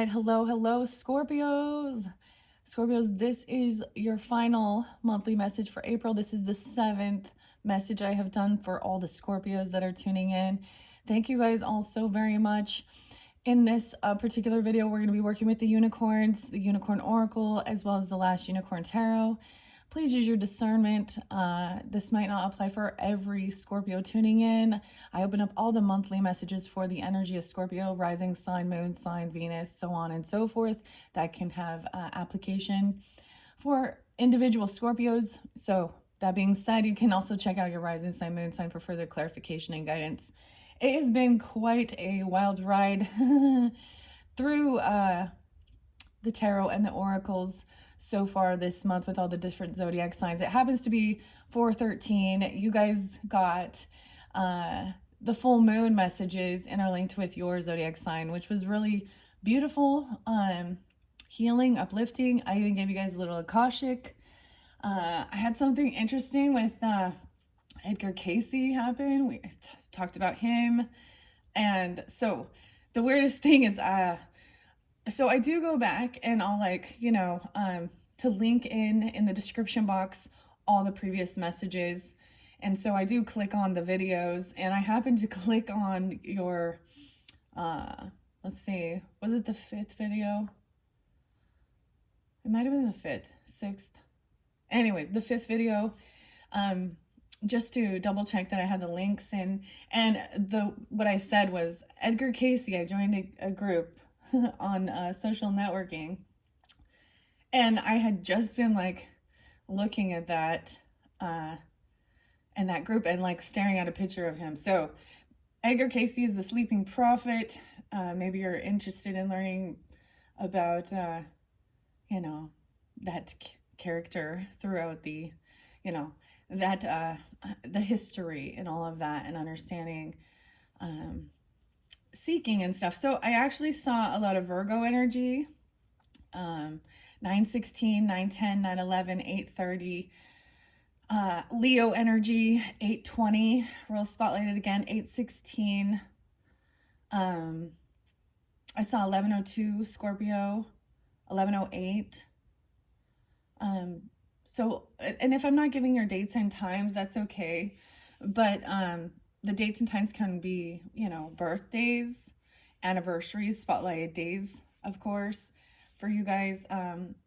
right. Hello, hello, Scorpios. Scorpios, this is your final monthly message for April. This is the 7th message I have done for all the Scorpios that are tuning in. Thank you guys all so very much. In this particular video, we're going to be working with the unicorns, the unicorn oracle, as well as the last unicorn tarot. Please use your discernment. This might not apply for every Scorpio tuning in. I open up all the monthly messages for the energy of Scorpio, rising sign, moon sign, Venus, so on and so forth. That can have application for individual Scorpios. So that being said, you can also check out your rising sign, moon sign for further clarification and guidance. It has been quite a wild ride through the tarot and the oracles so far this month with all the different zodiac signs. It happens to be 4/13. You guys got the full moon messages interlinked with your zodiac sign, which was really beautiful, healing, uplifting. I even gave you guys a little Akashic. I had something interesting with Edgar Casey happen. We talked about him. And so the weirdest thing is so I do go back and I'll to link in the description box all the previous messages. And so I do click on the videos, and I happen to click on your, let's see, was it the 5th video? It might have been the 5th, 6th. Anyway, the 5th video, just to double check that I had the links in. And what I said was Edgar Casey. I joined a group on social networking, and I had just been looking at that and that group and staring at a picture of him. So Edgar Casey is the sleeping prophet. Maybe you're interested in learning about that character throughout the the history and all of that, and understanding seeking and stuff. So I actually saw a lot of Virgo energy, 9/16, 9/10, 9/11, 8/30, Leo energy, 8/20, real spotlighted again, 8/16. I saw 11/02 Scorpio, 11/08. So, and if I'm not giving your dates and times, that's okay. But the dates and times can be, birthdays, anniversaries, spotlighted days, of course, for you guys.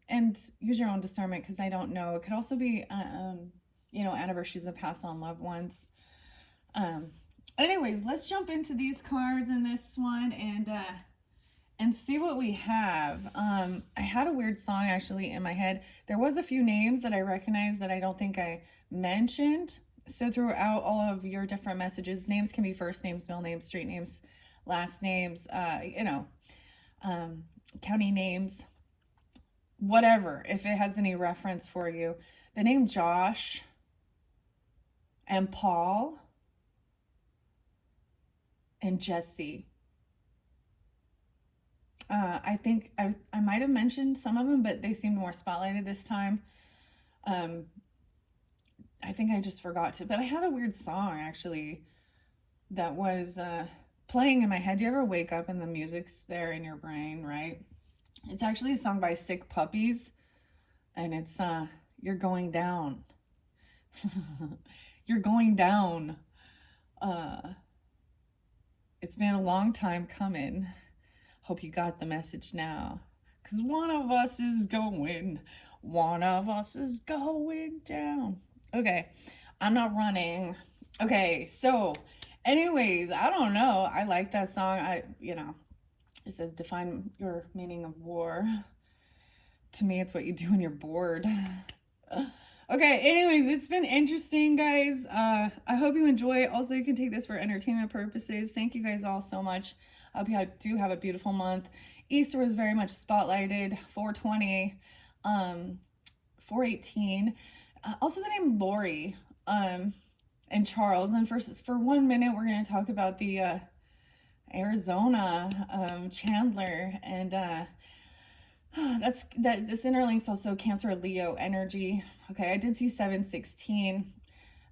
And use your own discernment, because I don't know. It could also be, anniversaries of passed on loved ones. Anyways, let's jump into these cards in this one and see what we have. I had a weird song actually in my head. There was a few names that I recognized that I don't think I mentioned. So throughout all of your different messages, names can be first names, middle names, street names, last names, county names, whatever, if it has any reference for you. The name Josh and Paul and Jesse. I think I might have mentioned some of them, but they seemed more spotlighted this time. I think I just forgot to, but I had a weird song actually that was playing in my head. Do you ever wake up and the music's there in your brain, right? It's actually a song by Sick Puppies, and it's You're Going Down. You're going down. It's been a long time coming. Hope you got the message now, because one of us is going down. Okay, I'm not running. Okay, so anyways, I don't know. I like that song. It says define your meaning of war. To me, it's what you do when you're bored. Okay, anyways, it's been interesting, guys. I hope you enjoy. Also, you can take this for entertainment purposes. Thank you guys all so much. I hope you do have a beautiful month. Easter was very much spotlighted. 4/20, 4/18. Also the name Lori and Charles. And for 1 minute, we're going to talk about the Arizona Chandler. And this interlinks also Cancer, Leo energy. Okay, I did see 7/16,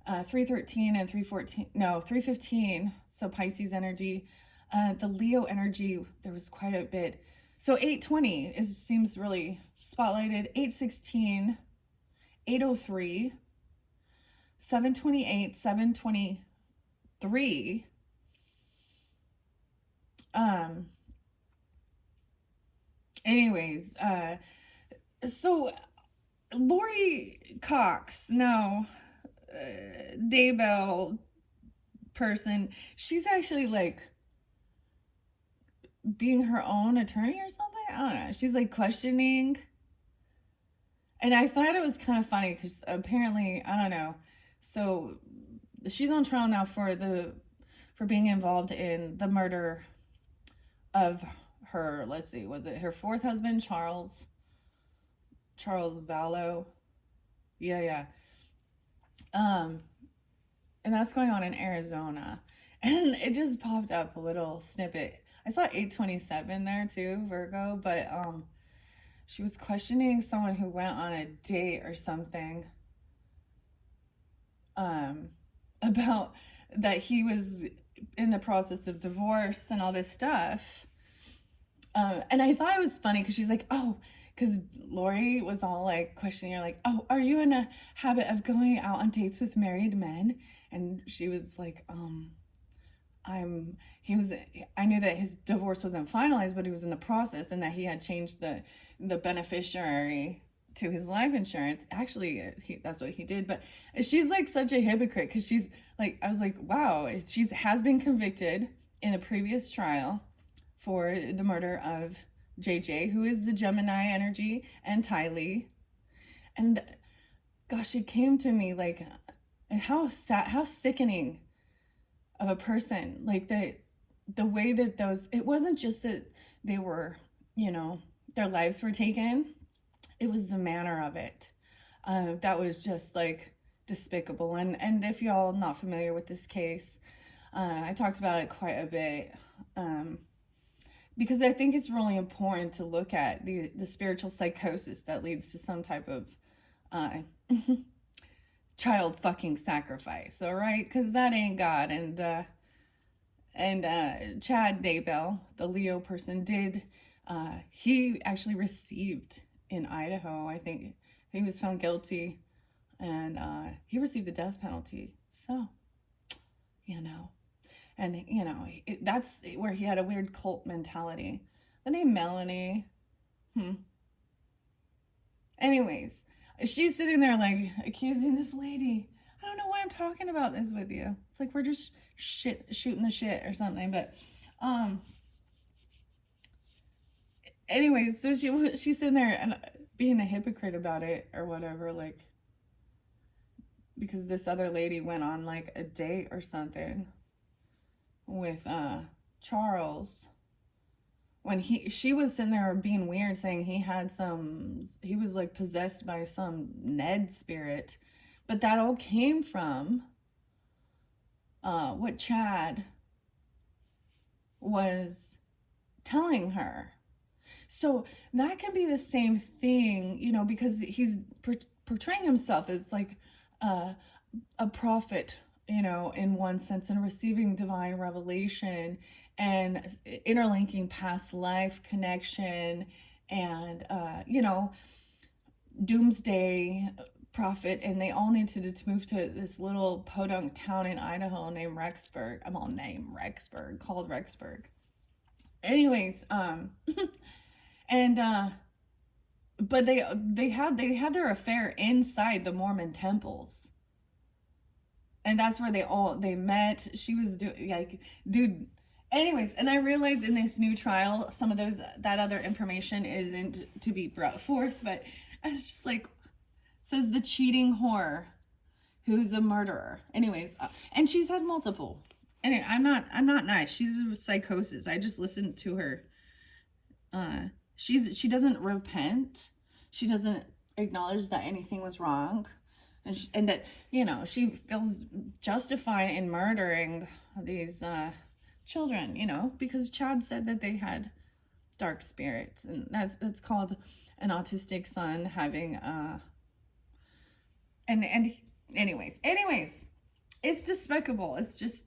3/13, and 3/14. No, 3/15. So Pisces energy. The Leo energy, there was quite a bit So 820 seems really spotlighted. 816, 803, 728, 723. Anyways, so Lori Cox, no, Daybell person, she's actually like being her own attorney or something. I don't know. She's like questioning. And I thought it was kind of funny because apparently, I don't know. So she's on trial now for being involved in the murder of her, let's see, was it her fourth husband, Charles Vallow? Yeah. And that's going on in Arizona. And it just popped up a little snippet. I saw 827 there too, Virgo, but she was questioning someone who went on a date or something about that he was in the process of divorce and all this stuff. And I thought it was funny because she's like, oh, because Lori was all like questioning her, like, oh, are you in a habit of going out on dates with married men? And she was like, I knew that his divorce wasn't finalized, but he was in the process, and that he had changed the beneficiary to his life insurance. Actually, that's what he did. But she's like such a hypocrite because she's like, I was like, wow, she has been convicted in the previous trial for the murder of JJ, who is the Gemini energy, and Tylee. And gosh, it came to me like how sad, how sickening of a person, like the way that those, it wasn't just that they were, their lives were taken, it was the manner of it that was just like despicable. And if y'all not familiar with this case, I talked about it quite a bit, because I think it's really important to look at the spiritual psychosis that leads to some type of child fucking sacrifice, all right? Because that ain't God. And Chad Daybell, the Leo person, he actually received in Idaho, I think he was found guilty, and he received the death penalty. So, and that's where he had a weird cult mentality. The name Melanie, anyways, she's sitting there like accusing this lady. I don't know why I'm talking about this with you. It's like we're just shooting the shit or something. But anyways, so she's sitting there and being a hypocrite about it or whatever, like, because this other lady went on like a date or something with Charles, when she was sitting there being weird, saying he was like possessed by some Ned spirit. But that all came from what Chad was telling her. So that can be the same thing, because he's portraying himself as like a prophet, in one sense, and receiving divine revelation and interlinking past life connection and, doomsday prophet. And they all needed to move to this little podunk town in Idaho named Rexburg. I'm all named Rexburg, called Rexburg. Anyways, and but they had their affair inside the Mormon temples, and that's where they met. She was doing like, dude. Anyways, and I realized in this new trial, some of that other information isn't to be brought forth, but I was just like, says the cheating whore, who's a murderer. Anyways, and she's had multiple. Anyway, I'm not nice. She's a psychosis. I just listened to her. She doesn't repent. She doesn't acknowledge that anything was wrong, and that she feels justified in murdering these children. Because Chad said that they had dark spirits, and that's called an autistic son having and anyways, it's despicable. It's just,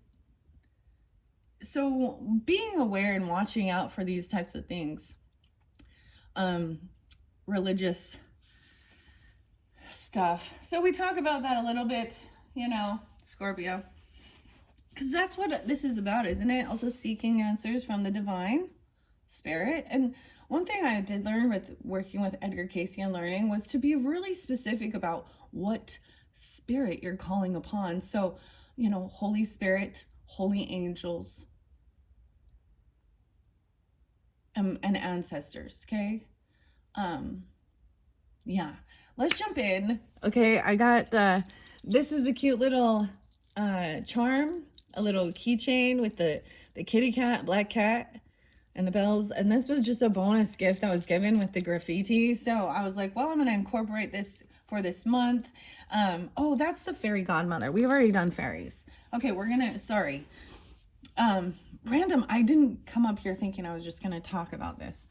so being aware and watching out for these types of things religious stuff. So we talk about that a little bit, Scorpio. Because that's what this is about, isn't it? Also seeking answers from the divine spirit. And one thing I did learn with working with Edgar Cayce and learning was to be really specific about what spirit you're calling upon. So, Holy Spirit, holy angels, and ancestors, okay? Yeah, let's jump in. Okay, I got this is a cute little charm, a little keychain with the kitty cat, black cat, and the bells. And this was just a bonus gift I was given with the graffiti. So I was like, well, I'm going to incorporate this for this month. Oh, that's the fairy godmother. We've already done fairies. Okay, we're going to, sorry. Random, I didn't come up here thinking I was just going to talk about this.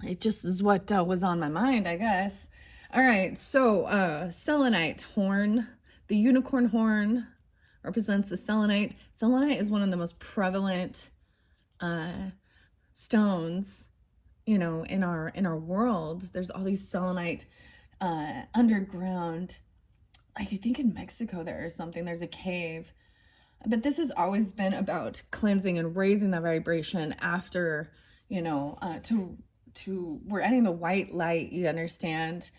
It just is what was on my mind, I guess. All right, so selenite horn. The unicorn horn represents the selenite. Selenite is one of the most prevalent stones, in our world. There's all these selenite underground. I think in Mexico there or something. There's a cave. But this has always been about cleansing and raising the vibration after, to we're adding the white light, you understand.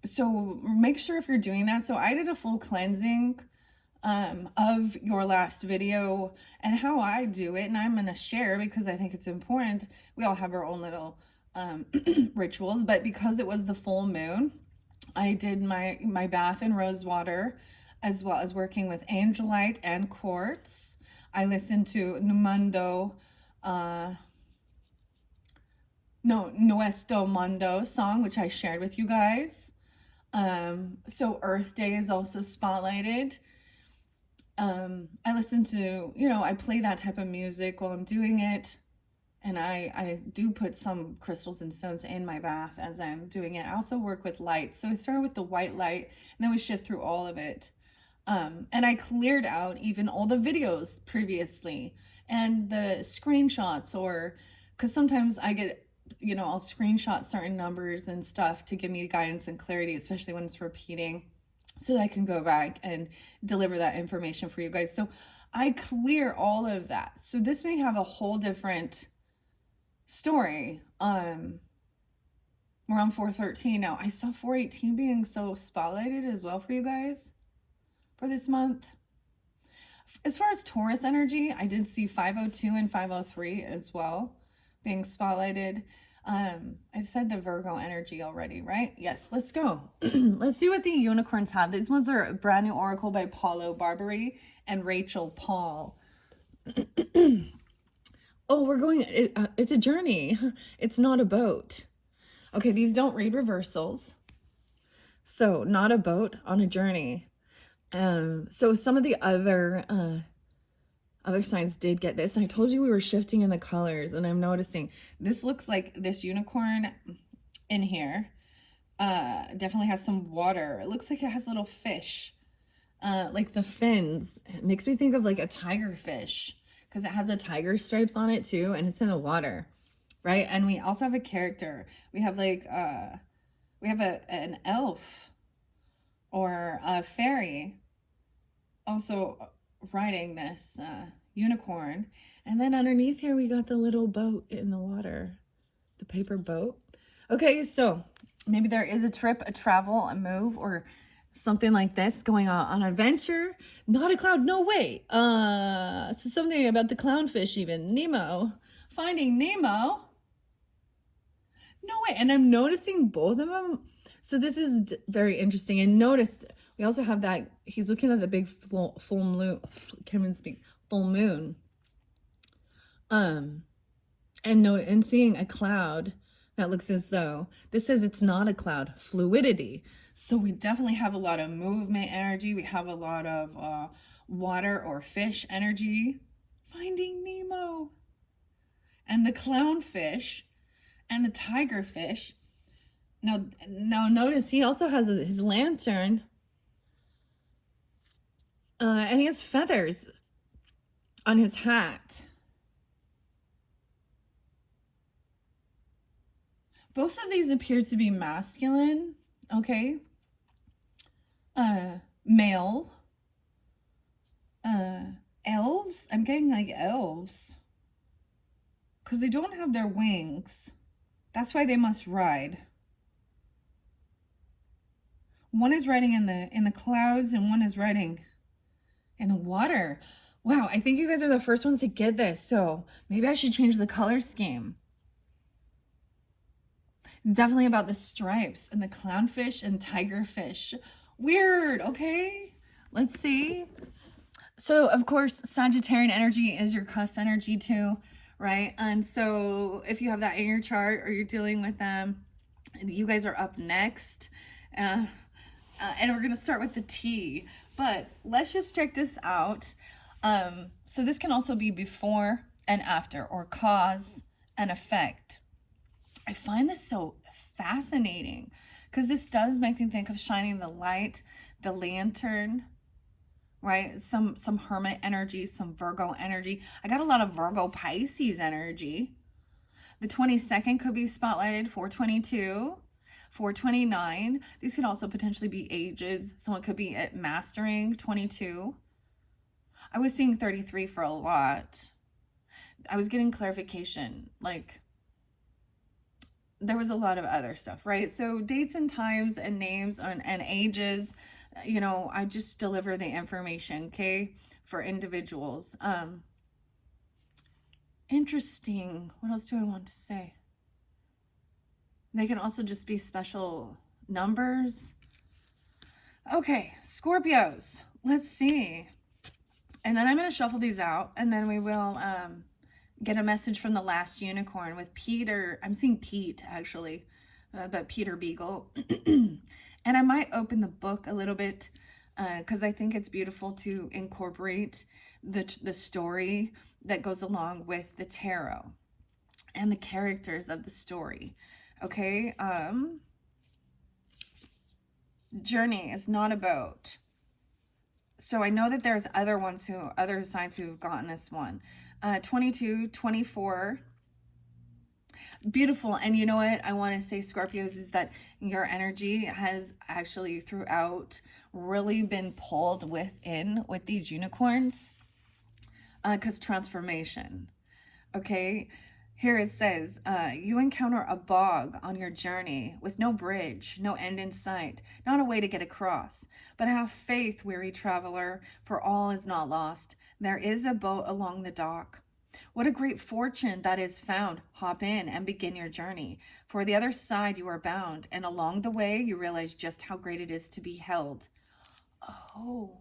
So make sure if you're doing that. So I did a full cleansing of your last video and how I do it, and I'm going to share because I think it's important. We all have our own little rituals, but because it was the full moon, I did my bath in rose water, as well as working with angelite and quartz. I listened to Nuestro Mundo song, which I shared with you guys. So Earth Day is also spotlighted. I listen to, I play that type of music while I'm doing it. And I do put some crystals and stones in my bath as I'm doing it. I also work with light. So I started with the white light, and then we shift through all of it. And I cleared out even all the videos previously and the screenshots, or because sometimes I get, I'll screenshot certain numbers and stuff to give me guidance and clarity, especially when it's repeating, so that I can go back and deliver that information for you guys. So I clear all of that. So this may have a whole different story. We're on 413 now. I saw 418 being so spotlighted as well for you guys for this month. As far as Taurus energy, I did see 502 and 503 as well being spotlighted. I said the Virgo energy already, right? Yes, let's go. Let's see what the unicorns have. These ones are a brand new oracle by Paulo Barbary and Rachel Paul. Oh, we're going, it's a journey. It's not a boat. Okay, these don't read reversals. So not a boat, on a journey. So some of the other signs did get this. I told you we were shifting in the colors, and I'm noticing this looks like this unicorn in here definitely has some water. It looks like it has little fish, like the fins. It makes me think of like a tiger fish, because it has the tiger stripes on it too, and it's in the water, right? And we also have a character. We have like we have an elf or a fairy also riding this unicorn. And then underneath here we got the little boat in the water, the paper boat. Okay, so maybe there is a trip, a travel, a move, or something like this going on an adventure. Not a cloud, no way. So something about the clownfish, even Nemo, finding Nemo. No way. And I'm noticing both of them. So this is very interesting. And noticed we also have that he's looking at the big full moon. Can't even speak. Full moon. And seeing a cloud that looks as though this says it's not a cloud, fluidity. So we definitely have a lot of movement energy. We have a lot of water or fish energy. Finding Nemo. And the clownfish and the tigerfish. Now notice he also has his lantern. And he has feathers on his hat. Both of these appear to be masculine, okay? Male. Elves? I'm getting like elves. Because they don't have their wings. That's why they must ride. One is riding in the clouds and one is riding in the water. Wow, I think you guys are the first ones to get this, so maybe I should change the color scheme. It's definitely about the stripes and the clownfish and tigerfish. Weird, okay? Let's see. So, of course, Sagittarian energy is your cusp energy too, right? And so if you have that in your chart or you're dealing with them, you guys are up next. And we're going to start with the T. But let's just check this out. So this can also be before and after, or cause and effect. I find this so fascinating because this does make me think of shining the light, the lantern, right? Some hermit energy, some Virgo energy. I got a lot of Virgo Pisces energy. The 22nd could be spotlighted, 422, 429. These could also potentially be ages. Someone could be at mastering, 22. I was seeing 33 for a lot. I was getting clarification, like there was a lot of other stuff, right? So dates and times and names and ages, you know, I just deliver the information, okay, for individuals. Interesting. What else do I want to say? They can also just be special numbers. Okay, Scorpios. Let's see. And then I'm going to shuffle these out, and then we will get a message from the last unicorn with Peter. I'm seeing Pete, actually, but Peter Beagle. And I might open the book a little bit because I think it's beautiful to incorporate the story that goes along with the tarot and the characters of the story. Okay? Journey is not a boat. So I know that there's other signs who've gotten this one. 22, 24. Beautiful. And you know what I want to say, Scorpios, is that your energy has actually throughout really been pulled within with these unicorns. Because transformation. Okay. Here it says, you encounter a bog on your journey with no bridge, no end in sight, not a way to get across. But have faith, weary traveler, for all is not lost. There is a boat along the dock. What a great fortune that is found. Hop in and begin your journey. For the other side you are bound, and along the way you realize just how great it is to be held. Oh.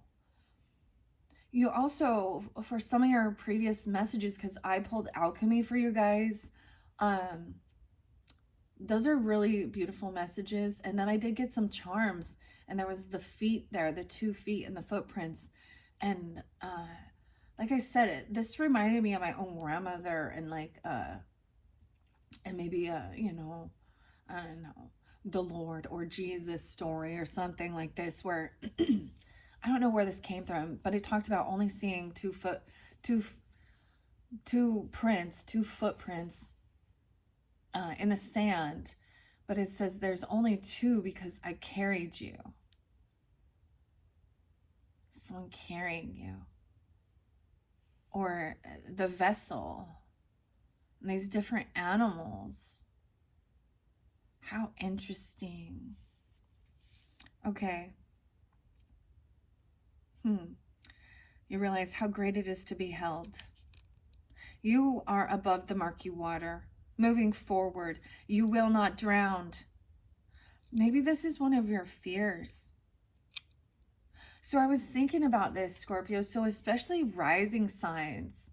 You also, for some of your previous messages, because I pulled alchemy for you guys, those are really beautiful messages. And then I did get some charms, and there was the feet there, the 2 feet and the footprints. And like I said, this reminded me of my own grandmother, and like and maybe you know, I don't know, the Lord or Jesus story or something like this, where I don't know where this came from, but it talked about only seeing two footprints in the sand, but it says there's only 2 because I carried you. Someone carrying you. Or the vessel. And these different animals. How interesting. Okay. You realize how great it is to be held. You are above the murky water, moving forward. You will not drown. Maybe this is one of your fears. So I was thinking about this, Scorpio. So especially rising signs,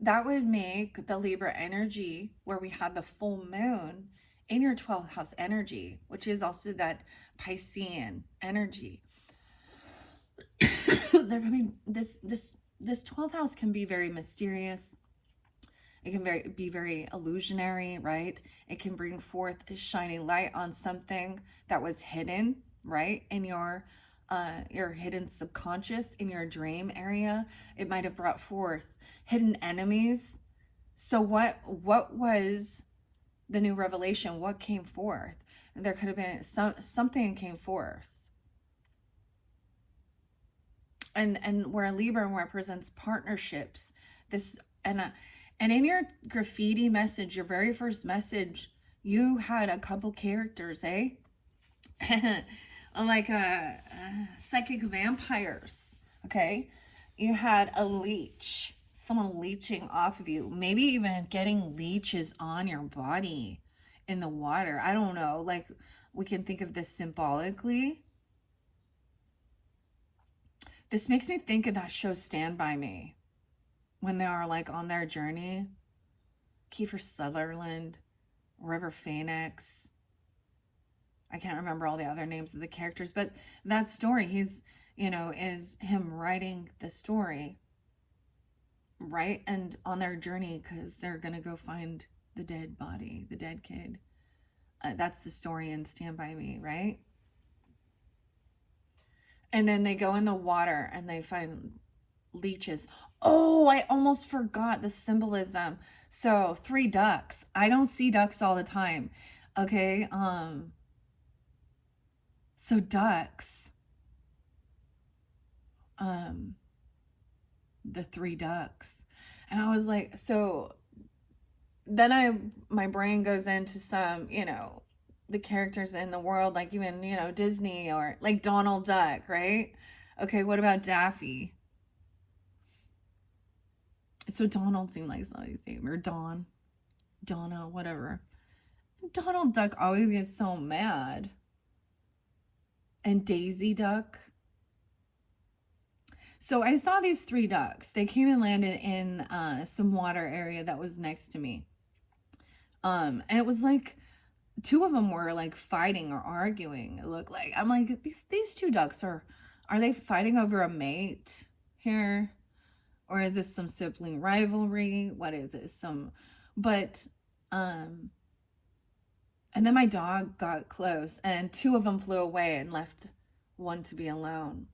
that would make the Libra energy, where we had the full moon in your 12th house energy, which is also that Piscean energy. There can be this 12th house can be very mysterious. It can be very illusionary, right? It can bring forth a shining light on something that was hidden, right, in your hidden subconscious, in your dream area. It might have brought forth hidden enemies. So what was the new revelation, what came forth. There could have been something came forth. And where Libra represents partnerships, this and in your graffiti message, your very first message, you had a couple characters, eh? Like psychic vampires, okay? You had a leech, someone leeching off of you, maybe even getting leeches on your body in the water. I don't know, like we can think of this symbolically. This makes me think of that show Stand By Me, when they are like on their journey. Kiefer Sutherland, River Phoenix. I can't remember all the other names of the characters, but that story, he's, is him writing the story, right? And on their journey, because they're going to go find the dead body, the dead kid. That's the story in Stand By Me, right? And then they go in the water and they find leeches. Oh, I almost forgot the symbolism. So 3 ducks. I don't see ducks all the time. Okay. So ducks, the 3 ducks. And I was like, so then my brain goes into some, the characters in the world, like even, Disney or like Donald Duck, right? Okay, what about Daffy? So Donald seemed like somebody's name, or Donna, whatever. Donald Duck always gets so mad. And Daisy Duck. So I saw these 3 ducks. They came and landed in some water area that was next to me. And it was like 2 of them were like fighting or arguing. It looked like, I'm like, these 2 ducks are they fighting over a mate here? Or is this some sibling rivalry? What is it? But and then my dog got close and 2 of them flew away and left one to be alone.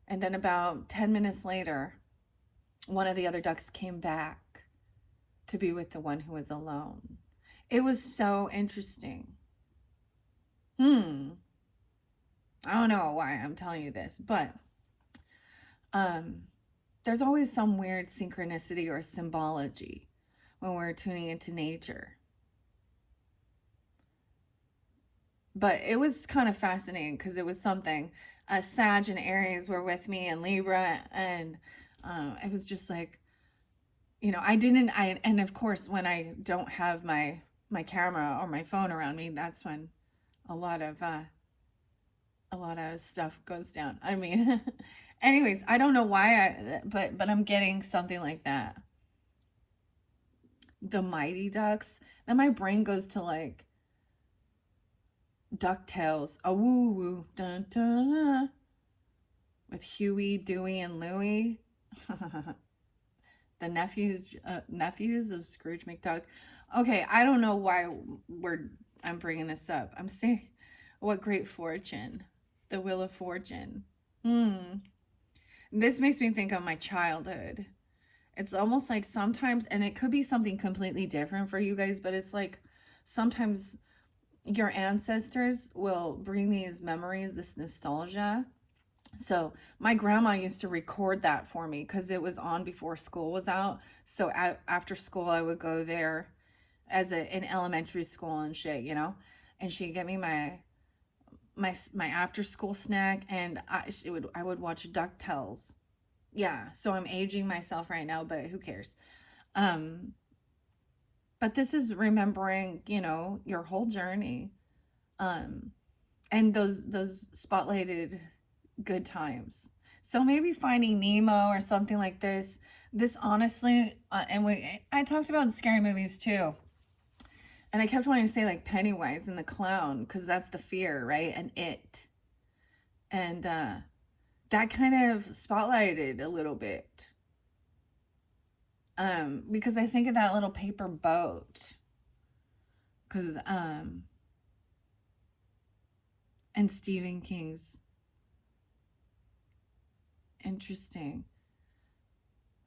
And then about 10 minutes later, one of the other ducks came back to be with the one who was alone. It was so interesting. I don't know why I'm telling you this, but there's always some weird synchronicity or symbology when we're tuning into nature. But it was kind of fascinating because it was something. Sag and Aries were with me, and Libra, and it was just like, and of course, when I don't have my camera or my phone around me, that's when a lot of stuff goes down. I mean, anyways, I don't know why but I'm getting something like that. The Mighty Ducks. Then my brain goes to like DuckTales. A woo woo dun dun dun. With Huey, Dewey, and Louie. The nephews of Scrooge McDuck. Okay, I don't know why I'm bringing this up. I'm saying, what great fortune, the Wheel of Fortune. This makes me think of my childhood. It's almost like sometimes, and it could be something completely different for you guys, but it's like sometimes your ancestors will bring these memories, this nostalgia. So my grandma used to record that for me because it was on before school was out. So after school, I would go there in elementary school and shit, and she'd get me my after school snack, and I would watch DuckTales. Yeah, so I'm aging myself right now, but who cares? But this is remembering, your whole journey, and those spotlighted good times. So maybe Finding Nemo or something like this. This honestly, I talked about scary movies too. And I kept wanting to say like Pennywise and the clown, because that's the fear, right? And it. And that kind of spotlighted a little bit. Because I think of that little paper boat. Because and Stephen King's. Interesting.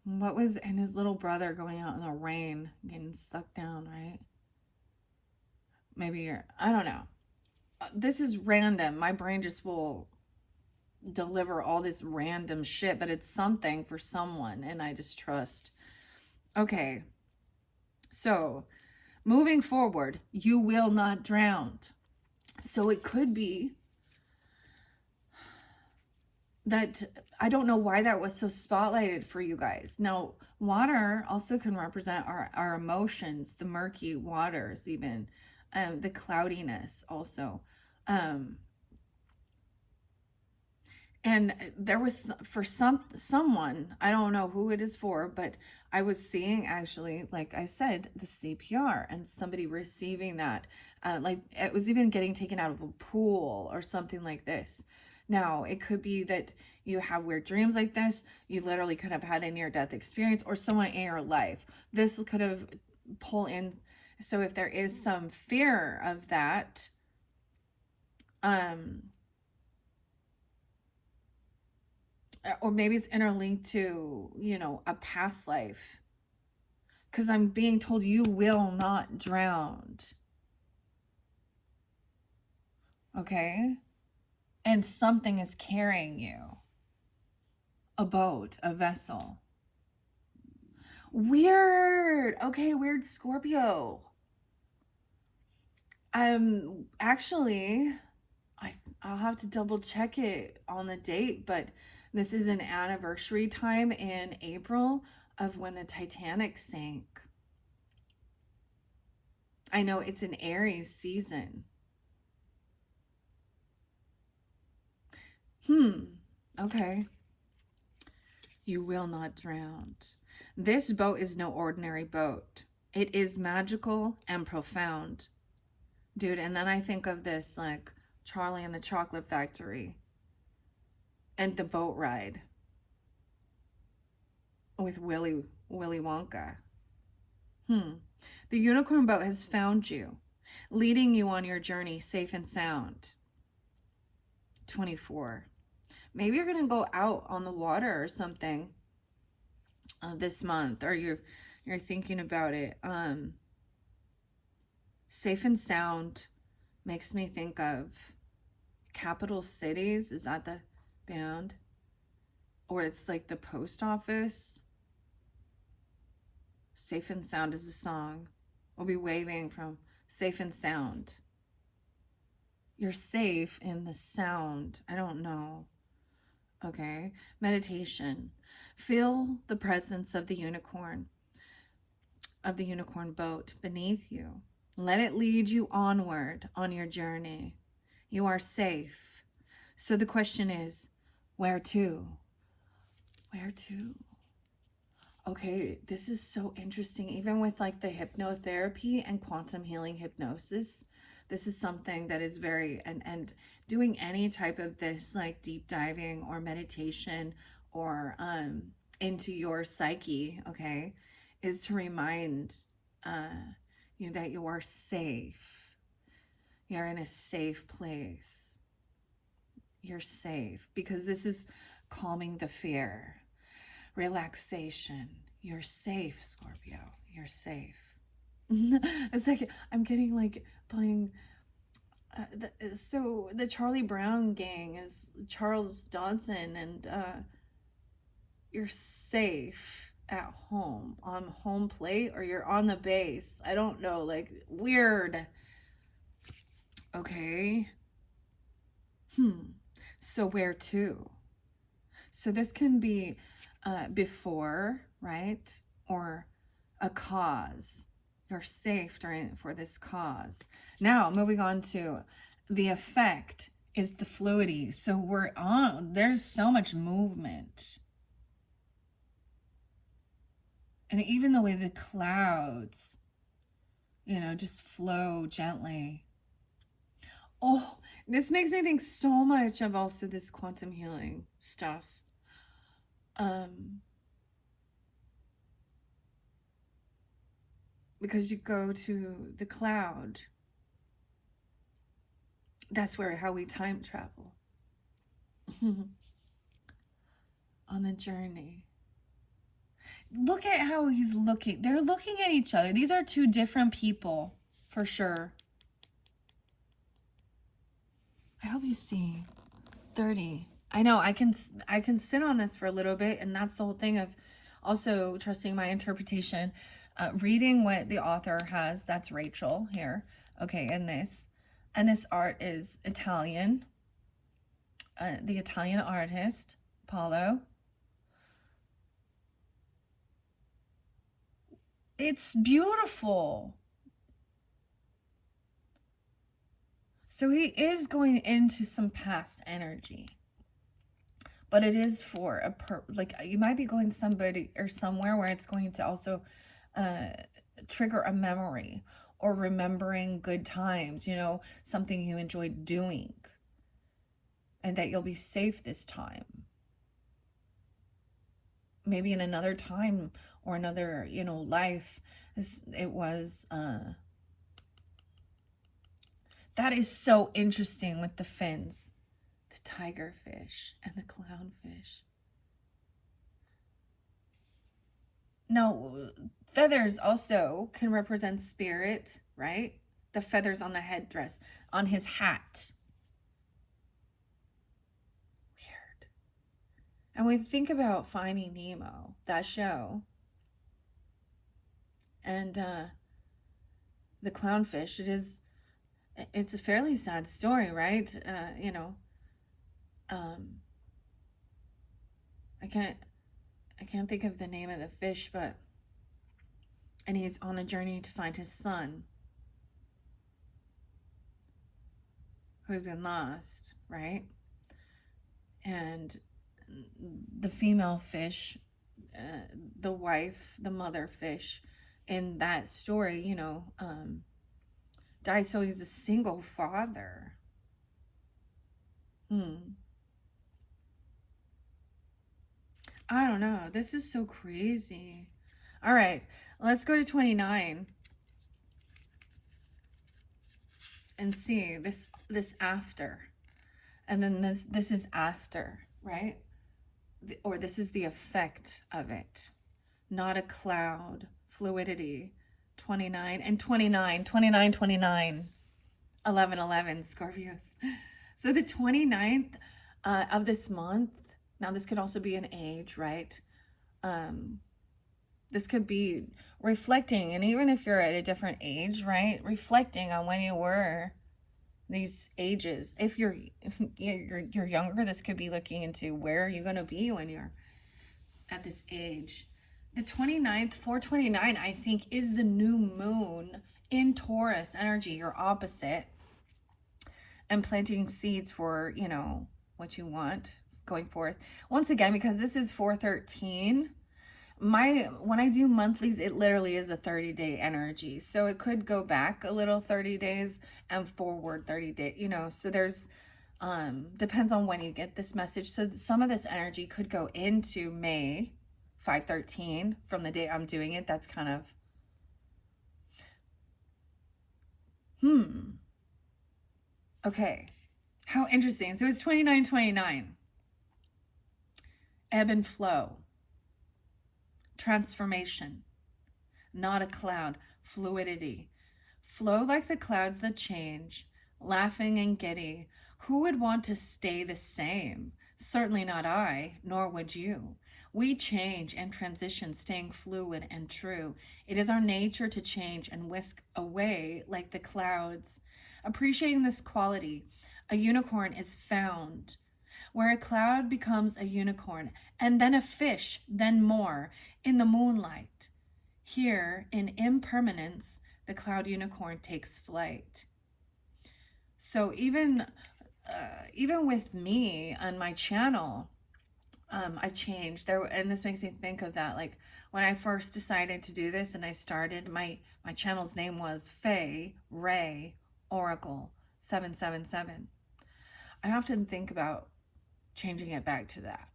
What was, and his little brother going out in the rain, getting stuck down, right? Maybe you're, I don't know. This is random. My brain just will deliver all this random shit, but it's something for someone, and I just trust. Okay, so moving forward, you will not drown. So it could be that, I don't know why that was so spotlighted for you guys. Now, water also can represent our emotions, the murky waters, even the cloudiness also. Um, and there was, for someone, I don't know who it is for, but I was seeing, actually, like I said, the CPR and somebody receiving that, like it was even getting taken out of a pool or something like this. Now it could be that you have weird dreams like this. You literally could have had a near death experience, or someone in your life this could have pulled in. So if there is some fear of that, um or maybe it's interlinked to, you know, a past life, because I'm being told you will not drown. Okay, and something is carrying you, a boat, a vessel. Weird. Okay, weird, Scorpio. Actually, I'll have to double check it on the date, but this is an anniversary time in April of when the Titanic sank. I know it's an Aries season. Okay. You will not drown. This boat is no ordinary boat. It is magical and profound. Dude, and then I think of this, like Charlie and the Chocolate Factory and the boat ride with Willy Wonka. The unicorn boat has found you, leading you on your journey safe and sound. 24. Maybe you're gonna go out on the water or something this month, or you're thinking about it. Safe and sound makes me think of Capital Cities. Is that the band? Or it's like the post office. Safe and Sound is the song. We'll be waving from Safe and Sound. You're safe in the sound. I don't know. Okay. Meditation. Feel the presence of the unicorn boat beneath you. Let it lead you onward on your journey. You are safe. So the question is, where to? Where to? Okay, this is so interesting. Even with like the hypnotherapy and quantum healing hypnosis, this is something that is very, and doing any type of this like deep diving or meditation or into your psyche, okay, is to remind you that you are safe. You're in a safe place. You're safe, because this is calming the fear. Relaxation. You're safe, Scorpio. You're safe. It's like I'm getting like playing. So the Charlie Brown gang is Charles Dodson, and you're safe at home on home plate, or you're on the base. I don't know, like weird. Okay. So where to? So this can be before, right? Or a cause. You're safe for this cause. Now, moving on to the effect is the fluidity. So there's so much movement. And even the way the clouds, you know, just flow gently. Oh, this makes me think so much of also this quantum healing stuff. Because you go to the cloud. That's how we time travel. On the journey. Look at how he's looking. They're looking at each other. These are two different people, for sure. I hope you see 30. I know I can sit on this for a little bit, and that's the whole thing of also trusting my interpretation, reading what the author has. That's Rachel here. Okay, and this art is Italian. The Italian artist Paulo. It's beautiful. So he is going into some past energy. But it is for like you might be going somebody or somewhere where it's going to also trigger a memory or remembering good times, you know, something you enjoyed doing, and that you'll be safe this time. Maybe in another time or another, you know, life, it was that is so interesting with the fins, the tiger fish and the clownfish. Now, feathers also can represent spirit, right? The feathers on the headdress, on his hat. Weird. And we think about Finding Nemo, that show, and the clownfish. It's a fairly sad story, right? You know, um, I can't think of the name of the fish, but and he's on a journey to find his son who had been lost, right? And the female fish, the wife, the mother fish in that story, you know, dies, so he's a single father. I don't know. This is so crazy. All right, let's go to 29 and see this after. And then this is after, right? Or this is the effect of it. Not a cloud, fluidity. 29 and 29, 29, 29, 11, 11, Scorpios. So the 29th of this month, now this could also be an age, right? This could be reflecting, and even if you're at a different age, right? Reflecting on when you were these ages. If you're younger, this could be looking into where are you going to be when you're at this age. The 29th, 429, I think, is the new moon in Taurus energy, your opposite, and planting seeds for, you know, what you want going forth. Once again, because this is 413, when I do monthlies, it literally is a 30-day energy. So it could go back a little 30 days and forward 30 days, you know, so there's depends on when you get this message. So some of this energy could go into May 513 from the day I'm doing it. That's kind of okay. How interesting. So it's 2929. Ebb and flow. Transformation. Not a cloud. Fluidity. Flow like the clouds that change. Laughing and giddy. Who would want to stay the same? Certainly not I, nor would you. We change and transition, staying fluid and true. It is our nature to change and whisk away like the clouds. Appreciating this quality, a unicorn is found where a cloud becomes a unicorn, and then a fish, then more, in the moonlight. Here, in impermanence, the cloud unicorn takes flight. So even with me on my channel, I changed there, and this makes me think of that. Like when I first decided to do this, and I started my channel's name was Faye Ray Oracle 777. I often think about changing it back to that,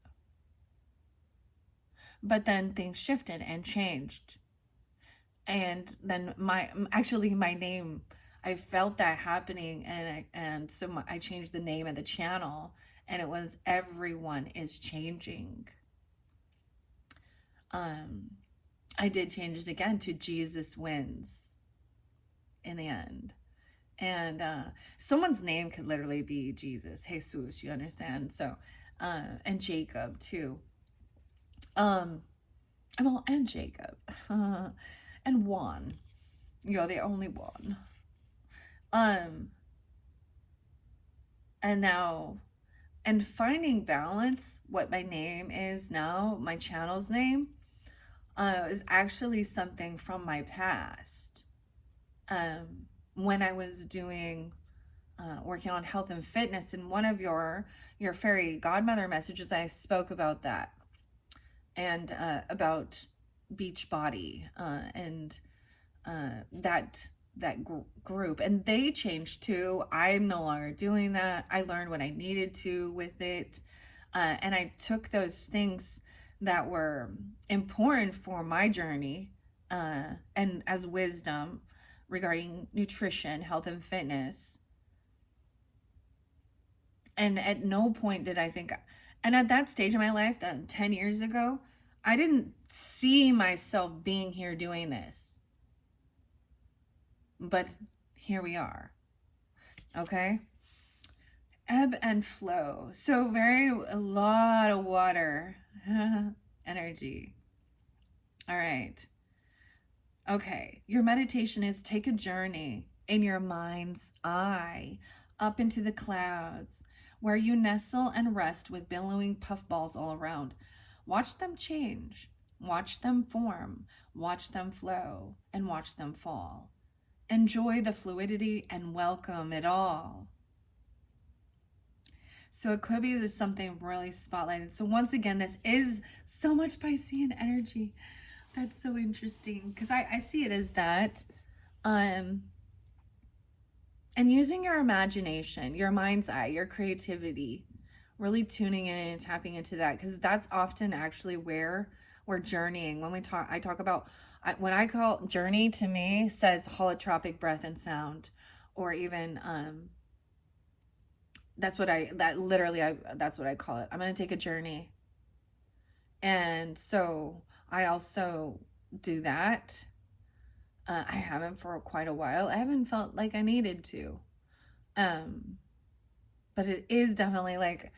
but then things shifted and changed, and then my name. I felt that happening, and so I changed the name of the channel, and it was Everyone is Changing. I did change it again to Jesus Wins in the end. And someone's name could literally be Jesus, Jesus, you understand? So, and Jacob too. Um, well, and Jacob, and Juan. You're the only one. Um, and now, and finding balance, what my name is now, my channel's name, is actually something from my past. When I was doing working on health and fitness, in one of your fairy godmother messages, I spoke about that, and about beach body, and that group, and they changed too. I'm no longer doing that. I learned what I needed to with it, and I took those things that were important for my journey, and as wisdom regarding nutrition, health, and fitness. And at no point did I think, and at that stage of my life, that 10 years ago, I didn't see myself being here doing this. But here we are. Okay? Ebb and flow. So, a lot of water energy. All right. Okay. Your meditation is take a journey in your mind's eye up into the clouds, where you nestle and rest with billowing puffballs all around. Watch them change, watch them form, watch them flow, and watch them fall. Enjoy the fluidity and welcome it all. So it could be there's something really spotlighted. So once again, this is so much Piscean energy. That's so interesting because I see it as that. And using your imagination, your mind's eye, your creativity, really tuning in and tapping into that, because that's often actually where we're journeying. When I talk about, when I call journey, to me says holotropic breath and sound, or even that's what that's what I call it. I'm going to take a journey. And so I also do that. I haven't for quite a while. I haven't felt like I needed to. But it is definitely like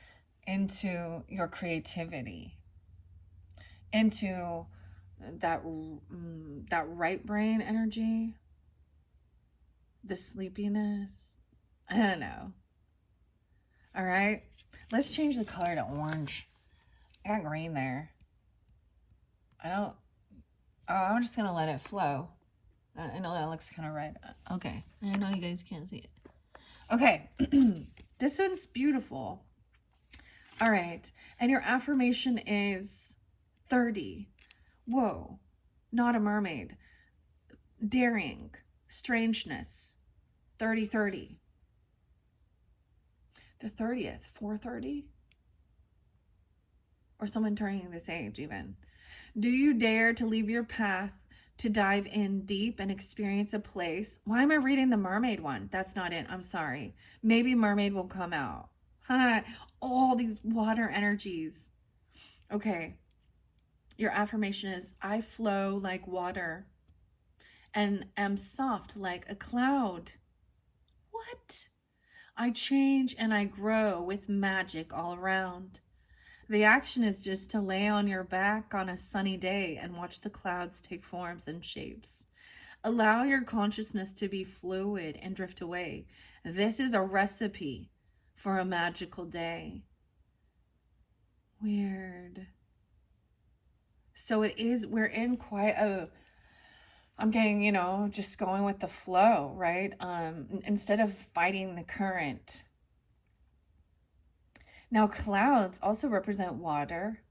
into your creativity, into that right brain energy, the sleepiness. I don't know. All right, let's change the color to orange. I got green there. I don't. Oh, I'm just gonna let it flow. I know that looks kind of red. Okay, I know you guys can't see it. Okay, this one's beautiful. All right, and your affirmation is 30. Whoa, not a mermaid. Daring, strangeness, 30-30. The 30th, 4:30? Or someone turning this age even. Do you dare to leave your path to dive in deep and experience a place? Why am I reading the mermaid one? That's not it. I'm sorry. Maybe mermaid will come out. All these water energies. Okay. Your affirmation is, I flow like water and am soft like a cloud. What? I change and I grow with magic all around. The action is just to lay on your back on a sunny day and watch the clouds take forms and shapes. Allow your consciousness to be fluid and drift away. This is a recipe for a magical day. Weird. So we're in quite I'm getting, just going with the flow, right? Instead of fighting the current. Now, clouds also represent water.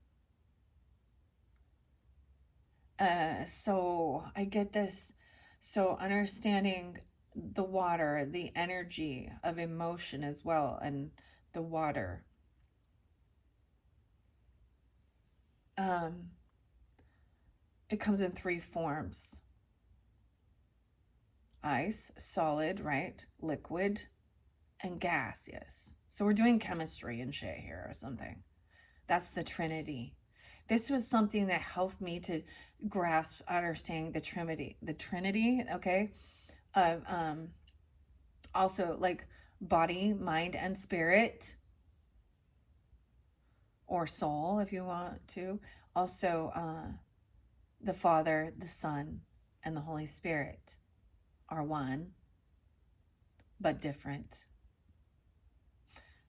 So I get this. So understanding the water, the energy of emotion as well, and the water. It comes in 3 forms. Ice, solid, right? Liquid, and gaseous. So we're doing chemistry and shit here or something. That's the Trinity. This was something that helped me to grasp understanding the Trinity, okay, of Also, like body, mind, and spirit, or soul, if you want to. Also, the Father, the Son, and the Holy Spirit are one, but different,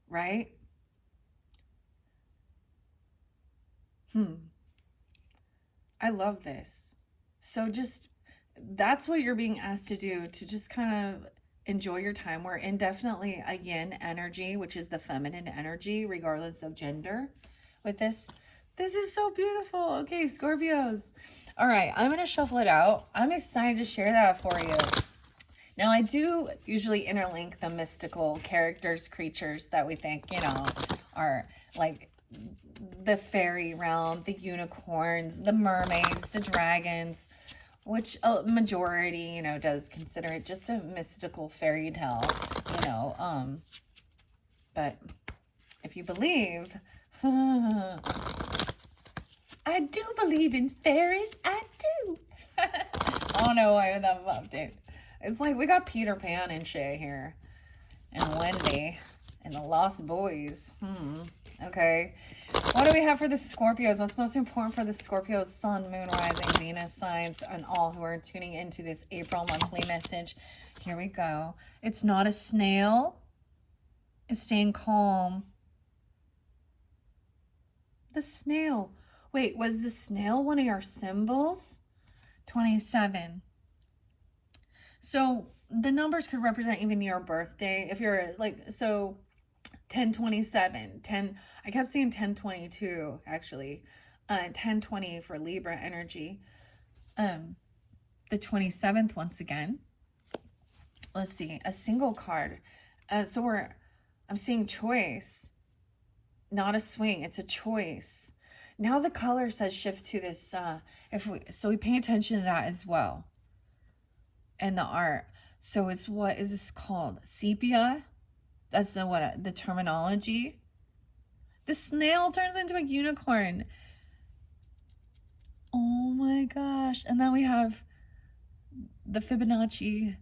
right? I love this. So just that's what you're being asked to do, to just kind of enjoy your time. We're in definitely a yin energy, which is the feminine energy, regardless of gender. With this, this is so beautiful. Okay, Scorpios. All right, I'm gonna shuffle it out. I'm excited to share that for you. Now, I do usually interlink the mystical characters, creatures that we think, are like the fairy realm, the unicorns, the mermaids, the dragons, which a majority, does consider it just a mystical fairy tale, you know. But if you believe, I do believe in fairies. I do. I don't know why that up, dude. It's like we got Peter Pan and shit here, and Wendy, and the Lost Boys. Okay. What do we have for the Scorpios? What's most important for the Scorpios? Sun, Moon, Rising, Venus signs, and all who are tuning into this April monthly message. Here we go. It's not a snail. It's staying calm. The snail. Wait, was the snail one of your symbols? 27. So the numbers could represent even your birthday. If you're like, so 1027, 10, I kept seeing 1022 actually. 1020 for Libra energy. The 27th once again. Let's see, a single card. I'm seeing choice, not a swing, it's a choice. Now the color says shift to this, we pay attention to that as well. And the art. So it's, what is this called? Sepia? That's the terminology. The snail turns into a unicorn. Oh my gosh. And then we have the Fibonacci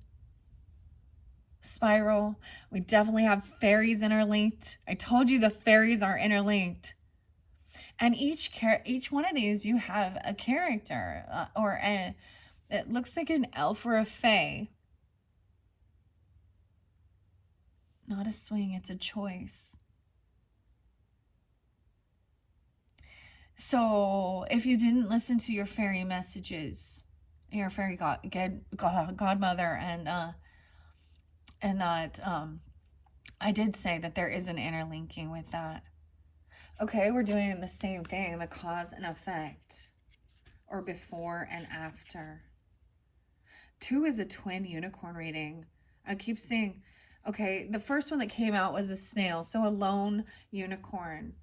spiral. We definitely have fairies interlinked. I told you the fairies are interlinked. And each one of these, you have a character, it looks like an elf or a fae. Not a swing, it's a choice. So if you didn't listen to your fairy messages, your fairy godmother, and that I did say that there is an interlinking with that. Okay, we're doing the same thing, the cause and effect, or before and after. 2 is a twin unicorn reading. I keep seeing, okay, the first one that came out was a snail, so a lone unicorn.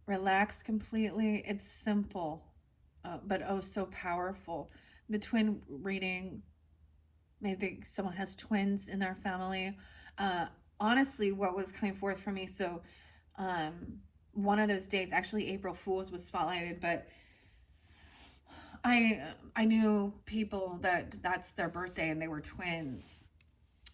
Relax completely. It's simple, but oh so powerful. The twin reading, maybe someone has twins in their family. Honestly, what was coming forth for me, so one of those dates, actually April Fool's was spotlighted, but I knew people that's their birthday and they were twins.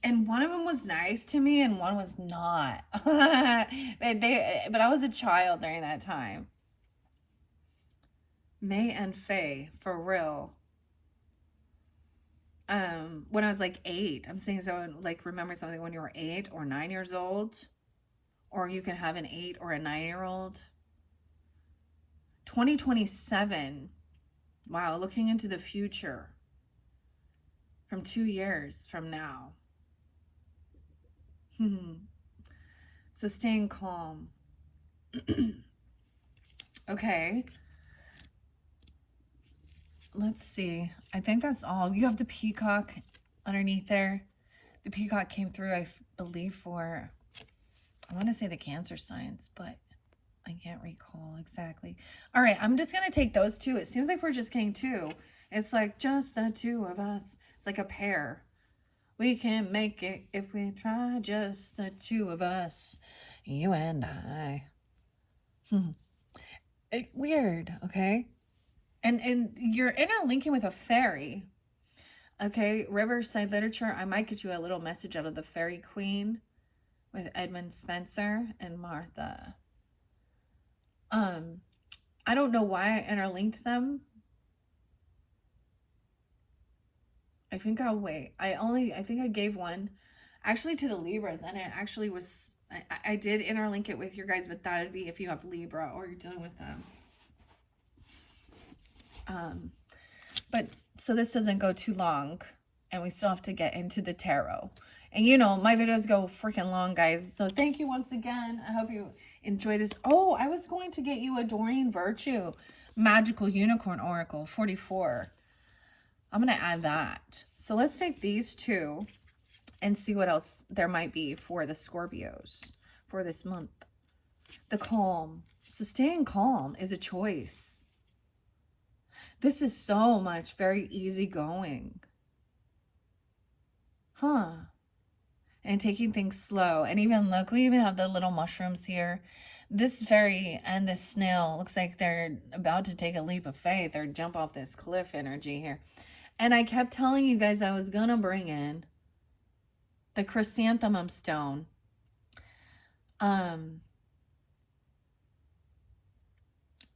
And one of them was nice to me and one was not. But I was a child during that time. May and Faye, for real. When I was like 8, I'm saying, so like remember something when you were 8 or 9 years old, or you can have an 8 or a 9-year-old. 2027. Wow, looking into the future from 2 years from now. So staying calm. Okay. Let's see. I think that's all. You have the peacock underneath there. The peacock came through, I believe, for, I want to say the Cancer signs, but I can't recall exactly. All right, I'm just going to take those 2. It seems like we're just getting 2. It's like just the 2 of us. It's like a pair. We can make it if we try, just the 2 of us, you and I. Weird, okay? And you're interlinking with a fairy. Okay, Riverside Literature. I might get you a little message out of the Fairy Queen with Edmund Spencer and Martha. I don't know why I interlinked them. I think I'll wait. I think I gave one actually to the Libras, and it actually was, I did interlink it with your guys, but that would be if you have Libra or you're dealing with them. But so this doesn't go too long, and we still have to get into the tarot. And you know, my videos go freaking long, guys. So thank you once again. I hope you enjoy this. Oh, I was going to get you a Doreen Virtue Magical Unicorn Oracle 44. I'm going to add that. So let's take these two and see what else there might be for the Scorpios for this month. The calm. So staying calm is a choice. This is so much very easygoing. Huh. And taking things slow. And even look, we even have the little mushrooms here. This fairy and this snail looks like they're about to take a leap of faith or jump off this cliff energy here. And I kept telling you guys I was going to bring in the chrysanthemum stone.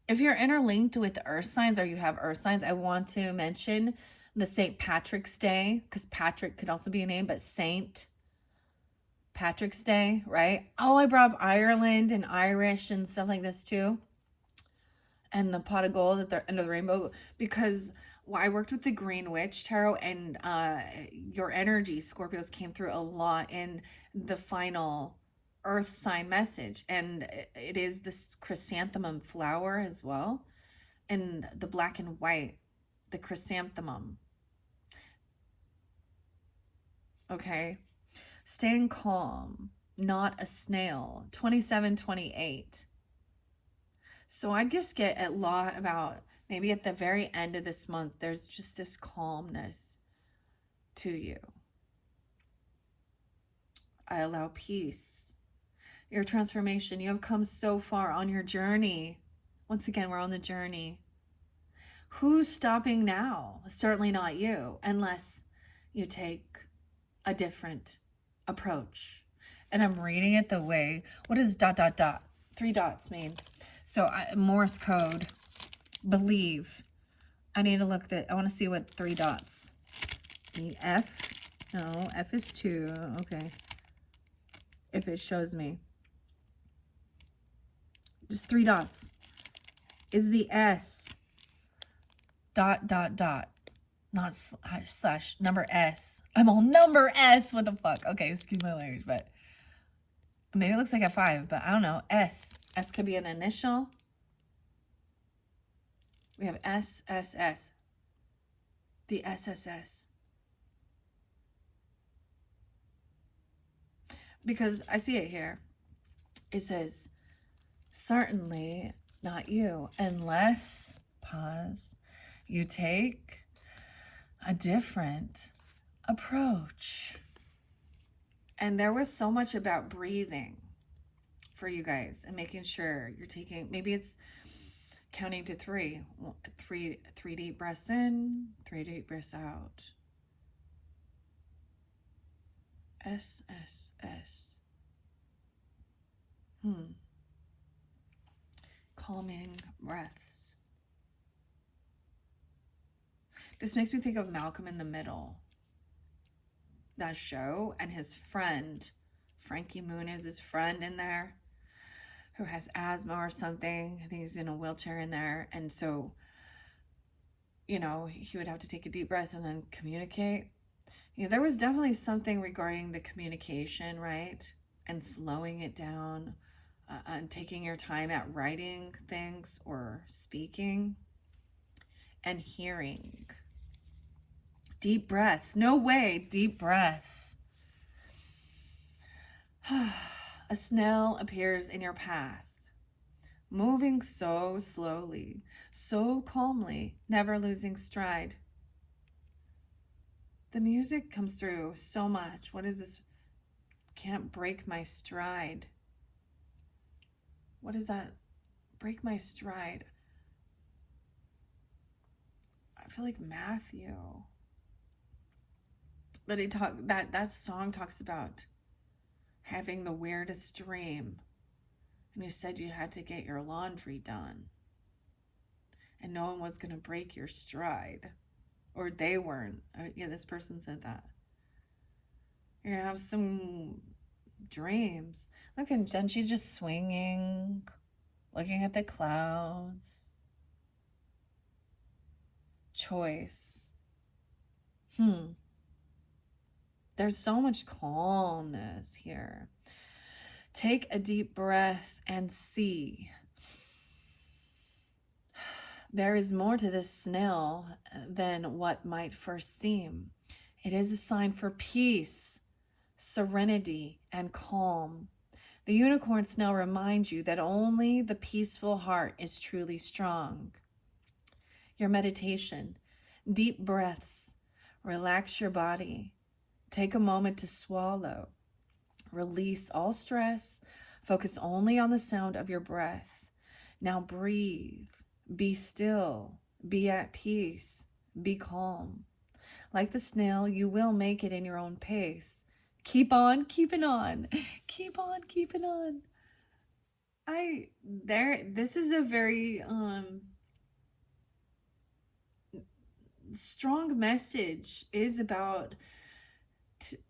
If you're interlinked with earth signs or you have earth signs, I want to mention the St. Patrick's Day, because Patrick could also be a name, but St. Patrick's Day, right? Oh, I brought up Ireland and Irish and stuff like this too. And the pot of gold at the end of the rainbow, because I worked with the Green Witch Tarot, and your energy, Scorpios, came through a lot in the final earth sign message. And it is this chrysanthemum flower as well. And the black and white, the chrysanthemum. Okay. Staying calm, not a snail. 2728. So I just get a lot about maybe at the very end of this month, there's just this calmness to you. I allow peace. Your transformation. You have come so far on your journey. Once again, we're on the journey. Who's stopping now? Certainly not you, unless you take a different approach. And I'm reading it the way, what does ... 3 dots mean? So Morse code, believe. I need to look that. I want to see what 3 dots. The F. No, F is 2. Okay. If it shows me. Just 3 dots. Is the S. ... Not slash. Number S. I'm all number S. What the fuck? Okay, excuse my language, but maybe it looks like a 5, but I don't know. S. S could be an initial. We have SSS. The SSS. Because I see it here. It says, certainly not you, unless, pause, you take a different approach. And there was so much about breathing for you guys and making sure you're taking, maybe it's counting to 3. 3 deep breaths in, 3 deep breaths out. SSS. Calming breaths. This makes me think of Malcolm in the Middle. That show, and his friend, Frankie Moon is his friend in there, who has asthma or something. I think he's in a wheelchair in there. And so, you know, he would have to take a deep breath and then communicate. Yeah, there was definitely something regarding the communication, right? And slowing it down, and taking your time at writing things or speaking, and hearing. Deep breaths. No way. Deep breaths. A snail appears in your path, moving so slowly, so calmly, never losing stride. The music comes through so much. What is this? Can't break my stride. What is that? Break my stride. I feel like Matthew. But that song talks about having the weirdest dream. And you said you had to get your laundry done. And no one was going to break your stride. Or they weren't. Yeah, this person said that. You're going to have some dreams. Look, and then she's just swinging, looking at the clouds. Choice. There's so much calmness here. Take a deep breath and see. There is more to this snail than what might first seem. It is a sign for peace, serenity, and calm. The unicorn snail reminds you that only the peaceful heart is truly strong. Your meditation, deep breaths, relax your body. Take a moment to swallow. Release all stress. Focus only on the sound of your breath. Now breathe. Be still. Be at peace. Be calm. Like the snail, you will make it in your own pace. Keep on keeping on. Keep on keeping on. This is a very strong message. Is about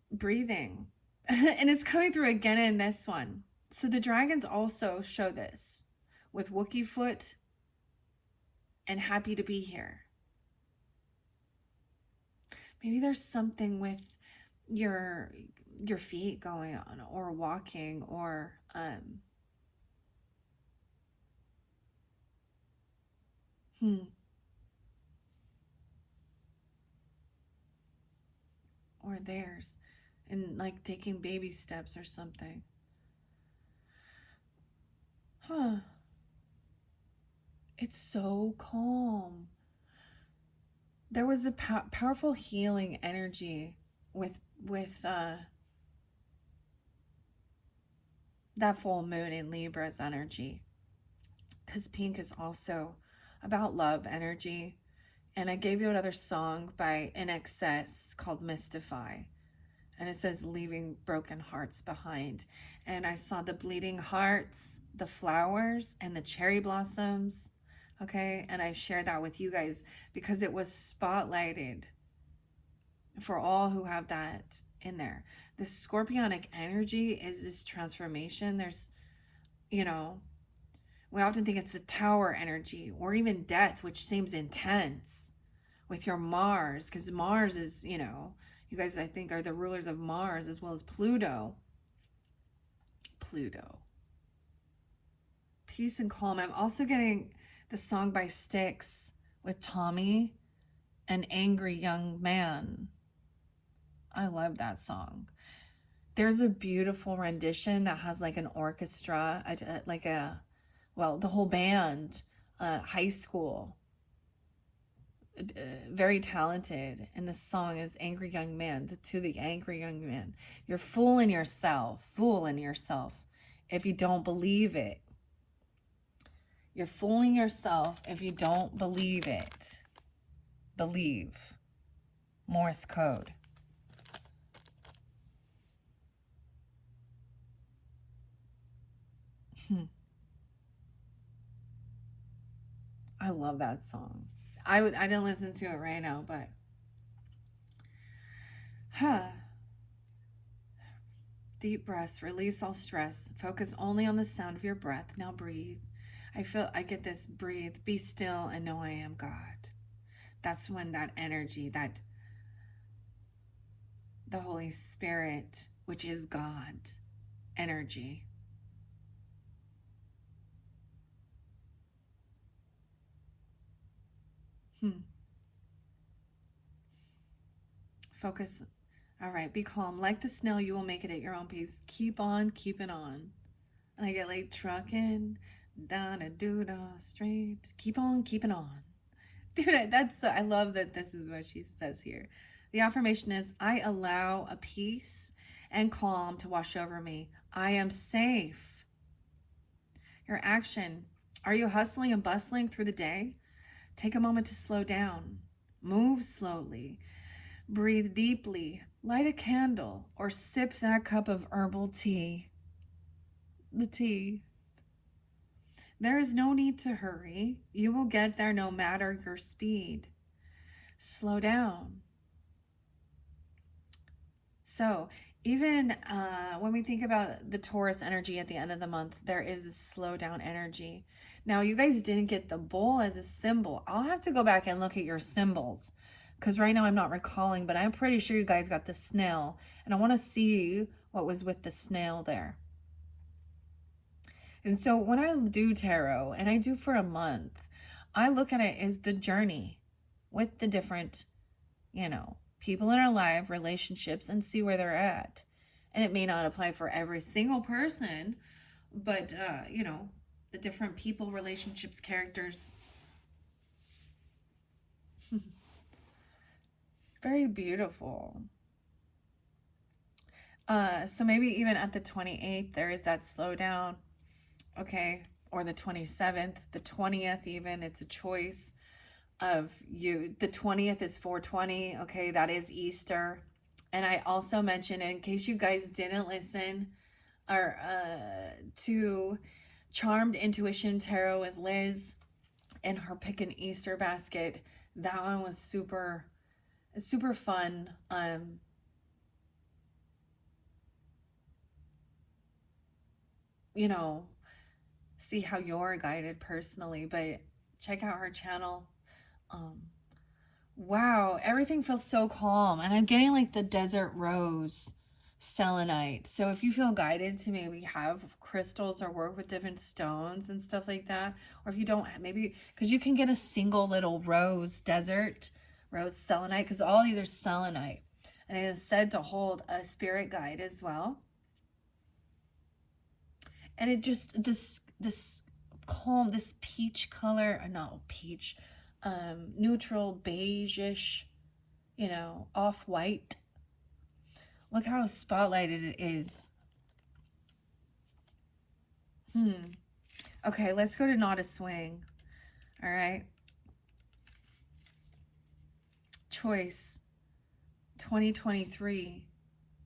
breathing. And it's coming through again in this one. So the dragons also show this with Wookiee foot and happy to be here. Maybe there's something with your feet going on, or walking, or or theirs, and like taking baby steps or something. It's so calm. There was a powerful healing energy with that full moon in Libra's energy, because pink is also about love energy. And I gave you another song by NXS called Mystify, and it says leaving broken hearts behind. And I saw the bleeding hearts, the flowers, and the cherry blossoms. Okay, and I shared that with you guys because it was spotlighted for all who have that in there. The scorpionic energy is this transformation. There's, we often think it's the tower energy or even death, which seems intense with your Mars, because Mars is, you guys, I think, are the rulers of Mars as well as Pluto. Peace and calm. I'm also getting the song by Styx with Tommy, An Angry Young Man. I love that song. There's a beautiful rendition that has like an orchestra, the whole band, high school, very talented. And the song is Angry Young Man, to the angry young man. You're fooling yourself if you don't believe it. You're fooling yourself if you don't believe it. Believe. Morse code. I love that song. I didn't listen to it right now, but deep breaths, release all stress. Focus only on the sound of your breath. Now breathe. I get this, breathe, be still, and know I am God. That's when that energy, that the Holy Spirit, which is God energy, focus. All right, be calm. Like the snail, you will make it at your own pace. Keep on keeping on. And I get like trucking, da-da-do-da, straight. Keep on keeping on. Dude, I love that this is what she says here. The affirmation is, I allow a peace and calm to wash over me. I am safe. Your action. Are you hustling and bustling through the day? Take a moment to slow down. Move slowly. Breathe deeply, light a candle, or sip that cup of herbal tea. The tea. There is no need to hurry. You will get there no matter your speed. Slow down. So, even when we think about the Taurus energy at the end of the month, there is a slow down energy. Now, you guys didn't get the bull as a symbol. I'll have to go back and look at your symbols because right now I'm not recalling, but I'm pretty sure you guys got the snail. And I want to see what was with the snail there. And so when I do tarot, and I do for a month, I look at it as the journey with the different, people in our life, relationships, and see where they're at. And it may not apply for every single person, but, the different people, relationships, characters. Very beautiful. So maybe even at the 28th, there is that slowdown. Okay. Or the 27th, the 20th, even, it's a choice of you. The 20th is 420. Okay. That is Easter. And I also mentioned, in case you guys didn't listen, or to Charmed Intuition Tarot with Liz and her pick an Easter basket. That one was super fun. See how you're guided personally, but check out her channel. Wow, everything feels so calm, and I'm getting like the desert rose selenite. So if you feel guided to maybe have crystals or work with different stones and stuff like that, or if you don't, maybe because you can get a single little rose desert rose selenite, because all these are selenite, and it is said to hold a spirit guide as well. And it just this calm, this peach color, not peach, neutral beige-ish, off-white. Look how spotlighted it is. Okay, let's go to Not a Swing. All right. Choice 2023.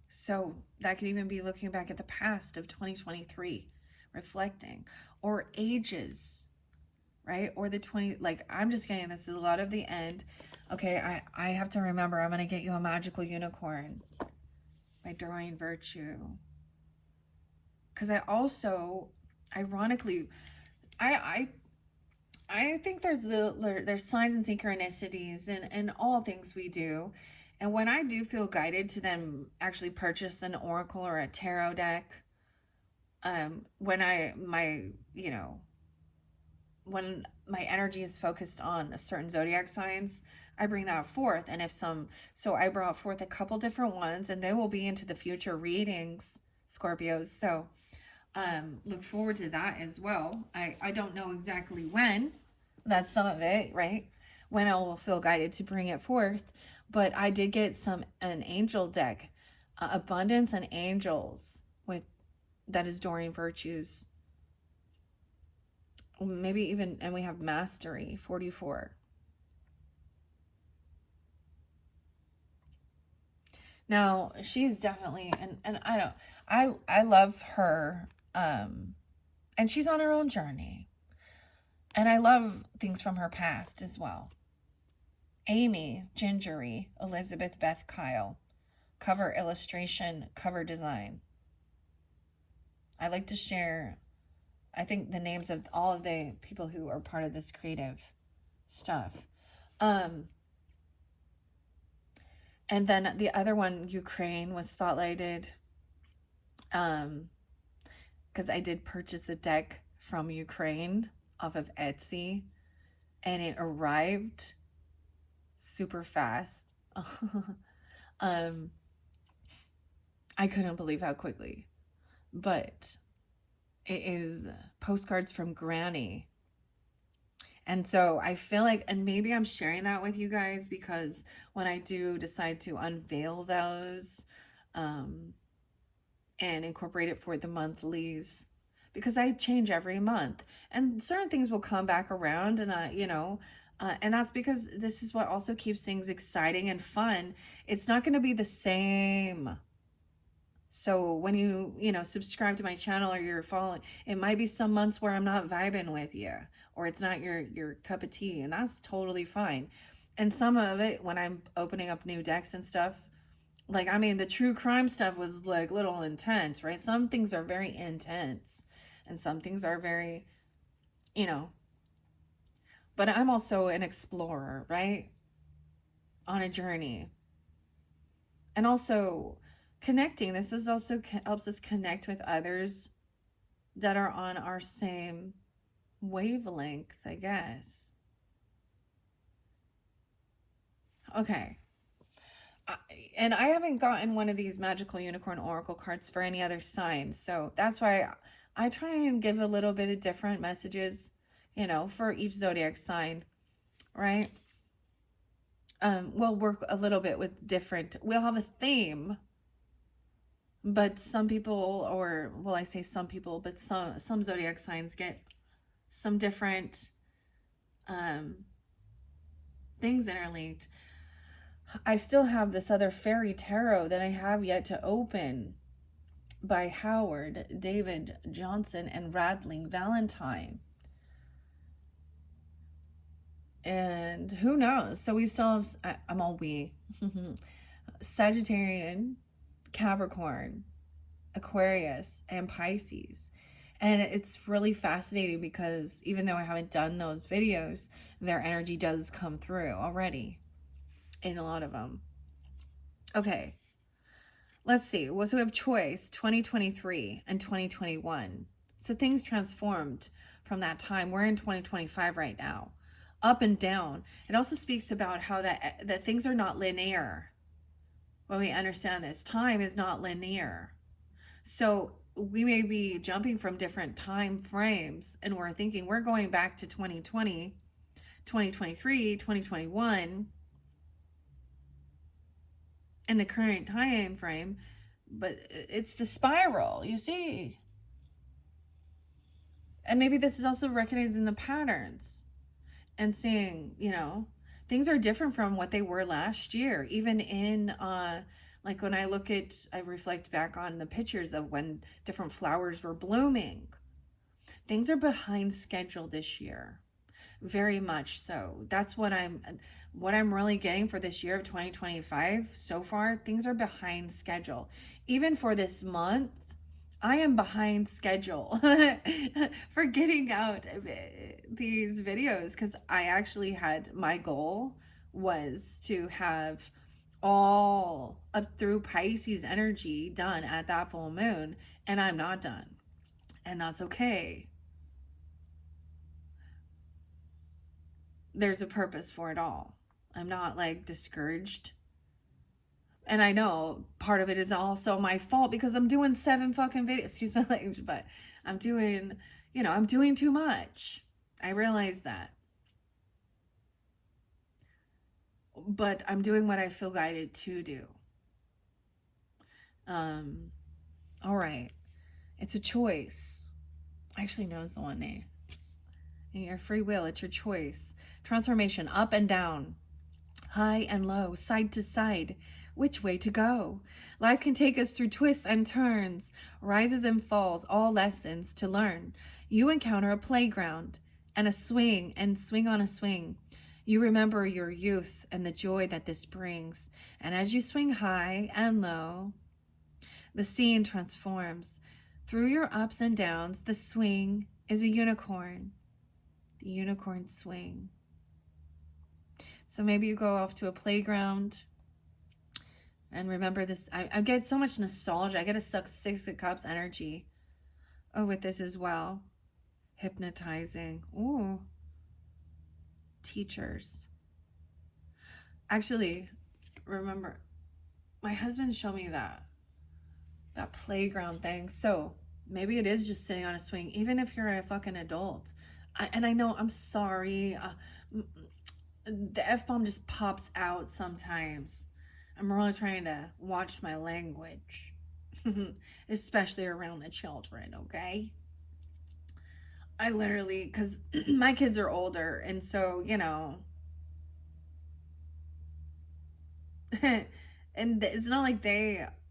So that could even be looking back at the past of 2023, reflecting, or ages, right? Or the 20, like, I'm just getting this is a lot of the end. Okay, I have to remember, I'm going to get you a magical unicorn by Doreen Virtue. Because I also, ironically, I think there's signs and synchronicities in all things we do. And when I do feel guided to then actually purchase an oracle or a tarot deck, when when my energy is focused on a certain zodiac signs, I bring that forth. And so I brought forth a couple different ones, and they will be into the future readings, Scorpios. So look forward to that as well. I don't know exactly when. That's some of it, right? When I will feel guided to bring it forth. But I did get an angel deck, Abundance and Angels, that is Doreen Virtues. Maybe even, and we have Mastery 44. Now she is definitely, and I love her, and she's on her own journey, and I love things from her past as well. Amy Gingery, Elizabeth Beth Kyle, cover illustration, cover design. I like to share, I think, the names of all of the people who are part of this creative stuff. And then the other one, Ukraine, was spotlighted. Because I did purchase a deck from Ukraine off of Etsy, and it arrived super fast. I couldn't believe how quickly. But it is postcards from Granny. And so I feel like, and maybe I'm sharing that with you guys because when I do decide to unveil those and incorporate it for the monthlies, because I change every month and certain things will come back around, and And that's because this is what also keeps things exciting and fun. It's not going to be the same. So when you subscribe to my channel or you're following, it might be some months where I'm not vibing with you or it's not your cup of tea, and that's totally fine. And some of it, when I'm opening up new decks and stuff, like, I mean, the true crime stuff was like little intense, right? Some things are very intense and some things are very, you know, but I'm also an explorer, right? On a journey. And also connecting. This is also helps us connect with others that are on our same wavelength, I guess. Okay. I, and I haven't gotten one of these magical unicorn oracle cards for any other sign. So that's why I try and give a little bit of different messages, for each zodiac sign, right? We'll work a little bit with different, we'll have a theme, but some people, or well, I say some people, but some zodiac signs get some different um things interlinked. I still have this other fairy tarot that I have yet to open by Howard David Johnson and Radling Valentine. And who knows? So we still have, I'm all we, Sagittarian, Capricorn, Aquarius, and Pisces. And it's really fascinating because even though I haven't done those videos, their energy does come through already in a lot of them. Okay, let's see. Well, so we have choice 2023 and 2021. So things transformed from that time. We're in 2025 right now, up and down. It also speaks about how that things are not linear. When we understand this, time is not linear. So we may be jumping from different time frames and we're thinking we're going back to 2020, 2023, 2021 in the current time frame, but it's the spiral, you see. And maybe this is also recognizing the patterns and seeing, things are different from what they were last year. Even in like when I reflect back on the pictures of when different flowers were blooming. Things are behind schedule this year. Very much so. That's what I'm really getting for this year of 2025 so far. Things are behind schedule. Even for this month, I am behind schedule for getting out these videos because I actually had my goal was to have all up through Pisces energy done at that full moon, and I'm not done. And that's okay. There's a purpose for it all. I'm not like discouraged. And I know part of it is also my fault because I'm doing 7 fucking videos. Excuse my language, but I'm doing too much. I realize that. But I'm doing what I feel guided to do. All right. It's a choice. I actually know it's the one name. And your free will, it's your choice. Transformation, up and down, high and low, side to side. Which way to go? Life can take us through twists and turns, rises and falls, all lessons to learn. You encounter a playground and swing on a swing. You remember your youth and the joy that this brings. And as you swing high and low, the scene transforms. Through your ups and downs, the swing is a unicorn. The unicorn swing. So maybe you go off to a playground and remember this. I get so much nostalgia. I get a Six of Cups energy with this as well. Hypnotizing. Ooh. Teachers. Actually, remember, my husband showed me that playground thing. So maybe it is just sitting on a swing, even if you're a fucking adult. And I know, I'm sorry. The F-bomb just pops out sometimes. I'm really trying to watch my language, especially around the children, okay? I literally, because my kids are older, and so, And it's not like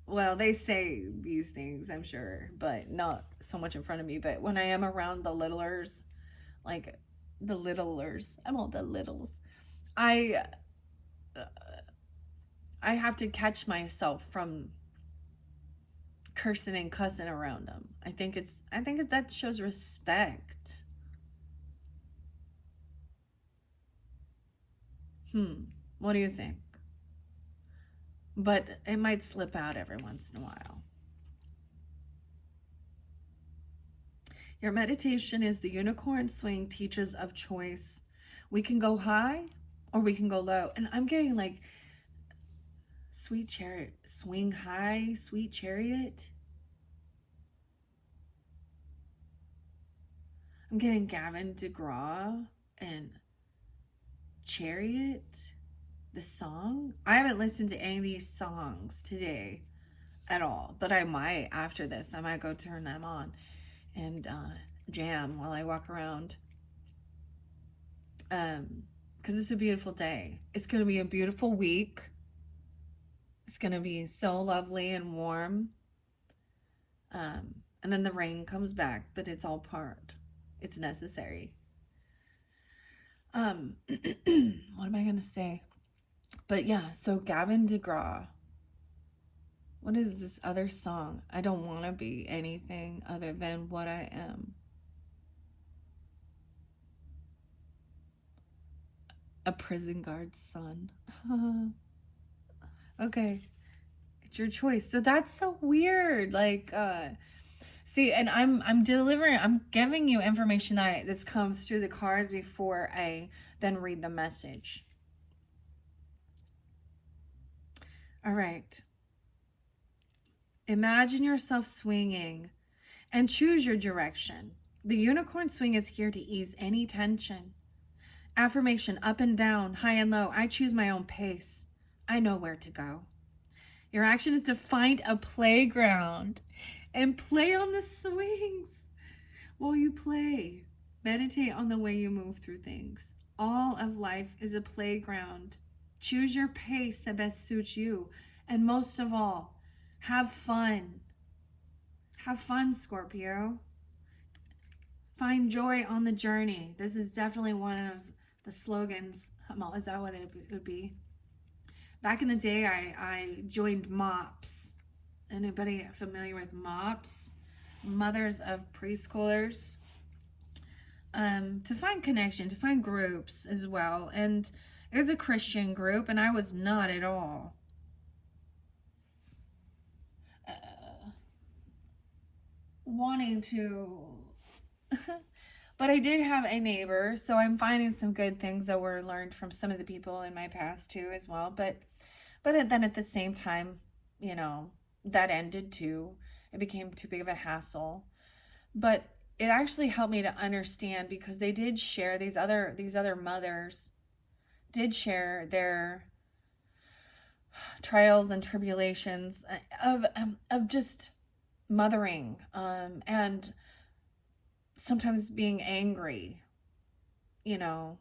well, they say these things, I'm sure, but not so much in front of me. But when I am around the littlers, like I'm all the littles. I I have to catch myself from cursing and cussing around them. I think that shows respect. What do you think? But it might slip out every once in a while. Your meditation is the unicorn swing teaches of choice. We can go high or we can go low. And I'm getting like sweet chariot, swing high, sweet chariot. I'm getting Gavin DeGraw and Chariot, the song. I haven't listened to any of these songs today at all, but I might after this. I might go turn them on and jam while I walk around. Because it's a beautiful day. It's going to be a beautiful week. It's going to be so lovely and warm. And then the rain comes back, but it's all part. It's necessary. What am I going to say? But yeah, so Gavin DeGraw. What is this other song? I don't want to be anything other than what I am. A prison guard's son. Okay. It's your choice. So that's so weird. Like, see, and I'm giving you information this comes through the cards before I then read the message. All right. Imagine yourself swinging and choose your direction. The unicorn swing is here to ease any tension. Affirmation up and down, high and low. I choose my own pace. I know where to go. Your action is to find a playground and play on the swings while you play. Meditate on the way you move through things. All of life is a playground. Choose your pace that best suits you. And most of all, have fun. Have fun, Scorpio. Find joy on the journey. This is definitely one of the slogans. Is that what it would be? Back in the day, I joined MOPS. Anybody familiar with MOPS? Mothers of Preschoolers. To find connection, to find groups as well. And it was a Christian group, and I was not at all. Wanting to but I did have a neighbor, so I'm finding some good things that were learned from some of the people in my past too as well. But then at the same time, that ended too. It became too big of a hassle. But it actually helped me to understand, because they did share, these other mothers did share their trials and tribulations of just mothering, and sometimes being angry, because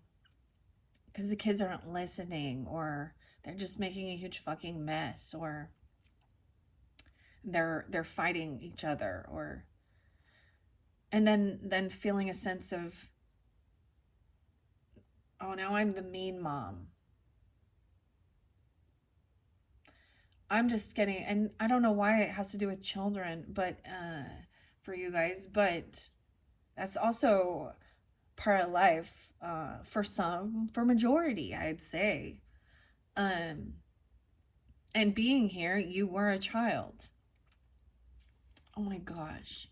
the kids aren't listening, or they're just making a huge fucking mess, or they're fighting each other, and then feeling a sense of, oh, now I'm the mean mom. I'm just getting, and I don't know why it has to do with children, but for you guys, but that's also part of life for some, for majority, I'd say. And being here, you were a child. Oh my gosh.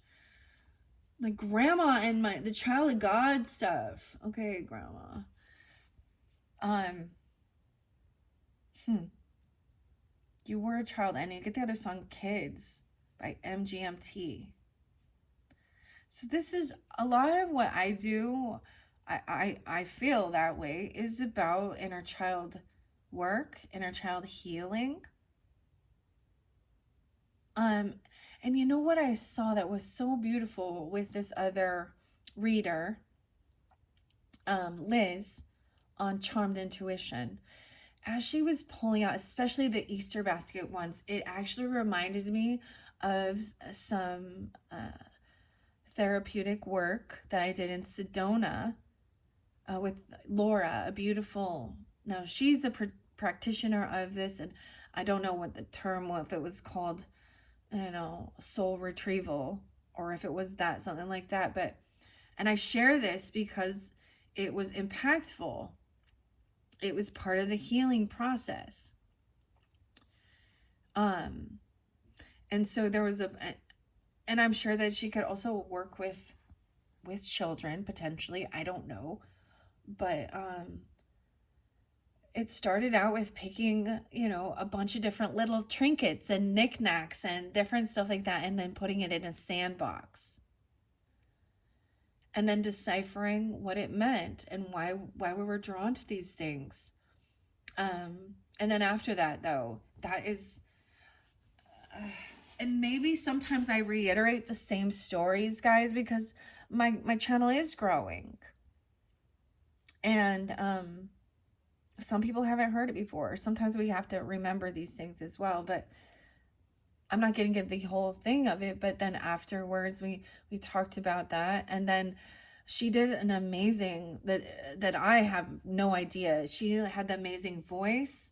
My grandma and the child of God stuff. Okay, grandma. You were a child, and you get the other song Kids by MGMT. So this is a lot of what I do. I feel that way is about inner child work, inner child healing. And you know what I saw that was so beautiful with this other reader, Liz, on Charmed Intuition. as she was pulling out, especially the Easter basket ones, it actually reminded me of some therapeutic work that I did in Sedona with Laura, a beautiful. Now she's a practitioner of this, and I don't know what the term, if it was called, soul retrieval, or if it was that, something like that. But, and I share this because it was impactful. It was part of the healing process. And so there was and I'm sure that she could also work with children potentially. I don't know, but it started out with picking, a bunch of different little trinkets and knickknacks and different stuff like that, and then putting it in a sandbox. And then deciphering what it meant and why we were drawn to these things. And then after that, though, that is, and maybe sometimes I reiterate the same stories, guys, because my channel is growing. And some people haven't heard it before. Sometimes we have to remember these things as well, but I'm not going to give the whole thing of it. But then afterwards, we talked about that. And then she did an amazing, that I have no idea. She had the amazing voice.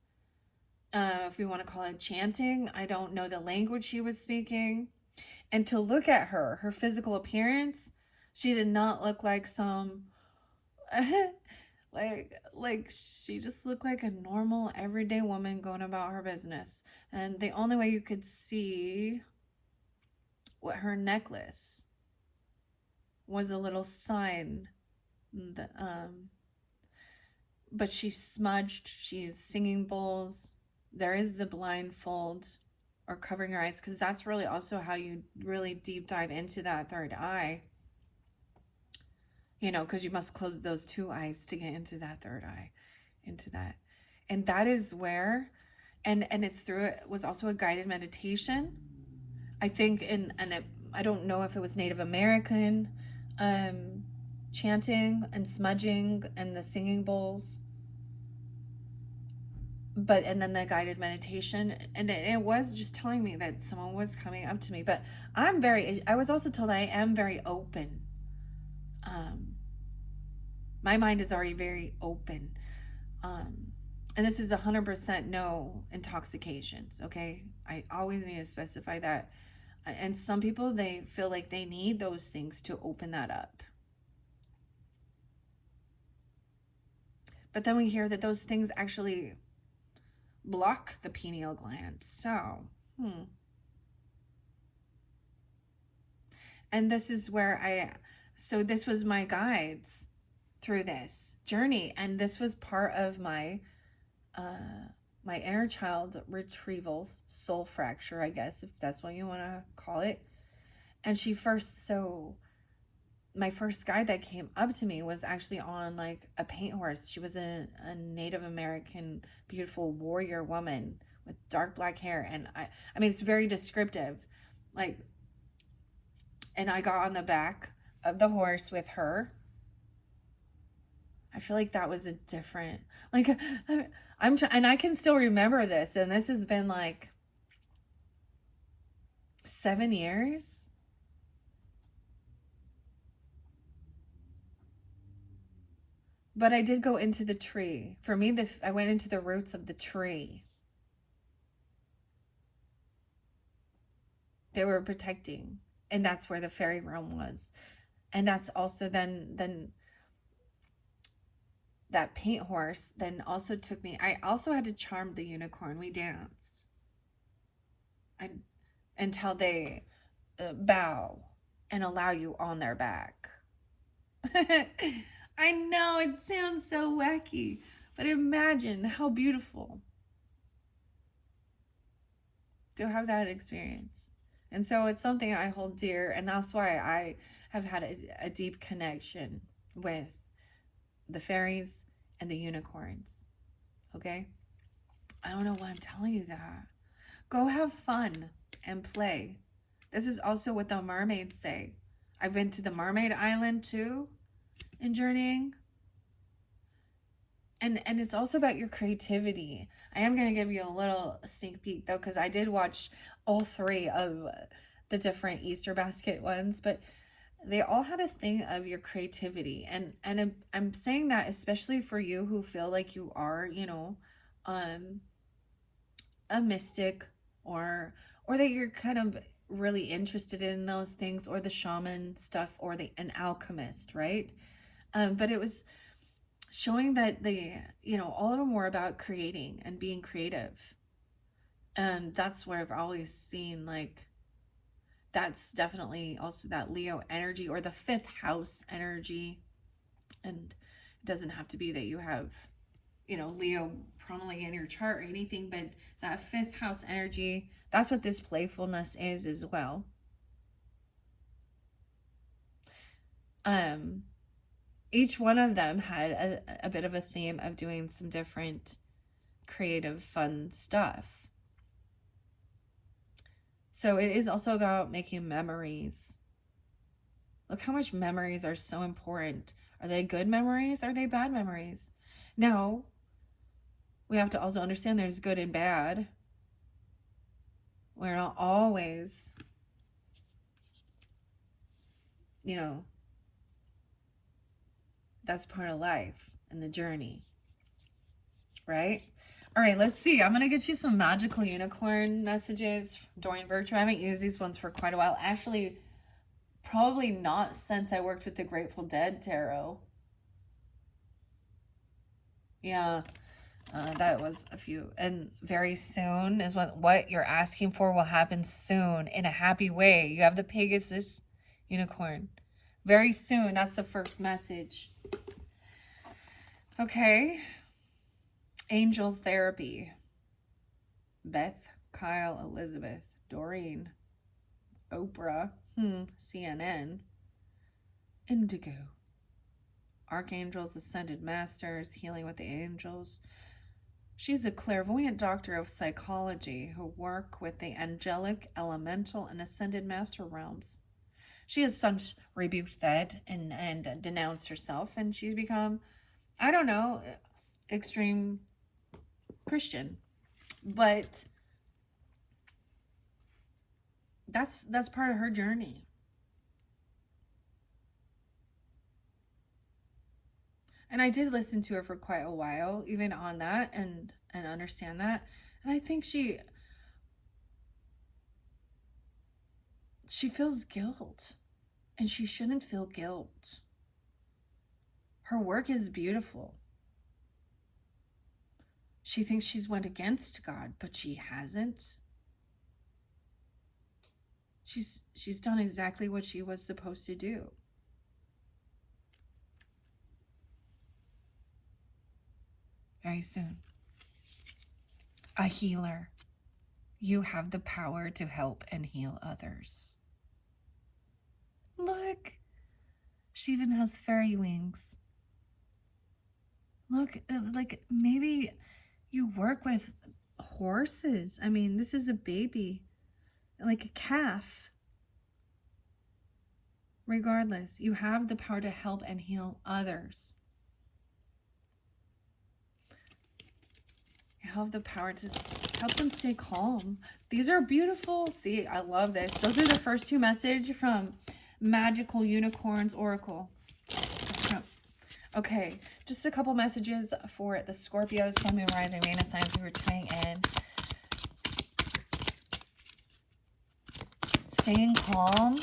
If we want to call it chanting. I don't know the language she was speaking. And to look at her physical appearance, she did not look like some like she just looked like a normal everyday woman going about her business. And the only way you could see what her necklace was, a little sign that but she's smudged, she's singing bowls. There is the blindfold or covering your eyes, because that's really also how you really deep dive into that third eye. Because you must close those two eyes to get into that third eye, into that. And that is where, and it's through, it was also a guided meditation. I think I don't know if it was Native American chanting and smudging and the singing bowls. But, and then the guided meditation, and it was just telling me that someone was coming up to me. But I was also told I am very open. My mind is already very open. And this is 100% no intoxications, okay? I always need to specify that. And some people, they feel like they need those things to open that up. But then we hear that those things actually block the pineal gland. So, And this is where so this was my guides through this journey. And this was part of my inner child retrieval, soul fracture, I guess, if that's what you want to call it. And my first guide that came up to me was actually on like a paint horse. She was a Native American, beautiful warrior woman with dark black hair. And I mean, it's very descriptive. Like, and I got on the back of the horse with her. I feel like that was a different, like, and I can still remember this. And this has been like 7 years. But I did go into the tree. For me, I went into the roots of the tree. They were protecting. And that's where the fairy realm was. And that's also then that paint horse then also took me. I also had to charm the unicorn. We danced. Until they bow and allow you on their back. I know it sounds so wacky, but imagine how beautiful to have that experience. And so it's something I hold dear, and that's why I have had a deep connection with the fairies and the unicorns. Okay? I don't know why I'm telling you that. Go have fun and play. This is also what the mermaids say. I've been to the mermaid island too in journeying. And it's also about your creativity. I am going to give you a little sneak peek though, because I did watch all 3 of the different Easter basket ones, but they all had a thing of your creativity. And I'm saying that especially for you who feel like you are, you know, a mystic, or that you're kind of really interested in those things, or the shaman stuff, or an alchemist, right? But it was showing that you know, all of them were about creating and being creative. And that's where I've always seen, like, that's definitely also that Leo energy, or the 5th house energy. And it doesn't have to be that you have, you know, Leo prominently in your chart or anything, but that 5th house energy, that's what this playfulness is as well. Each one of them had a bit of a theme of doing some different creative, fun stuff. So it is also about making memories. Look how much memories are so important. Are they good memories? Are they bad memories? Now, we have to also understand there's good and bad. We're not always, you know, that's part of life and the journey, right? All right, let's see. I'm going to get you some magical unicorn messages during virtue. I haven't used these ones for quite a while. Actually, probably not since I worked with the Grateful Dead tarot. Yeah, that was a few. And very soon is what you're asking for will happen soon in a happy way. You have the Pegasus unicorn. Very soon. That's the first message. Okay. Angel therapy. Beth, Kyle, Elizabeth, Doreen, Oprah, CNN, Indigo, Archangels, Ascended Masters, Healing with the Angels. She's a clairvoyant doctor of psychology who work with the angelic, elemental, and ascended master realms. She has since rebuked that and denounced herself, and she's become, I don't know, extreme Christian. But that's part of her journey. And I did listen to her for quite a while, even on that, and understand that. And I think she feels guilt, and she shouldn't feel guilt. Her work is beautiful. She thinks she's went against God, but she hasn't. She's done exactly what she was supposed to do. Very soon. A healer. You have the power to help and heal others. Look, she even has fairy wings. Look, like maybe you work with horses. I mean, this is a baby, like a calf. Regardless, you have the power to help and heal others. You have the power to help them stay calm. These are beautiful. See, I love this. Those are the first 2 messages from Magical Unicorns Oracle. Okay, just a couple messages for the Scorpio, Sun, Moon, Rising, Venus signs who are tuning in. Staying calm.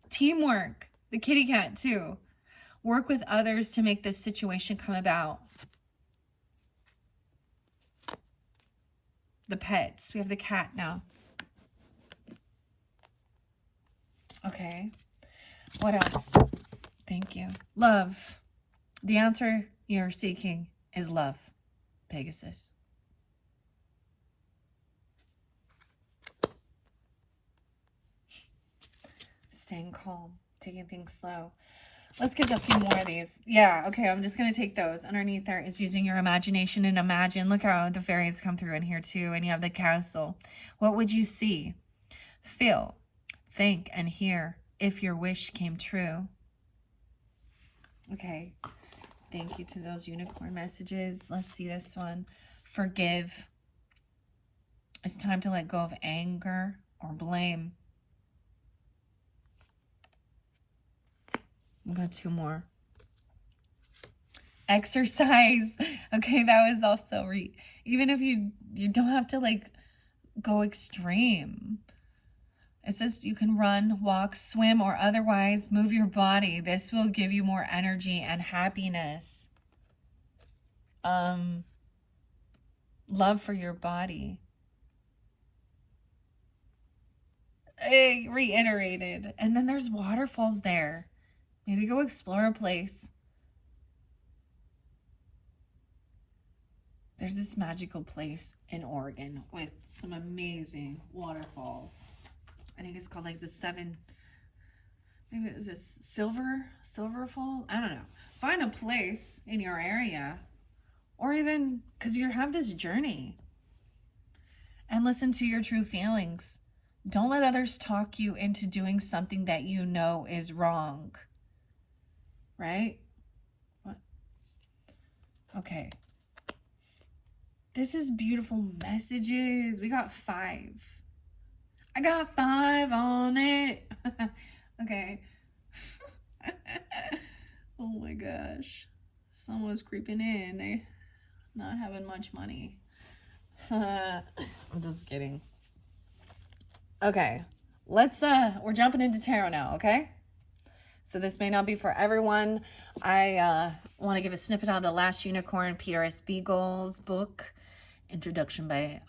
Teamwork. The kitty cat, too. Work with others to make this situation come about. The pets. We have the cat now. Okay. What else? Thank you. Love. The answer you're seeking is love, Pegasus. Staying calm, taking things slow. Let's get a few more of these. Yeah, okay, I'm just going to take those. Underneath there is using your imagination and imagine. Look how the fairies come through in here too, and you have the castle. What would you see, feel, think, and hear if your wish came true? Okay. Thank you to those unicorn messages. Let's see this one. Forgive. It's time to let go of anger or blame. We've got two more. Exercise. Okay, that was also even if you don't have to like go extreme. It says you can run, walk, swim, or otherwise move your body. This will give you more energy and happiness. Love for your body. Reiterated. And then there's waterfalls there. Maybe go explore a place. There's this magical place in Oregon with some amazing waterfalls. I think it's called like the seven, maybe it's this silver fall. I don't know. Find a place in your area, or even because you have this journey, and listen to your true feelings. Don't let others talk you into doing something that you know is wrong. Right? What? Okay. This is beautiful messages. We got 5. I got 5 on it. Okay. Oh my gosh. Someone's creeping in. They're not having much money. I'm just kidding. Okay. We're jumping into tarot now, okay? So this may not be for everyone. I want to give a snippet out of The Last Unicorn, Peter S. Beagle's book. Introduction by,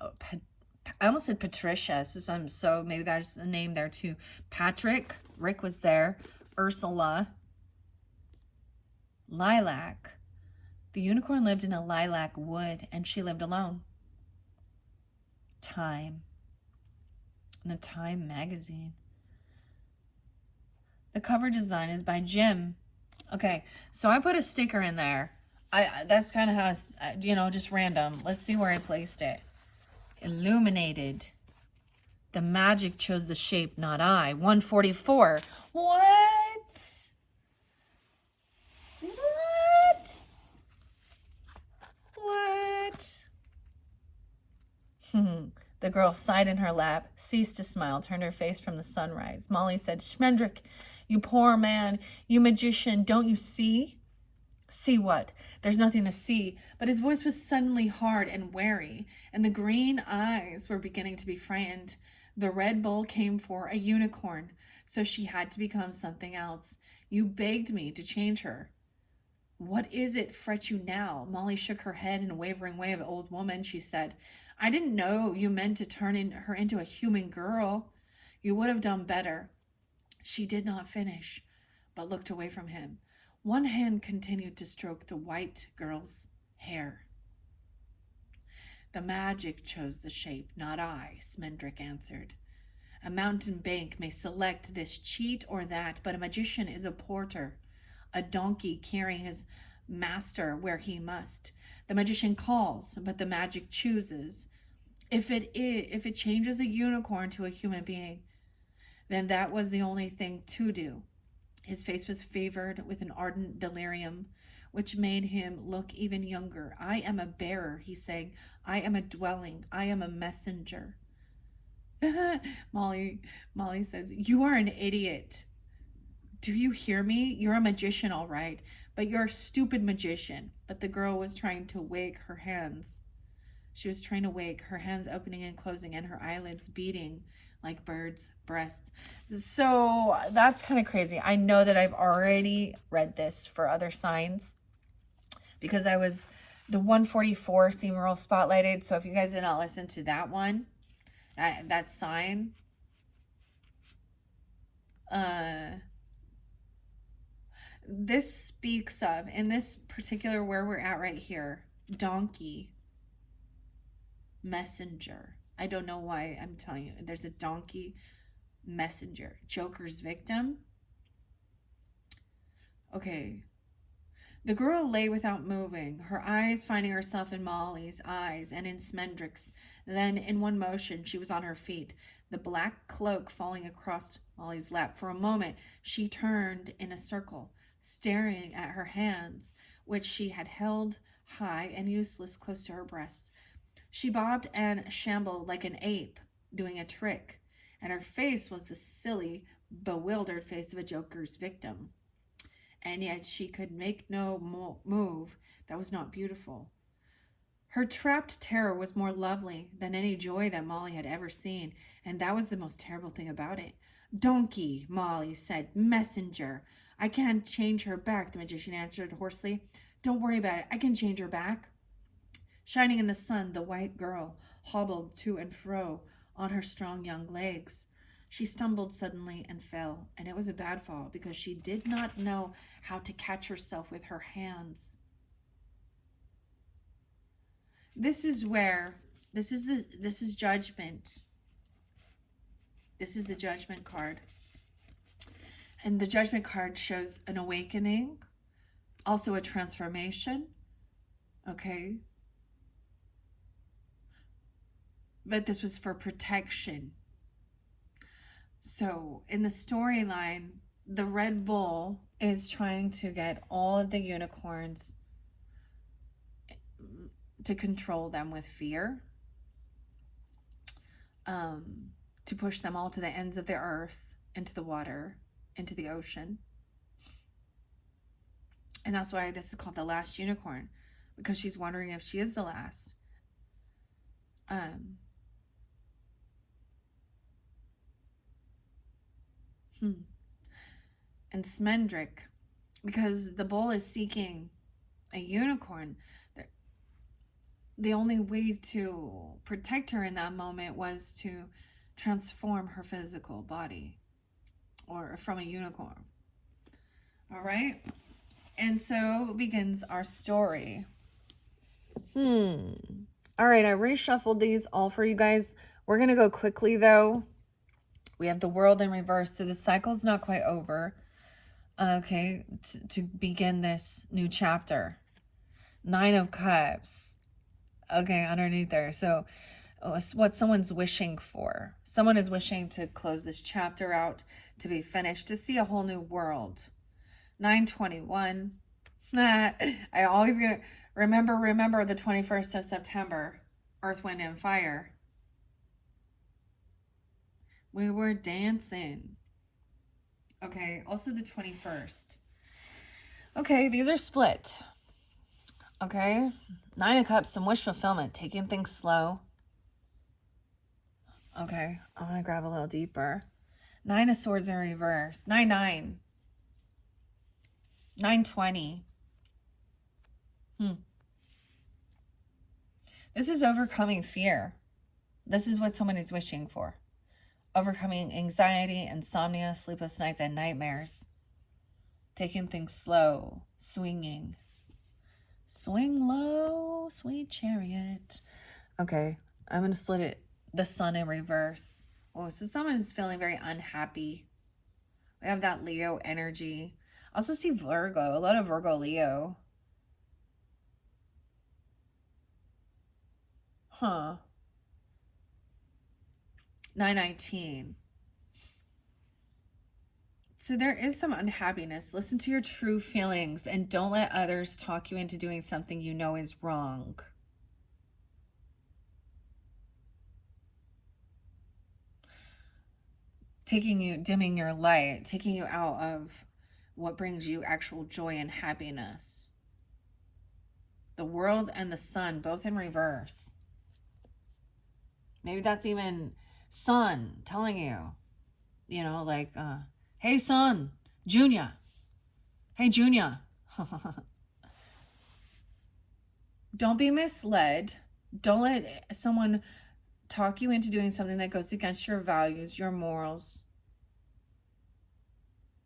I almost said Patricia, so maybe there's a name there too. Patrick, Rick was there. Ursula. Lilac. The unicorn lived in a lilac wood, and she lived alone. Time. In the Time magazine. The cover design is by Jim. Okay, so I put a sticker in there. That's kind of how it's, just random. Let's see where I placed it. Illuminated. The magic chose the shape, not I. 144. What? What? What? The girl sighed in her lap, ceased to smile, turned her face from the sunrise. Molly said, Schmendrick, you poor man, you magician, don't you see? See what? There's nothing to see. But his voice was suddenly hard and wary, and the green eyes were beginning to be frightened. The red bowl came for a unicorn, so she had to become something else. You begged me to change her. What is it frets you now? Molly shook her head in a wavering way of old woman. She said, I didn't know you meant to turn her into a human girl. You would have done better. She did not finish, but looked away from him. One hand continued to stroke the white girl's hair. The magic chose the shape, not I, Smendrick answered. A mountain bank may select this cheat or that, but a magician is a porter, a donkey carrying his master where he must. The magician calls, but the magic chooses. If it changes a unicorn to a human being, then that was the only thing to do. His face was favored with an ardent delirium, which made him look even younger. I am a bearer, he sang. I am a dwelling. I am a messenger. Molly says, you are an idiot. Do you hear me? You're a magician, all right, but you're a stupid magician. But the girl was trying to wake her hands. She was trying to wake, her hands opening and closing and her eyelids beating like birds' breasts. So that's kind of crazy. I know that I've already read this for other signs because the 144 seemed real spotlighted. So if you guys did not listen to that one, that sign, this speaks of, in this particular where we're at right here, donkey, messenger. I don't know why I'm telling you. There's a donkey, messenger, Joker's victim. Okay. The girl lay without moving, her eyes finding herself in Molly's eyes and in Smendrick's. Then, in one motion, she was on her feet, the black cloak falling across Molly's lap. For a moment, she turned in a circle, staring at her hands. which she had held high and useless close to her breasts. She bobbed and shambled like an ape doing a trick, and her face was the silly, bewildered face of a joker's victim. And yet she could make no move that was not beautiful. Her trapped terror was more lovely than any joy that Molly had ever seen, and that was the most terrible thing about it. Donkey, Molly said. Messenger. I can't change her back, the magician answered hoarsely. Don't worry about it. I can change her back. Shining in the sun, the white girl hobbled to and fro on her strong young legs. She stumbled suddenly and fell, and it was a bad fall because she did not know how to catch herself with her hands. This is where this is judgment. This is the judgment card. And the judgment card shows an awakening, also a transformation. Okay? But this was for protection. So, in the storyline, the Red Bull is trying to get all of the unicorns to control them with fear, to push them all to the ends of the earth, into the water, into the ocean. And that's why this is called the last unicorn, because she's wondering if she is the last. And Smendrick, because the bull is seeking a unicorn, the only way to protect her in that moment was to transform her physical body or from a unicorn. All right? And so begins our story. All right, I reshuffled these all for you guys. We're going to go quickly, though. We have the world in reverse, so the cycle's not quite over. Okay, to begin this new chapter. 9 of Cups. Okay, underneath there. So what someone's wishing for. Someone is wishing to close this chapter out, to be finished, to see a whole new world. 9/21. I always gonna remember the 21st of September. Earth, Wind, and Fire. We were dancing. Okay, also the 21st. Okay, these are split. Okay, 9 of Cups, some wish fulfillment, taking things slow. Okay, I'm going to grab a little deeper. 9 of Swords in reverse. 9/9. 9/20. This is overcoming fear. This is what someone is wishing for. Overcoming anxiety, insomnia, sleepless nights, and nightmares. Taking things slow. Swinging. Swing low, sweet chariot. Okay, I'm going to split it. The Sun in reverse. Oh, so someone is feeling very unhappy. We have that Leo energy. I also see Virgo. A lot of Virgo Leo. 9/19. So there is some unhappiness. Listen to your true feelings and don't let others talk you into doing something you know is wrong. Dimming your light, taking you out of what brings you actual joy and happiness. The World and the Sun, both in reverse. Maybe that's even Sun telling you, like, hey, Sun, Junior. Hey, Junior. Don't be misled. Don't let someone talk you into doing something that goes against your values, your morals,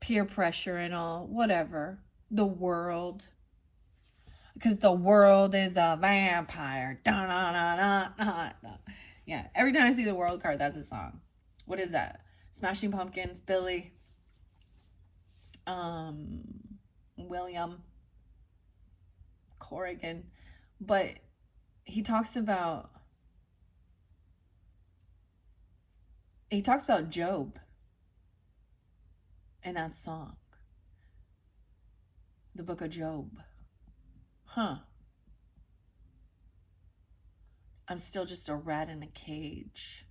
peer pressure and all, whatever. The world. Because the world is a vampire. Yeah, every time I see the world card, that's a song. What is that? Smashing Pumpkins, Billy, William Corrigan. But he talks about Job in that song. The book of Job. Huh. I'm still just a rat in a cage.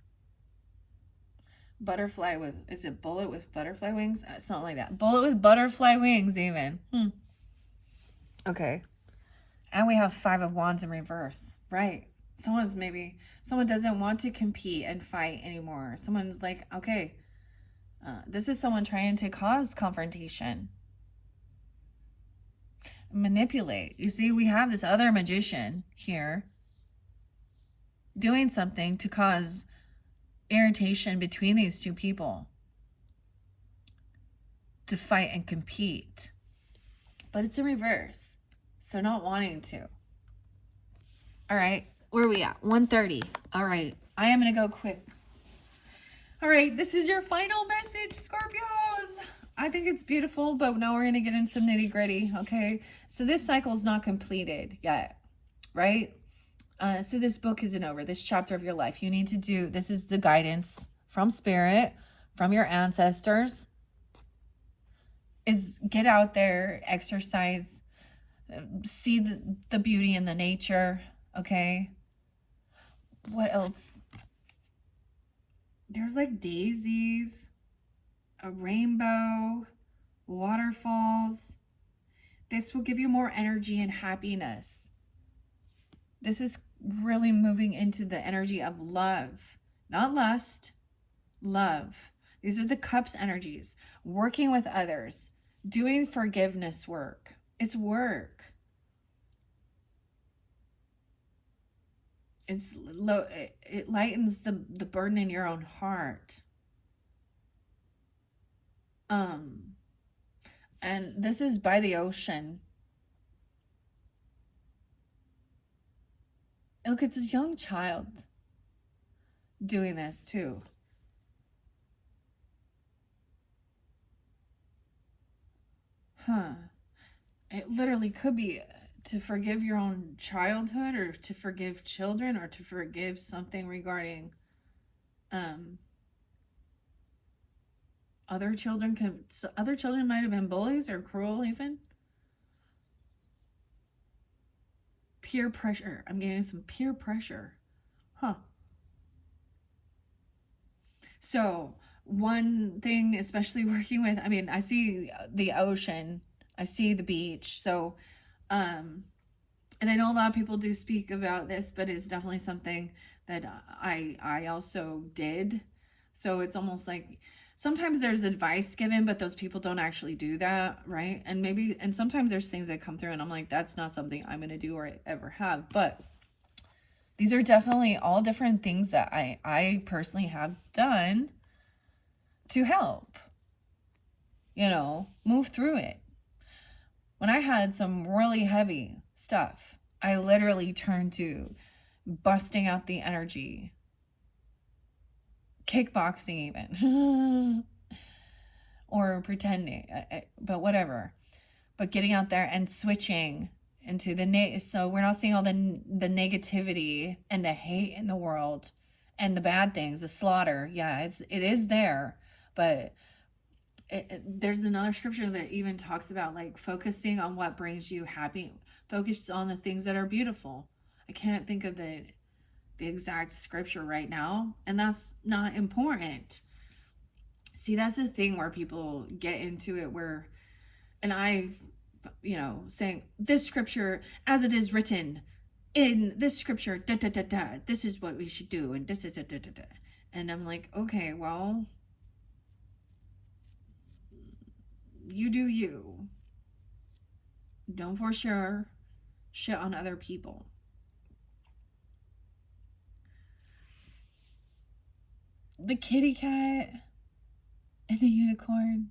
Butterfly with, is it bullet with butterfly wings? Something like that. Bullet with butterfly wings, even. Okay. And we have 5 of Wands in reverse. Right. Someone doesn't want to compete and fight anymore. Someone's like, okay, this is someone trying to cause confrontation, manipulate. You see, we have this other magician here doing something to cause irritation between these two people, to fight and compete. But it's in reverse, so not wanting to. All right, where are we at? 1:30. All right, I am going to go quick. All right, this is your final message, Scorpios. I think it's beautiful, but now we're going to get into some nitty gritty, okay? So this cycle is not completed yet, right? So this book isn't over, this chapter of your life. You need to do, this is the guidance from spirit, from your ancestors, is get out there, exercise, see the beauty in the nature, okay? What else? There's like daisies, a rainbow, waterfalls. This will give you more energy and happiness. This is really moving into the energy of love, not lust, love. These are the cups energies, working with others, doing forgiveness work. It's work. It lightens the burden in your own heart. And this is by the ocean. Look, it's a young child doing this too. It literally could be to forgive your own childhood, or to forgive children, or to forgive something regarding other children. Other children might have been bullies or cruel, even. Peer pressure. I'm getting some peer pressure. So one thing, especially working with, I mean, I see the ocean, I see the beach. So, and I know a lot of people do speak about this, but it's definitely something that I also did. So it's almost like sometimes there's advice given, but those people don't actually do that, right? And sometimes there's things that come through and I'm like, that's not something I'm going to do or ever have. But these are definitely all different things that I personally have done to help, move through it. When I had some really heavy stuff, I literally turned to busting out the energy, kickboxing even, or pretending, but whatever. But getting out there and switching into so we're not seeing all the negativity and the hate in the world and the bad things, the slaughter. Yeah, it is there, but there's another scripture that even talks about like focusing on what brings you happy, focus on the things that are beautiful. I can't think of the exact scripture right now, and that's not important. See, that's the thing where people get into it where, and saying this scripture as it is written in this scripture, da da da da, this is what we should do, and this is da da da da. And I'm like, okay, well, you do you. Don't force your shit on other people. The kitty cat and the unicorn.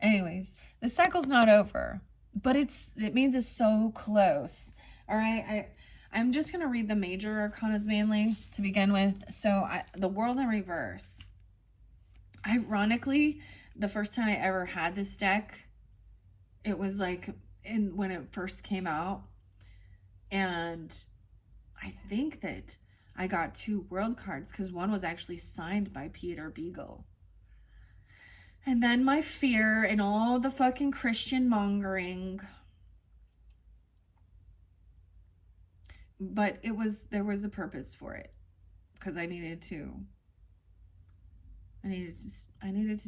Anyways, the cycle's not over, but it means it's so close. All right, I'm just gonna read the major arcanas mainly to begin with. So the world in reverse. Ironically, the first time I ever had this deck, it was like when it first came out, and I think that I got 2 world cards because one was actually signed by Peter Beagle. And then my fear and all the fucking Christian mongering but there was a purpose for it, because I needed to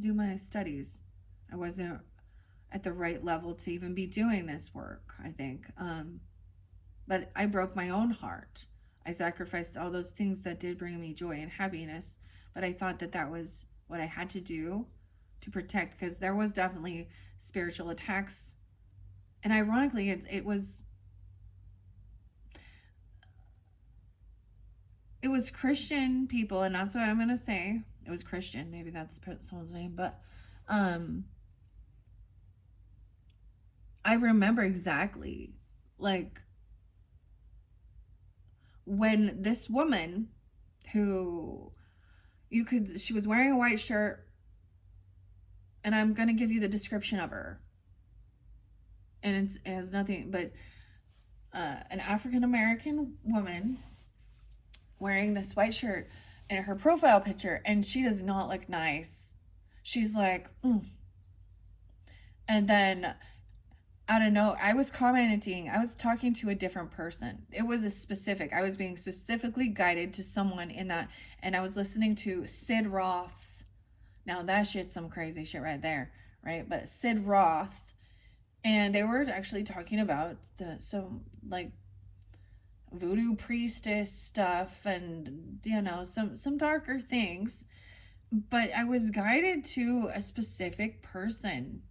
do my studies. I wasn't at the right level to even be doing this work, I think. But I broke my own heart. I sacrificed all those things that did bring me joy and happiness, but I thought that that was what I had to do to protect, because there was definitely spiritual attacks. And ironically, it was Christian people, and that's what I'm gonna say. It was Christian, maybe that's someone's name, but um, I remember exactly, like, when this woman who she was wearing a white shirt, and I'm gonna give you the description of her, and it has nothing but an African American woman wearing this white shirt and her profile picture, and she does not look nice. She's like, and then I don't know. I was talking to a different person. It was I was being specifically guided to someone in that, and I was listening to Sid Roth's. Now that shit's some crazy shit right there, right? But Sid Roth, and they were actually talking about some like voodoo priestess stuff, and some darker things. But I was guided to a specific person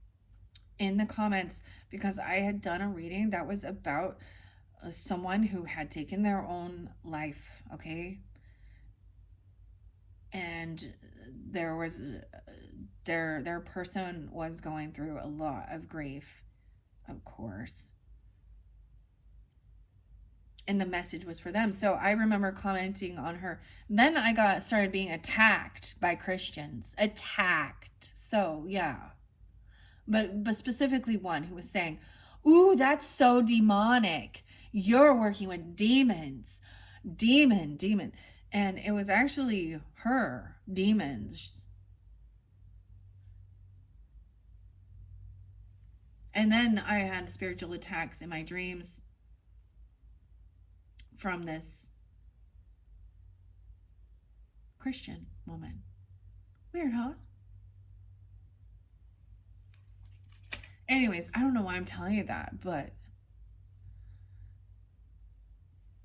in the comments, because I had done a reading that was about someone who had taken their own life, okay? And there was their person was going through a lot of grief, of course. And the message was for them. So I remember commenting on her. Then I started being attacked by Christians. Attacked. So, yeah. But specifically one who was saying, "Ooh, that's so demonic. You're working with demons. Demon." And it was actually her, demons. And then I had spiritual attacks in my dreams from this Christian woman. Weird, huh? Anyways, I don't know why I'm telling you that, but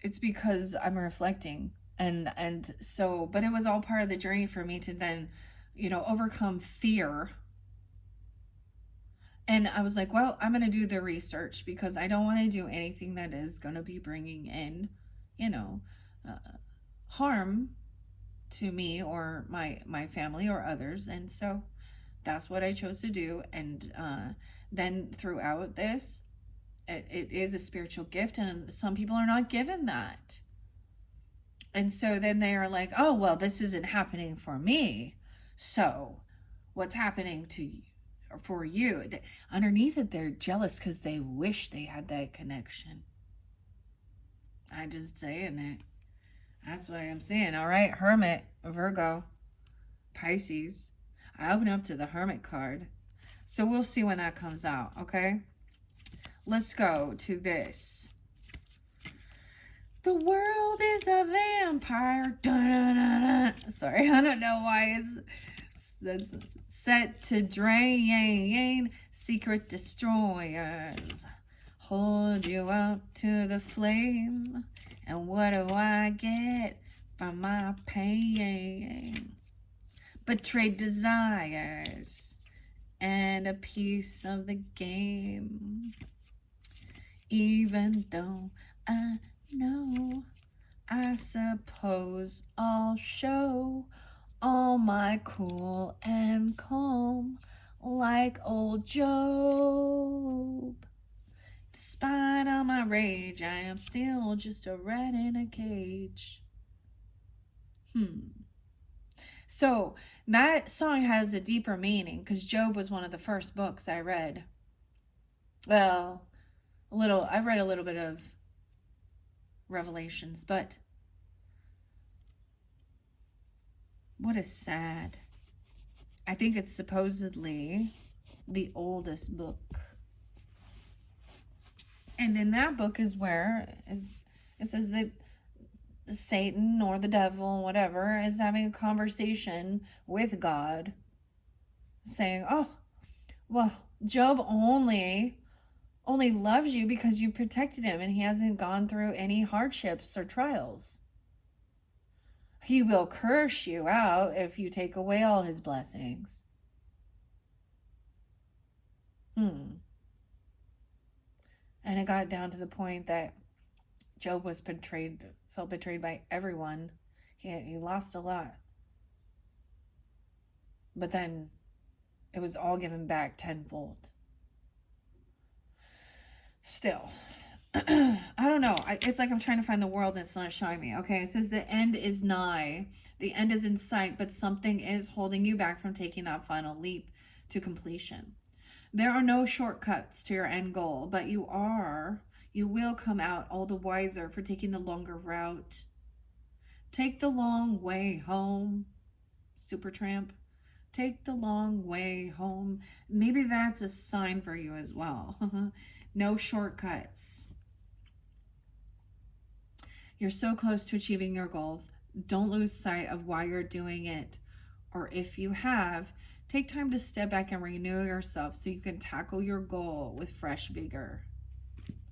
it's because I'm reflecting, and so, but it was all part of the journey for me to then, overcome fear. And I was like, well, I'm going to do the research, because I don't want to do anything that is going to be bringing in, uh, harm to me or my family or others. And so that's what I chose to do. And then throughout this, it is a spiritual gift, and some people are not given that. And so then they are like, oh, well, this isn't happening for me. So what's happening for you? Underneath it, they're jealous because they wish they had that connection. I just saying it. That's what I'm saying. All right, Hermit, Virgo, Pisces. I open up to the Hermit card. So we'll see when that comes out, okay? Let's go to this. The world is a vampire. Dun-dun-dun-dun. Sorry, I don't know why that's set to drain. Secret destroyers hold you up to the flame. And what do I get from my pain? Betrayed desires and a piece of the game. Even though I know, I suppose I'll show all my cool and calm, like old Job. Despite all my rage, I am still just a rat in a cage. So that song has a deeper meaning, because Job was one of the first books I read. Well, I read a little bit of Revelations, but what is sad? I think it's supposedly the oldest book. And in that book is where It says that Satan or the devil, whatever, is having a conversation with God, saying, "Oh, well, Job only loves you because you protected him and he hasn't gone through any hardships or trials. He will curse you out if you take away all his blessings." And it got down to the point that Job was felt betrayed by everyone. He lost a lot. But then it was all given back tenfold. Still, I don't know. It's like I'm trying to find the world and it's not showing me. Okay, it says the end is nigh. The end is in sight, but something is holding you back from taking that final leap to completion. There are no shortcuts to your end goal, but you will come out all the wiser for taking the longer route. Take the long way home, Supertramp. Take the long way home. Maybe that's a sign for you as well. No shortcuts. You're so close to achieving your goals. Don't lose sight of why you're doing it. Or if you have, take time to step back and renew yourself so you can tackle your goal with fresh vigor.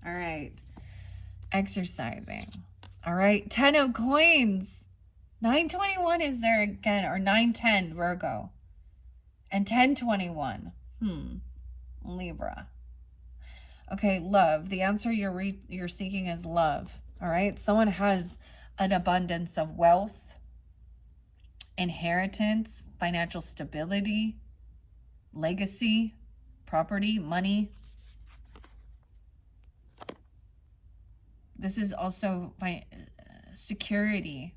All right. Exercising. All right. 10 of coins. 921 is there again, or 910 Virgo. And 1021. Libra. Okay, love. The answer you're seeking is love. All right. Someone has an abundance of wealth, inheritance, financial stability, legacy, property, money. This is also security,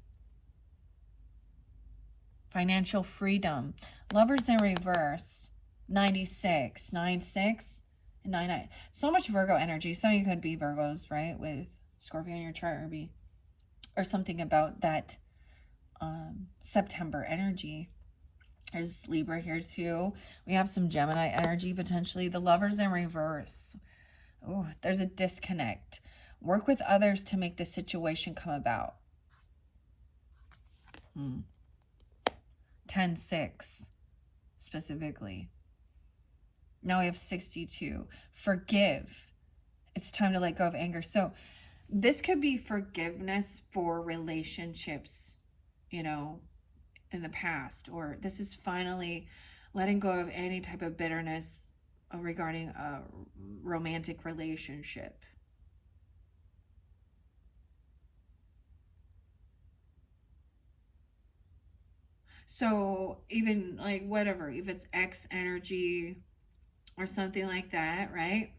financial freedom. Lovers in reverse, 96, 96, and 99. So much Virgo energy. Some of you could be Virgos, right? With Scorpio in your chart, or something about that September energy. There's Libra here too. We have some Gemini energy potentially. The Lovers in reverse. Oh, there's a disconnect. Work with others to make the situation come about. 10-6 specifically. Now we have 62. Forgive. It's time to let go of anger. So this could be forgiveness for relationships, in the past, or this is finally letting go of any type of bitterness regarding a romantic relationship. So even like whatever, if it's X energy or something like that, right?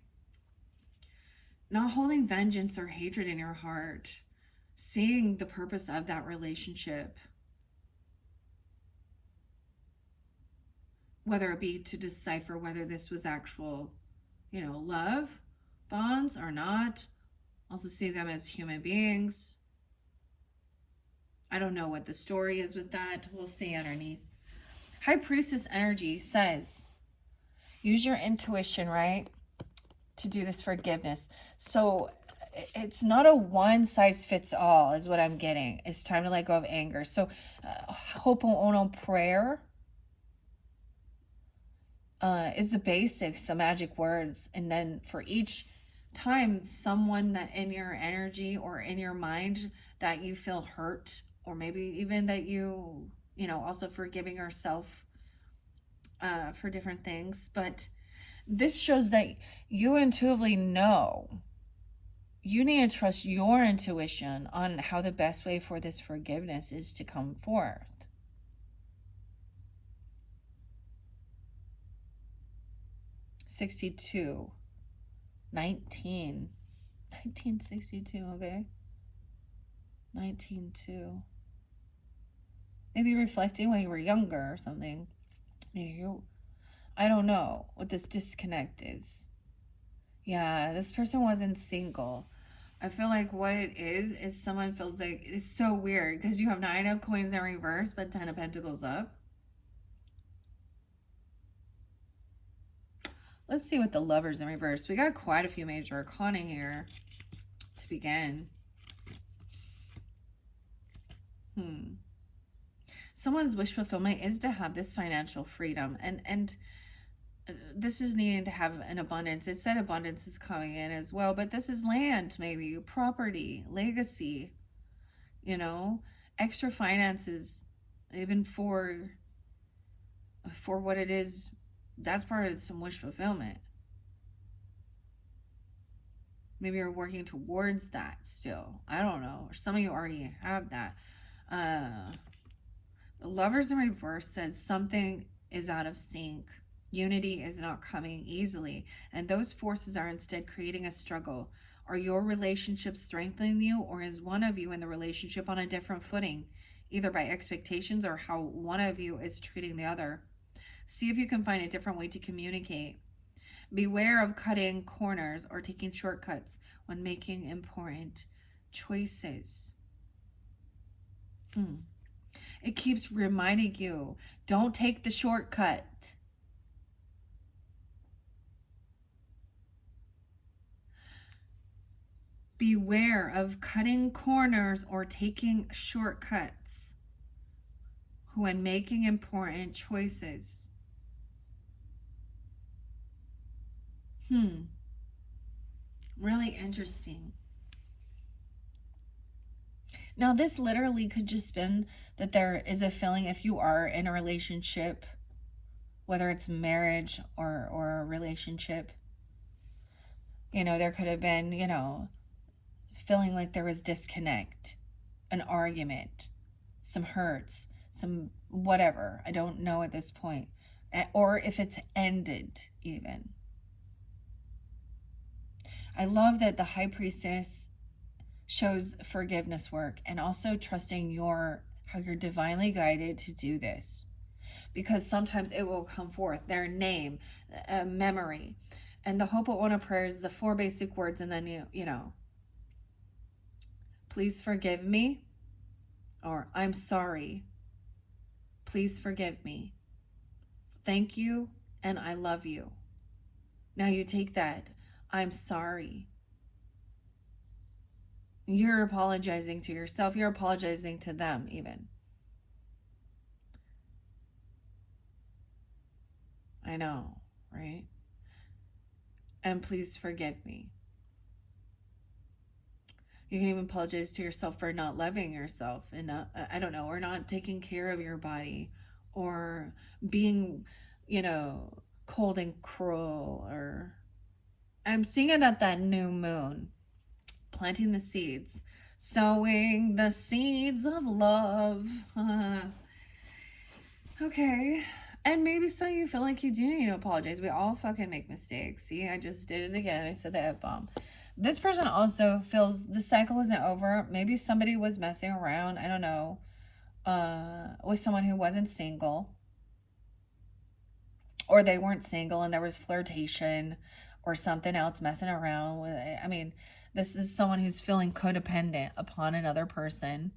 Not holding vengeance or hatred in your heart, seeing the purpose of that relationship, whether it be to decipher whether this was actual, love bonds or not. Also see them as human beings. I don't know what the story is with that. We'll see underneath. High Priestess energy says, use your intuition, right, to do this forgiveness. So it's not a one size fits all is what I'm getting. It's time to let go of anger. So Ho'oponopono prayer is the basics, the magic words. And then for each time someone that in your energy or in your mind that you feel hurt, or maybe even that you also forgiving yourself for different things. But this shows that you intuitively know. You need to trust your intuition on how the best way for this forgiveness is to come forth. $62, 1962, okay? 19.2. Maybe reflecting when you were younger or something. I don't know what this disconnect is. Yeah, this person wasn't single. I feel like what it is someone feels like, it's so weird because you have 9 of coins in reverse but 10 of pentacles up. Let's see what the Lovers in reverse. We got quite a few major arcana here to begin. Hmm. Someone's wish fulfillment is to have this financial freedom, and this is needing to have an abundance. It said abundance is coming in as well, but this is land, maybe property, legacy, you know, extra finances, even for what it is. That's part of some wish fulfillment. Maybe you're working towards that still. I don't know. Or some of you already have that. Uh, the Lovers in reverse says something is out of sync. Unity is not coming easily, and those forces are instead creating a struggle. Are your relationships strengthening you, or is one of you in the relationship on a different footing, either by expectations or how one of you is treating the other? See if you can find a different way to communicate. Beware of cutting corners or taking shortcuts when making important choices. Hmm. It keeps reminding you, don't take the shortcut. Beware of cutting corners or taking shortcuts when making important choices. Really interesting. Now, this literally could just been that there is a feeling if you are in a relationship, whether it's marriage or a relationship, there could have been, feeling like there was disconnect, an argument, some hurts, some whatever. I don't know at this point. Or if it's ended, even. I love that the high priestess shows forgiveness work and also trusting how you're divinely guided to do this, because sometimes it will come forth their name, memory, and the Ho'oponopono prayer is the 4 basic words, and then please forgive me, or I'm sorry, please forgive me, thank you, and I love you. Now you take that, I'm sorry. You're apologizing to yourself, you're apologizing to them, even. I know, right? And please forgive me. You can even apologize to yourself for not loving yourself and not, I don't know, or not taking care of your body, or being, cold and cruel. Or I'm seeing it at that new moon, planting the seeds, sowing the seeds of love. Okay. And maybe some of you feel like you do need to apologize. We all fucking make mistakes. See, I just did it again. I said the F-bomb. This person also feels the cycle isn't over. Maybe somebody was messing around, I don't know, with someone who wasn't single. Or they weren't single and there was flirtation or something else messing around with it. I mean, this is someone who's feeling codependent upon another person.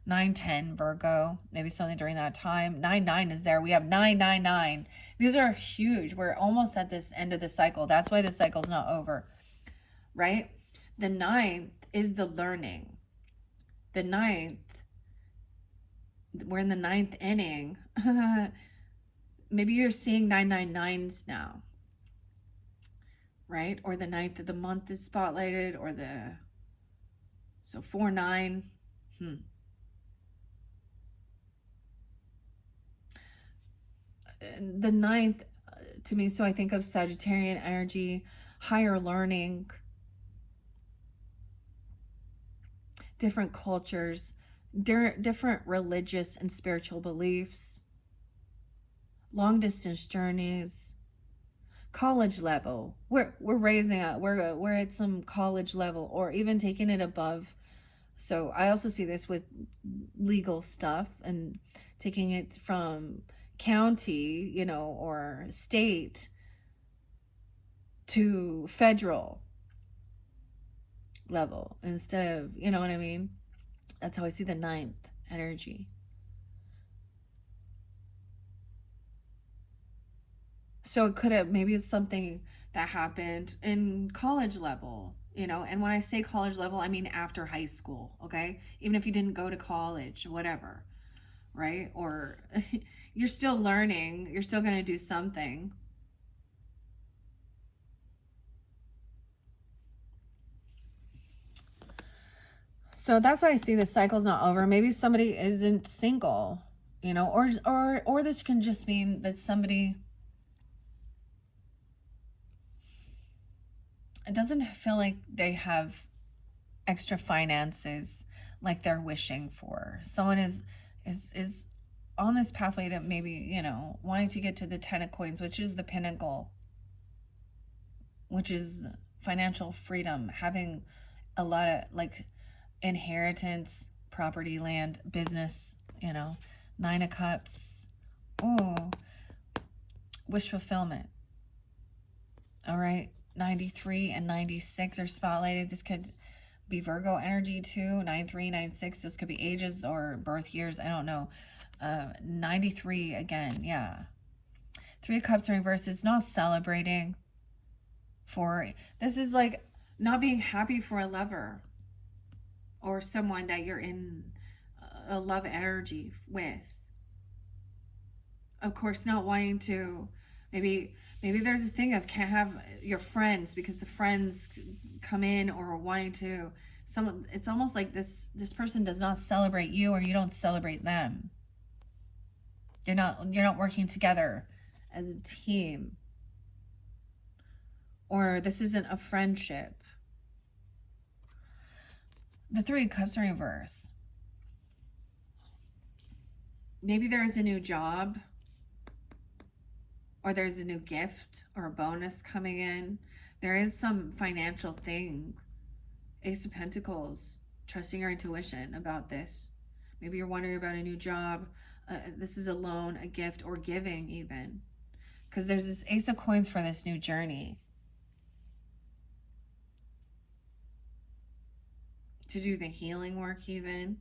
9-10 Virgo, maybe something during that time. 9-9 is there. We have 9-9-9. These are huge. We're almost at this end of the cycle. That's why the cycle's not over, right? The 9th is the learning. The 9th, we're in the 9th inning. Maybe you're seeing 999s now, right? Or the 9th of the month is spotlighted, or so 4-9. The 9th to me, so I think of Sagittarian energy, higher learning, different cultures, different religious and spiritual beliefs, long distance journeys, college level. We're raising up. We're at some college level, or even taking it above. So I also see this with legal stuff and taking it from county, or state to federal level instead of, you know what I mean? That's how I see the 9th energy. So it could have, maybe it's something that happened in college level, and when I say college level, I mean after high school, okay? Even if you didn't go to college, whatever, right? Or you're still learning, you're still going to do something. So that's why I see the cycle's not over. Maybe somebody isn't single, or this can just mean that somebody, it doesn't feel like they have extra finances like they're wishing for. Someone is on this pathway to maybe, wanting to get to the 10 of coins, which is the pinnacle, which is financial freedom, having a lot of like inheritance, property, land, business, 9 of cups. Oh, wish fulfillment. All right. 93 and 96 are spotlighted. This could be Virgo energy too. 93, 96. Those could be ages or birth years. I don't know. 93 again. Yeah. 3 of Cups in reverse is not celebrating for. This is like not being happy for a lover or someone that you're in a love energy with. Of course, not wanting to. Maybe there's a thing of can't have your friends because the friends come in, or wanting to someone. It's almost like this person does not celebrate you, or you don't celebrate them. You're not working together as a team, or this isn't a friendship. The 3 of Cups in reverse. Maybe there is a new job, or there's a new gift or a bonus coming in. There is some financial thing. Ace of Pentacles, trusting your intuition about this. Maybe you're wondering about a new job. This is a loan, a gift, or giving even. Because there's this Ace of Coins for this new journey. To do the healing work even.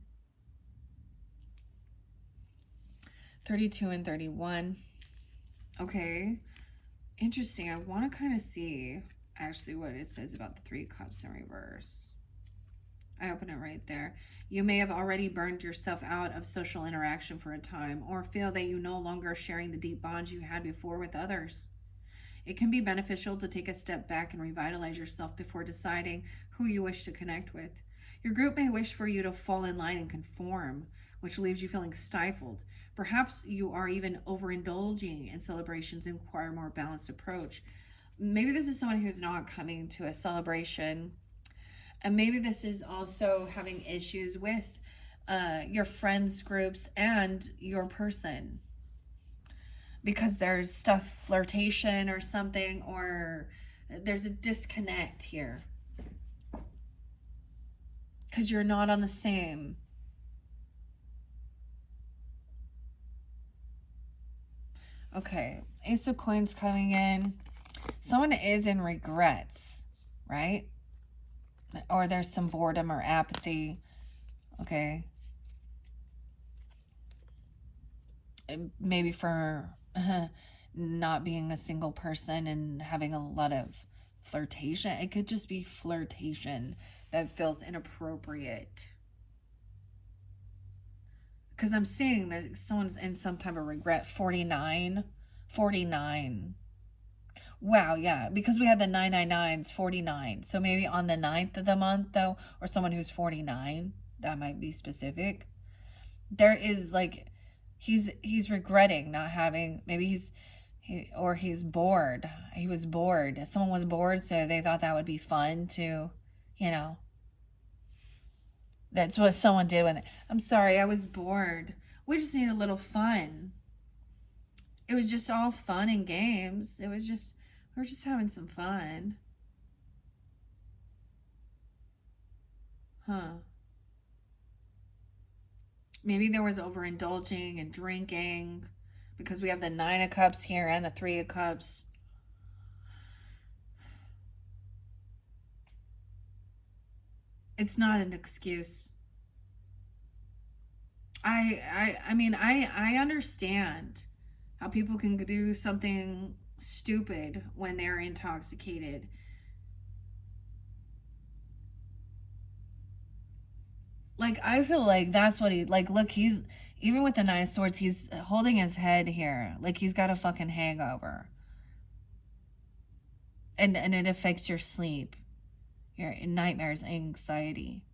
32 and 31. Okay. Interesting. I want to kind of see actually what it says about the 3 of Cups in reverse. I open it right there. You may have already burned yourself out of social interaction for a time, or feel that you no longer are sharing the deep bonds you had before with others. It can be beneficial to take a step back and revitalize yourself before deciding who you wish to connect with. Your group may wish for you to fall in line and conform, which leaves you feeling stifled. Perhaps you are even overindulging in celebrations and require a more balanced approach. Maybe this is someone who's not coming to a celebration. And maybe this is also having issues with your friends groups and your person, because there's stuff, flirtation or something, or there's a disconnect here because you're not on the same. Okay, Ace of Coins coming in. Someone is in regrets, right? Or there's some boredom or apathy. Okay. Maybe for not being a single person and having a lot of flirtation. It could just be flirtation that feels inappropriate. Because I'm seeing that someone's in some type of regret. 49. 49. Wow, yeah. Because we had the 999s, 49. So maybe on the 9th of the month, though, or someone who's 49, that might be specific. There is like, he's regretting not having, maybe he's bored. He was bored. Someone was bored, so they thought that would be fun to, that's what someone did when I'm sorry, I was bored. We just need a little fun. It was just all fun and games. We were just having some fun. Huh. Maybe there was overindulging and drinking, because we have the 9 of Cups here and the 3 of Cups. It's not an excuse. I mean, I understand how people can do something stupid when they're intoxicated. Like, I feel like that's what he, like, look, he's, even with the Nine of Swords, he's holding his head here. Like, he's got a fucking hangover. And it affects your sleep, your nightmares, anxiety.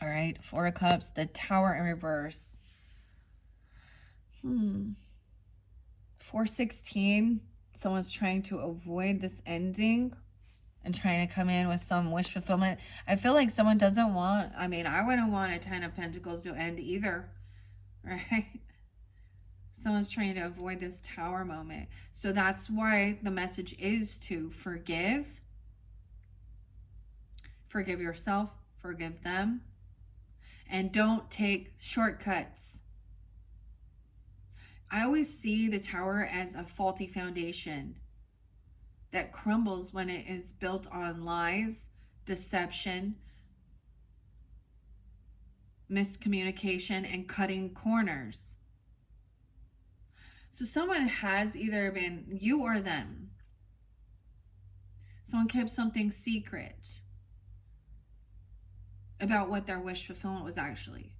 All right, Four of Cups, the Tower in reverse. 416, someone's trying to avoid this ending and trying to come in with some wish fulfillment. I feel like someone doesn't want, I mean, I wouldn't want a Ten of Pentacles to end either, right? Someone's trying to avoid this Tower moment. So that's why the message is to forgive. Forgive yourself, forgive them, and don't take shortcuts. I always see the Tower as a faulty foundation that crumbles when it is built on lies, deception, miscommunication, and cutting corners. So someone has either been you or them. Someone kept something secret about what their wish fulfillment was actually.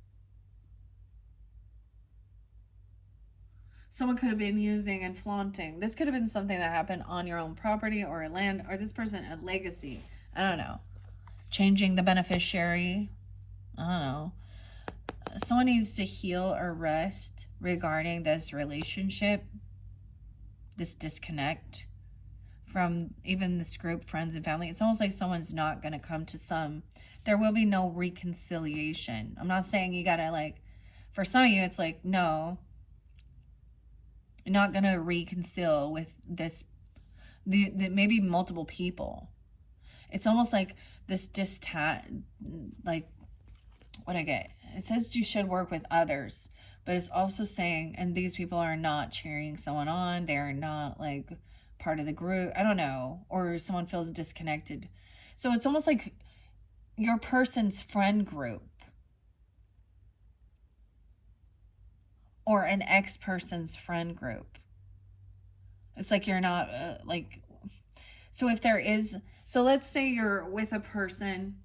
Someone could have been using and flaunting. This could have been something that happened on your own property or a land, or this person a legacy. I don't know. Changing the beneficiary. I don't know. Someone needs to heal or rest regarding this relationship, this disconnect from even this group, friends and family. It's almost like someone's not going to come to some, there will be no reconciliation. I'm not saying you got to, like, for some of you, it's like, no, you're not going to reconcile with this, the maybe multiple people. It's almost like this like, what I get, it says you should work with others, but it's also saying, and these people are not cheering someone on, they're not like part of the group, I don't know, or someone feels disconnected. So it's almost like your person's friend group or an ex-person's friend group. It's like you're not like, so if there is, so let's say you're with a person,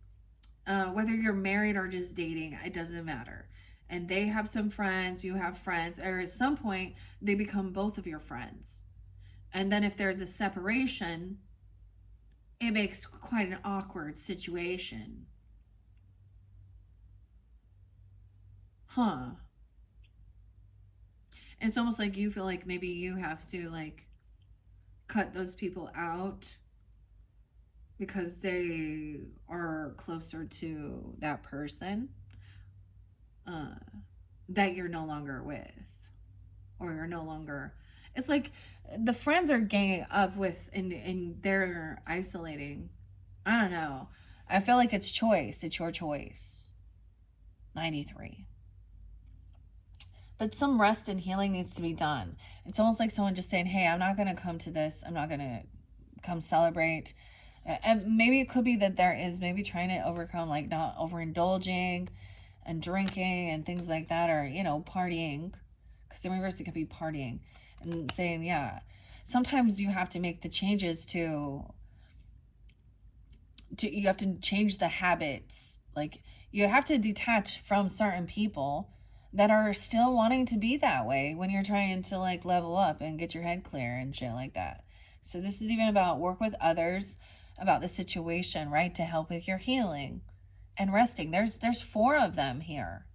whether you're married or just dating, it doesn't matter. And they have some friends, you have friends, or at some point they become both of your friends. And then if there's a separation, it makes quite an awkward situation. Huh. And it's almost like you feel like maybe you have to like cut those people out because they are closer to that person that you're no longer with, or you're no longer, it's like the friends are ganging up with and they're isolating. I don't know. I feel like it's choice. It's your choice. 93. But some rest and healing needs to be done. It's almost like someone just saying, hey, I'm not going to come to this. I'm not going to come celebrate. And maybe it could be that there is maybe trying to overcome, like, not overindulging and drinking and things like that, or, you know, partying. Because in reverse, it could be partying. And saying, yeah, sometimes you have to make the changes to you have to change the habits. Like, you have to detach from certain people that are still wanting to be that way when you're trying to like level up and get your head clear and shit like that. So this is even about work with others about the situation, right? To help with your healing and resting. There's 4 of them here.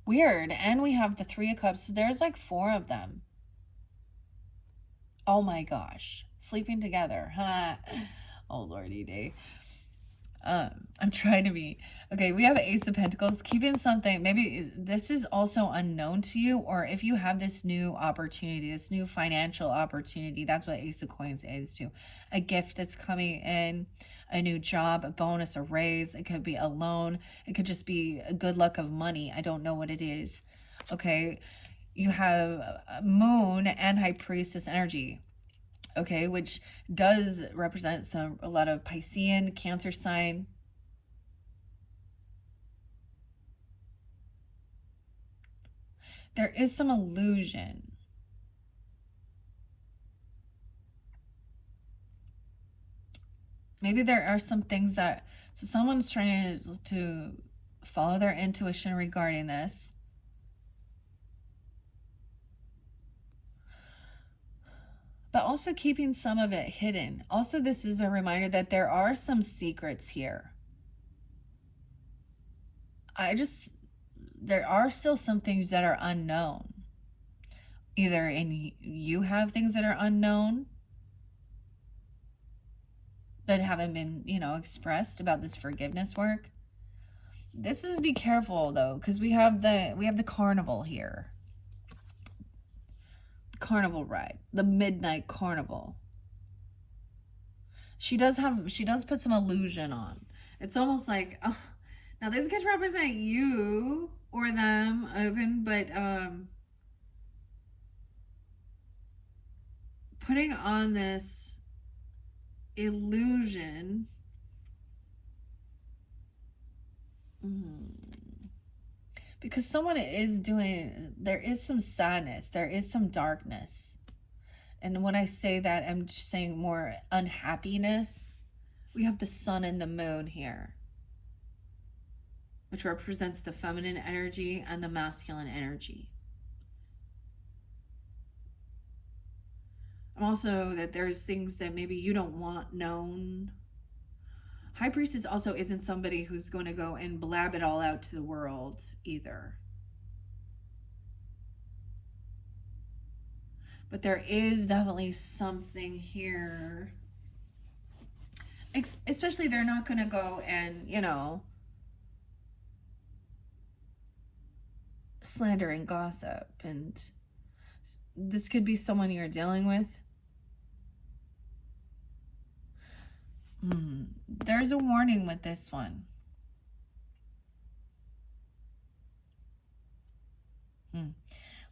Weird. And we have the 3 of Cups. So there's like 4 of them. Oh my gosh. Sleeping together. Huh? Oh lordy day. I'm trying to be okay. We have an Ace of Pentacles. Keeping something, maybe this is also unknown to you, or if you have this new opportunity, this new financial opportunity, that's what Ace of Coins is too. A gift that's coming in, a new job, a bonus, a raise. It could be a loan. It could just be a good luck of money. I don't know what it is. Okay, you have Moon and High Priestess energy. Okay, which does represent a lot of Piscean, Cancer sign. There is some illusion. Maybe there are some things that, so someone's trying to follow their intuition regarding this. But also keeping some of it hidden. Also, this is a reminder that there are some secrets here. There are still some things that are unknown. Either you have things that are unknown that haven't been, expressed about this forgiveness work. This is, be careful though, because we have the carnival here. The carnival ride, the midnight carnival. She does put some illusion on. It's almost like, now this could represent you or them even, but putting on this illusion. Because someone is there is some sadness, there is some darkness. And when I say that, I'm just saying more unhappiness. We have the sun and the moon here, which represents the feminine energy and the masculine energy. Also, that there's things that maybe you don't want known. High Priestess also isn't somebody who's going to go and blab it all out to the world either. But there is definitely something here. Especially they're not going to go and, slander and gossip. And this could be someone you're dealing with. There's a warning with this one. We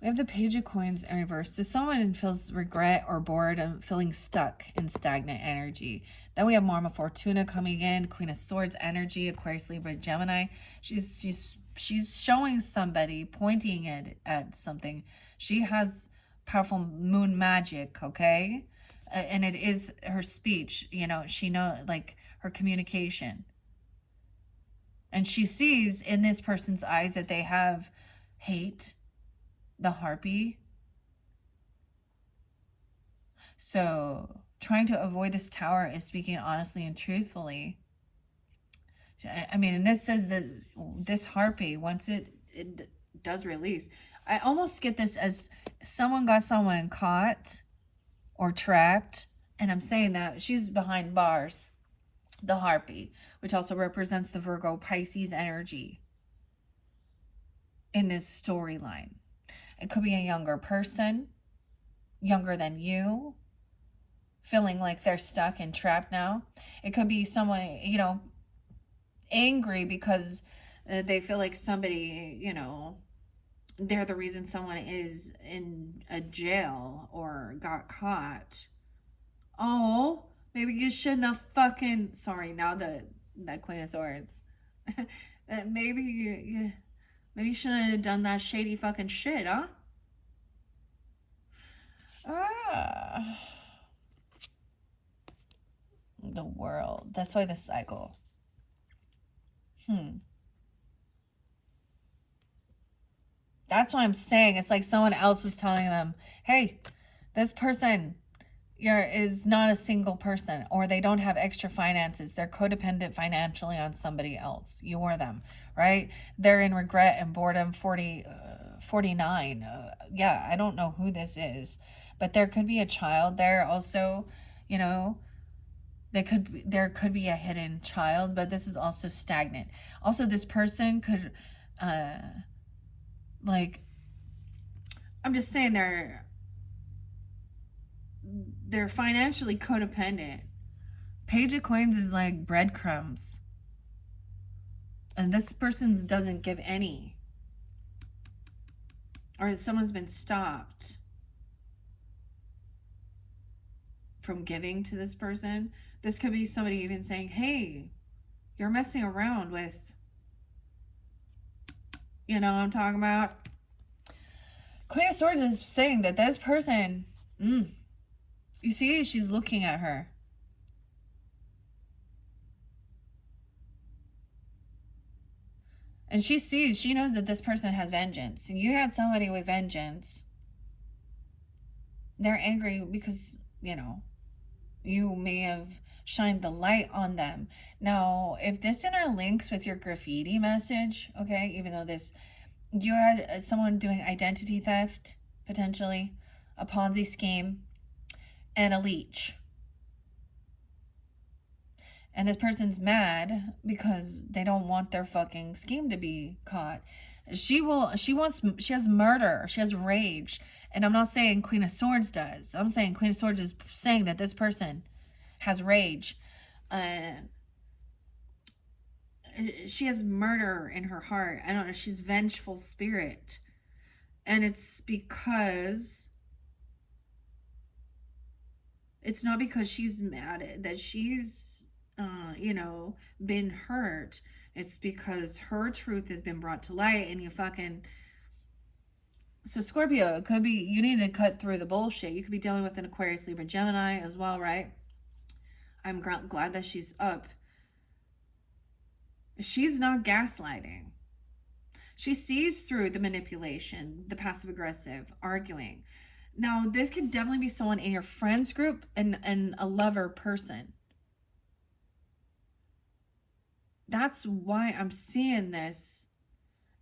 have the Page of Coins in reverse. So someone feels regret or bored and feeling stuck in stagnant energy. Then we have Mama Fortuna coming in, Queen of Swords energy, Aquarius, Libra, Gemini. She's showing somebody, pointing it at something. She has powerful moon magic, okay? And it is her speech, she knows, like, her communication. And she sees in this person's eyes that they have hate, the harpy. So trying to avoid this tower is speaking honestly and truthfully. I mean, and it says that this harpy, once it does release, I almost get this as someone got someone caught or trapped, and I'm saying that she's behind bars, the harpy, which also represents the Virgo Pisces energy in this storyline. It could be a younger person, younger than you, feeling like they're stuck and trapped now. It could be someone, angry because they feel like somebody, they're the reason someone is in a jail or got caught. Oh, maybe you shouldn't have fucking, sorry, now that Queen of Swords. maybe you shouldn't have done that shady fucking shit, huh? The world. That's why the cycle. That's what I'm saying. It's like someone else was telling them, hey, this person is not a single person, or they don't have extra finances. They're codependent financially on somebody else, you or them, right? They're in regret and boredom. 49. Yeah, I don't know who this is, but there could be a child there also, there could be a hidden child, but this is also stagnant. Also, this person could, I'm just saying they're financially codependent. Page of Coins is like breadcrumbs, and this person's doesn't give any, or someone's been stopped from giving to this person. This could be somebody even saying, hey, you're messing around with, I'm talking about. Queen of Swords is saying that this person, you see, she's looking at her. And she knows that this person has vengeance. And you had somebody with vengeance. They're angry because, you may have shined the light on them. Now, if this interlinks with your graffiti message, okay, even though you had someone doing identity theft, potentially, a Ponzi scheme, and a leech. And this person's mad because they don't want their fucking scheme to be caught. She has murder, she has rage. And I'm not saying Queen of Swords does. I'm saying Queen of Swords is saying that this person has rage. And she has murder in her heart. I don't know. She's vengeful spirit. And it's not because she's mad that she's, been hurt. It's because her truth has been brought to light and So Scorpio, it could be you need to cut through the bullshit. You could be dealing with an Aquarius, Libra, Gemini as well, right? I'm glad that she's up. She's not gaslighting. She sees through the manipulation, the passive aggressive, arguing. Now, this could definitely be someone in your friends group and a lover person. That's why I'm seeing this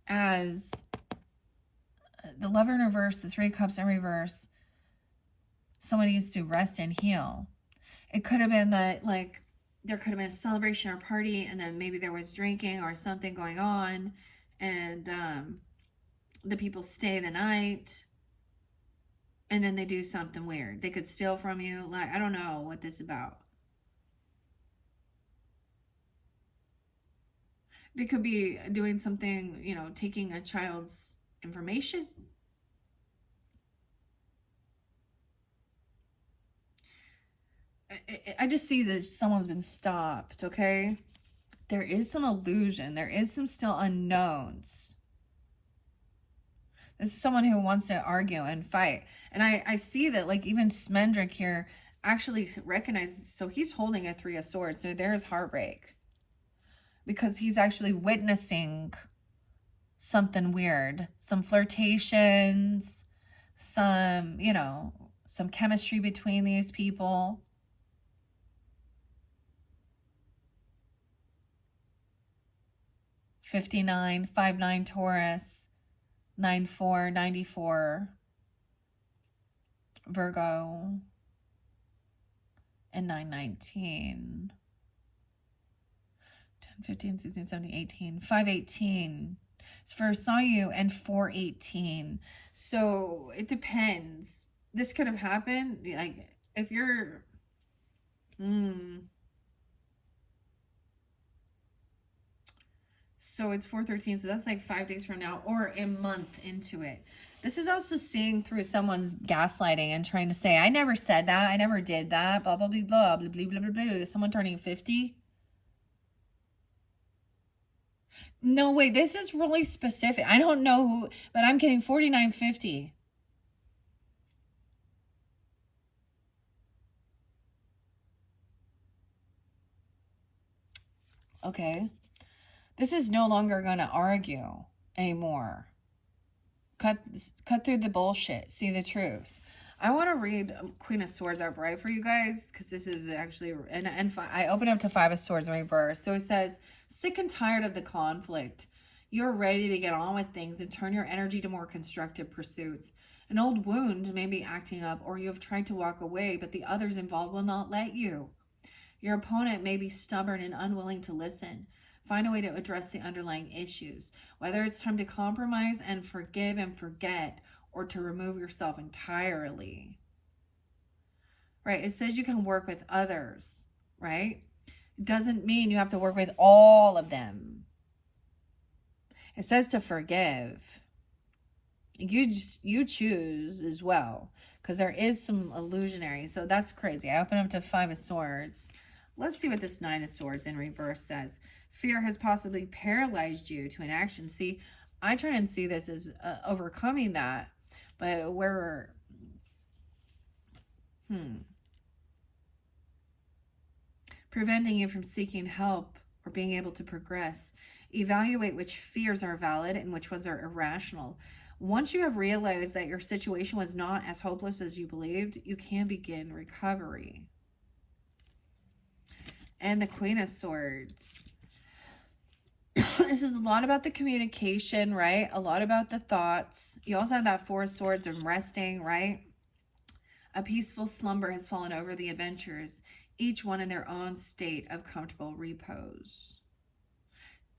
as the Lover in reverse, the Three of Cups in reverse. Someone needs to rest and heal. It could have been that, there could have been a celebration or party, and then maybe there was drinking or something going on, and the people stay the night, and then they do something weird. They could steal from you. I don't know what this is about. They could be doing something, taking a child's information. I just see that someone's been stopped, okay? There is some illusion. There is some still unknowns. This is someone who wants to argue and fight. And I see that, even Smendrick here actually recognizes, so he's holding a Three of Swords. So there's heartbreak. Because he's actually witnessing something weird. Some flirtations, some chemistry between these people. $59, 5-9 Taurus, 9-4, 94 Virgo, and 9-19. 15, 16, 17, 18, 5-18. It's for saw you, and 4-18. So it depends. This could have happened. If you're, so it's 4-13. So that's 5 days from now, or a month into it. This is also seeing through someone's gaslighting and trying to say, I never said that. I never did that. Blah, blah, blah, blah, blah, blah, blah, blah, blah. Someone turning 50. No, wait, this is really specific. I don't know who, but I'm getting 4950. Okay. This is no longer going to argue anymore. Cut through the bullshit. See the truth. I want to read Queen of Swords upright for you guys, because this is actually, and I open up to 5 of Swords in reverse. So it says, sick and tired of the conflict. You're ready to get on with things and turn your energy to more constructive pursuits. An old wound may be acting up, or you have tried to walk away, but the others involved will not let you. Your opponent may be stubborn and unwilling to listen. Find a way to address the underlying issues, whether it's time to compromise and forgive and forget, or to remove yourself entirely. Right? It says you can work with others, right? It doesn't mean you have to work with all of them. It says to forgive. You choose as well, because there is some illusionary. So that's crazy. I open up to 5 of Swords. Let's see what this 9 of Swords in reverse says. Fear has possibly paralyzed you to inaction. See, I try and see this as overcoming that. But we're preventing you from seeking help or being able to progress. Evaluate which fears are valid and which ones are irrational. Once you have realized that your situation was not as hopeless as you believed, you can begin recovery. And the Queen of Swords. This is a lot about the communication, right? A lot about the thoughts. You also have that Four of Swords and resting, right? A peaceful slumber has fallen over the adventurers, each one in their own state of comfortable repose.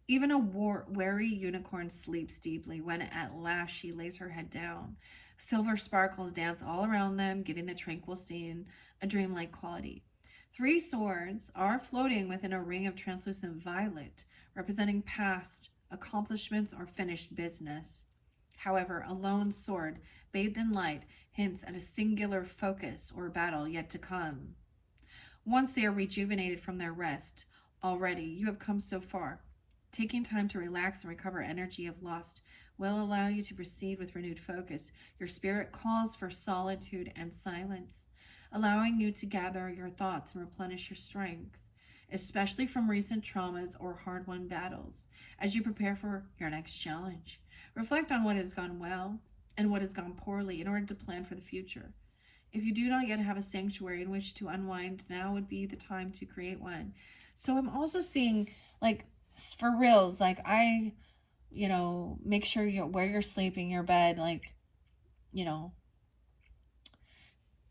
Even a wary unicorn sleeps deeply when at last she lays her head down. Silver sparkles dance all around them, giving the tranquil scene a dreamlike quality. Three swords are floating within a ring of translucent violet, representing past accomplishments or finished business. However, a lone sword, bathed in light, hints at a singular focus or battle yet to come. Once they are rejuvenated from their rest, already you have come so far. Taking time to relax and recover energy you've lost will allow you to proceed with renewed focus. Your spirit calls for solitude and silence, allowing you to gather your thoughts and replenish your strength, especially from recent traumas or hard-won battles, as you prepare for your next challenge. Reflect on what has gone well and what has gone poorly in order to plan for the future. If you do not yet have a sanctuary in which to unwind, now would be the time to create one. So I'm also seeing, like, for reals, like, make sure where you're sleeping, your bed, like,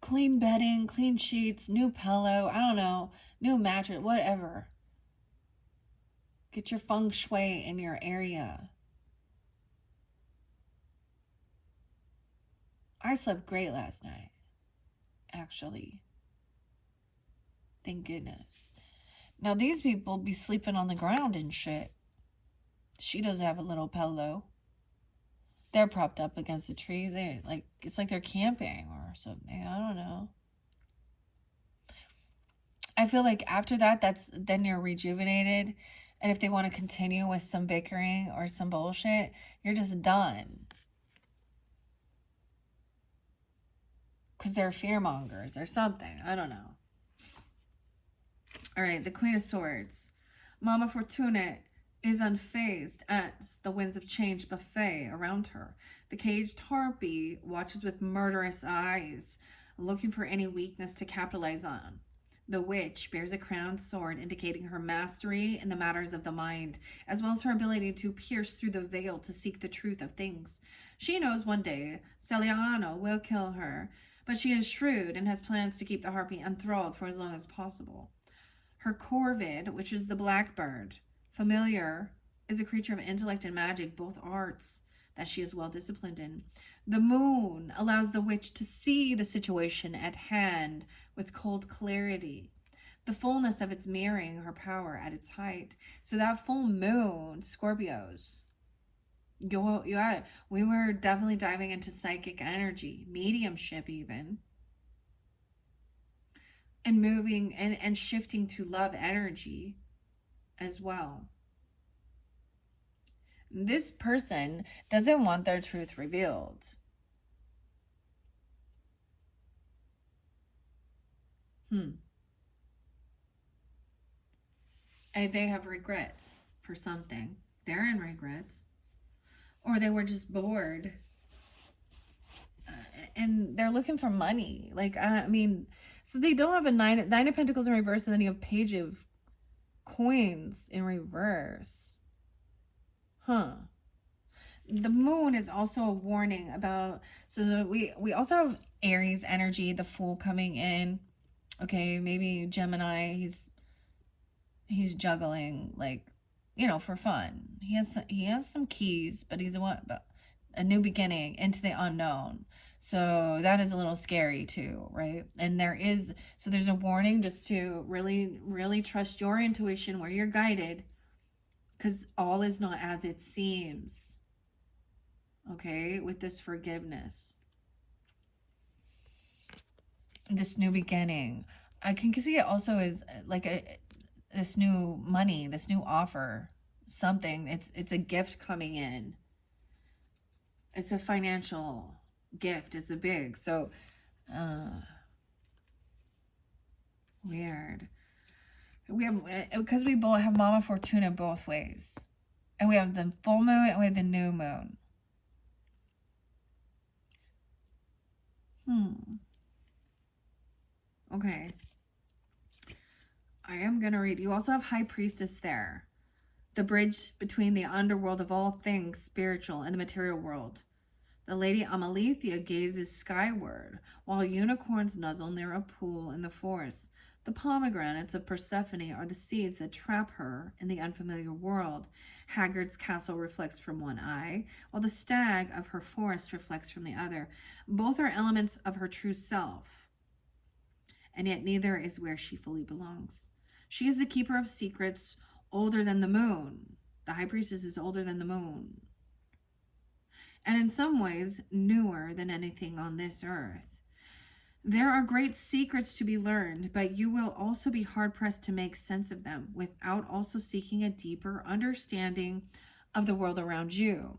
clean bedding, clean sheets, new pillow, I don't know, new mattress, whatever. Get your feng shui in your area. I slept great last night, actually. Thank goodness. Now these people be sleeping on the ground and shit. She does have a little pillow. They're propped up against the tree. It's like they're camping or something. I don't know. I feel like after that, then you're rejuvenated. And if they want to continue with some bickering or some bullshit, you're just done. Because they're fearmongers or something. I don't know. All right, the Queen of Swords. Mama Fortuna is unfazed as the winds of change buffet around her. The caged harpy watches with murderous eyes, looking for any weakness to capitalize on. The witch bears a crowned sword indicating her mastery in the matters of the mind, as well as her ability to pierce through the veil to seek the truth of things. She knows one day Celiano will kill her, but she is shrewd and has plans to keep the harpy enthralled for as long as possible. Her corvid, which is the blackbird, familiar, is a creature of intellect and magic, both arts that she is well disciplined in. The moon allows the witch to see the situation at hand with cold clarity, the fullness of its mirroring her power at its height. So that full moon, Scorpios, you had it. We were definitely diving into psychic energy, mediumship even, and moving and shifting to love energy as well. This person doesn't want their truth revealed. And they have regrets for something. They're in regrets. Or they were just bored. And they're looking for money. So they don't have a nine of Pentacles in reverse, and then you have Page of Coins in reverse. The moon is also a warning about, so we also have Aries energy, the Fool coming in. Okay, maybe Gemini, he's juggling, like, for fun. He has some keys, but he's a new beginning into the unknown. So that is a little scary too, right? And there's a warning just to really, really trust your intuition, where you're guided, because all is not as it seems. Okay, with this forgiveness, this new beginning, I can see it also as like this new money, this new offer, something. It's a gift coming in. It's a financial gift. It's a big. So, weird. We have, because we both have Mama Fortuna both ways. And we have the full moon and we have the new moon. Okay. I am going to read. You also have High Priestess there. The bridge between the underworld of all things spiritual and the material world. The Lady Amalethea gazes skyward, while unicorns nuzzle near a pool in the forest. The pomegranates of Persephone are the seeds that trap her in the unfamiliar world. Haggard's castle reflects from one eye, while the stag of her forest reflects from the other. Both are elements of her true self, and yet neither is where she fully belongs. She is the keeper of secrets, older than the moon. The high priestess is older than the moon, and in some ways newer than anything on this earth. There are great secrets to be learned, but you will also be hard pressed to make sense of them without also seeking a deeper understanding of the world around you.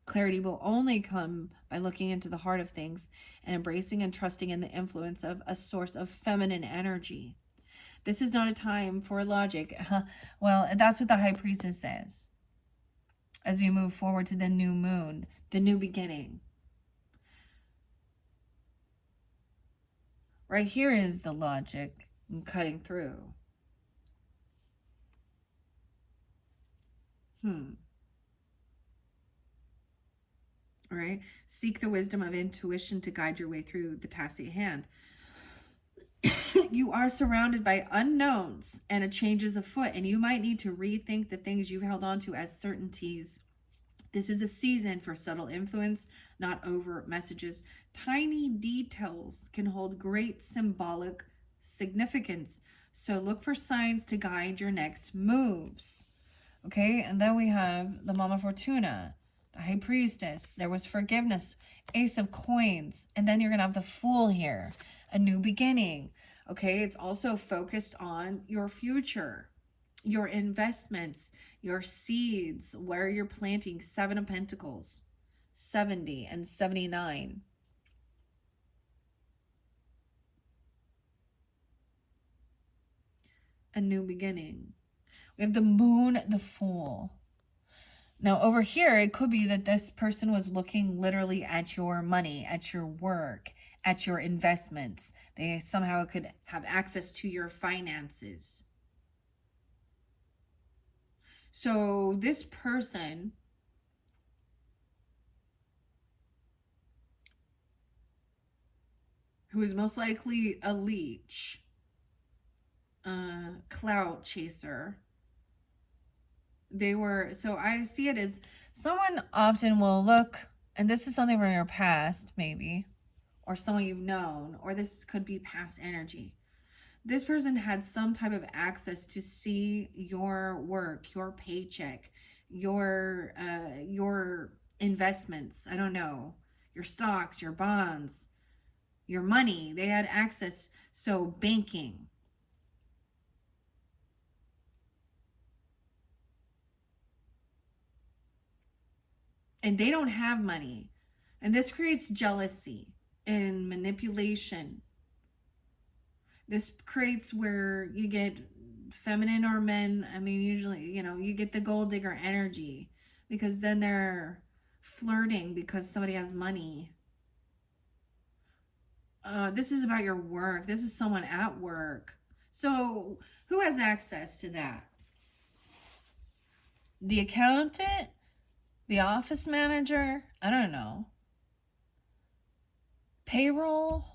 Clarity will only come by looking into the heart of things and embracing and trusting in the influence of a source of feminine energy. This is not a time for logic. Well, that's what the high priestess says as we move forward to the new moon, the new beginning. Right here is the logic cutting through. All right. Seek the wisdom of intuition to guide your way through the task at hand. You are surrounded by unknowns and a change is afoot, and you might need to rethink the things you've held on to as certainties. This is a season for subtle influence, not overt messages. Tiny details can hold great symbolic significance, so look for signs to guide your next moves. Okay, and then we have the Mama Fortuna, the High Priestess. There was forgiveness, Ace of Coins, and then you're going to have the Fool here, a new beginning. Okay, it's also focused on your future, your investments, your seeds, where you're planting. 7 of Pentacles, 70 and 79. A new beginning. We have the Moon, the Fool. Now over here, it could be that this person was looking literally at your money, at your work, at your investments. They somehow could have access to your finances. So this person who is most likely a leech, clout chaser, so I see it as someone often will look, and this is something from your past maybe, or someone you've known, or this could be past energy. This person had some type of access to see your work, your paycheck, your investments, I don't know, your stocks, your bonds, your money. They had access. So banking. And they don't have money. And this creates jealousy and manipulation. This creates where you get feminine or men. I mean, usually, you get the gold digger energy, because then they're flirting because somebody has money. This is about your work. This is someone at work. So who has access to that? The accountant? The office manager? I don't know. Payroll?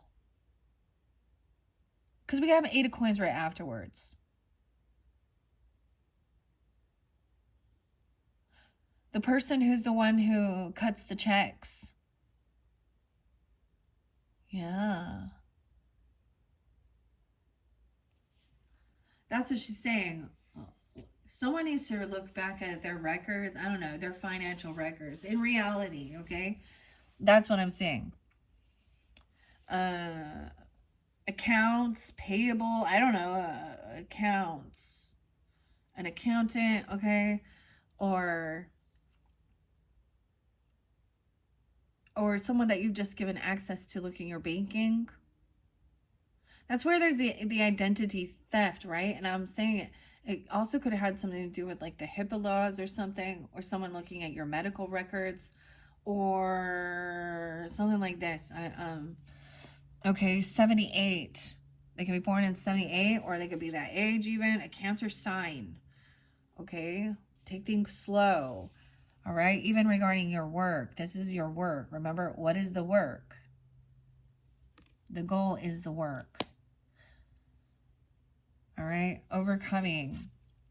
Because we have 8 of coins right afterwards. The person who's the one who cuts the checks. Yeah. That's what she's saying. Someone needs to look back at their records. I don't know, their financial records in reality, okay? That's what I'm saying. Accounts, payable, I don't know, accounts. An accountant, okay? Or or someone that you've just given access to looking your banking. That's where there's the identity theft, right? And I'm saying it also could have had something to do with like the HIPAA laws or something, or someone looking at your medical records, or something like this. Okay, 78. They could be born in 78, or they could be that age even. A Cancer sign. Okay, take things slow. All right, even regarding your work. This is your work. Remember, what is the work? The goal is the work. All right, overcoming.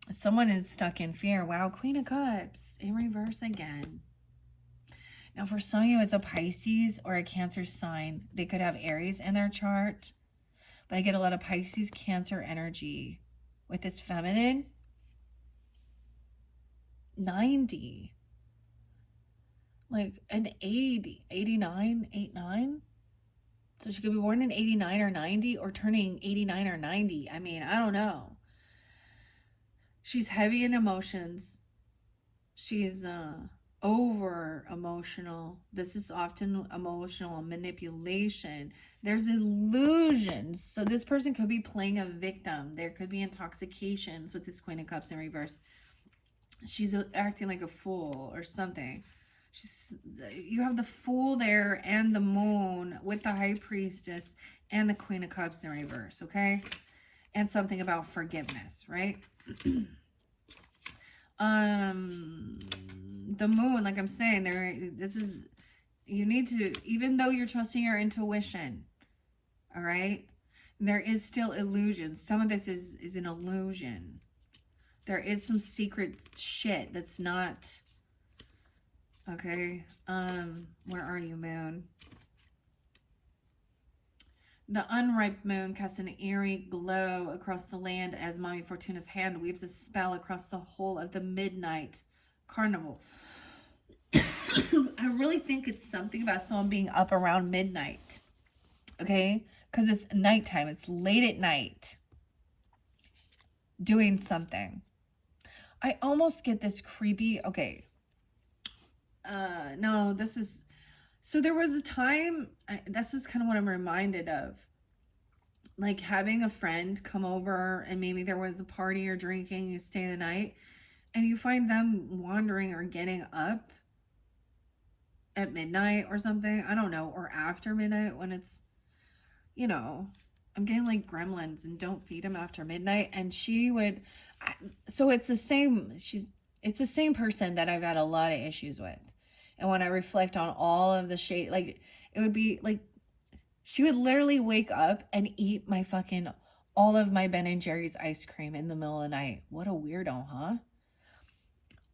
Someone is stuck in fear. Wow, Queen of Cups in reverse again. Now, for some of you, it's a Pisces or a Cancer sign. They could have Aries in their chart, but I get a lot of Pisces, Cancer energy with this feminine. 90. Like an 80, 89, 89. So she could be born in 89 or 90, or turning 89 or 90. I mean, I don't know. She's heavy in emotions. She's over emotional. This is often emotional manipulation. There's illusions. So this person could be playing a victim. There could be intoxications with this Queen of Cups in reverse. She's acting like a fool or something. You have the Fool there and the Moon with the High Priestess and the Queen of Cups in reverse, okay? And something about forgiveness, right? The Moon, like I'm saying, you need to, even though you're trusting your intuition, all right? There is still illusion. Some of this is an illusion. There is some secret shit that's not... Okay, where are you, Moon? The unripe moon casts an eerie glow across the land as Mommy Fortuna's hand weaves a spell across the whole of the midnight carnival. I really think it's something about someone being up around midnight. Okay? Because it's nighttime. It's late at night. Doing something. I almost get this creepy... Okay. No, this is... So there was a time... This is kind of what I'm reminded of. Like having a friend come over and maybe there was a party or drinking, you stay the night, and you find them wandering or getting up at midnight or something. I don't know. Or after midnight when it's, I'm getting like gremlins and don't feed them after midnight. And she would... So it's the same... It's the same person that I've had a lot of issues with. And when I reflect on all of the shade, like, it would be like, she would literally wake up and eat all of my Ben & Jerry's ice cream in the middle of the night. What a weirdo, huh?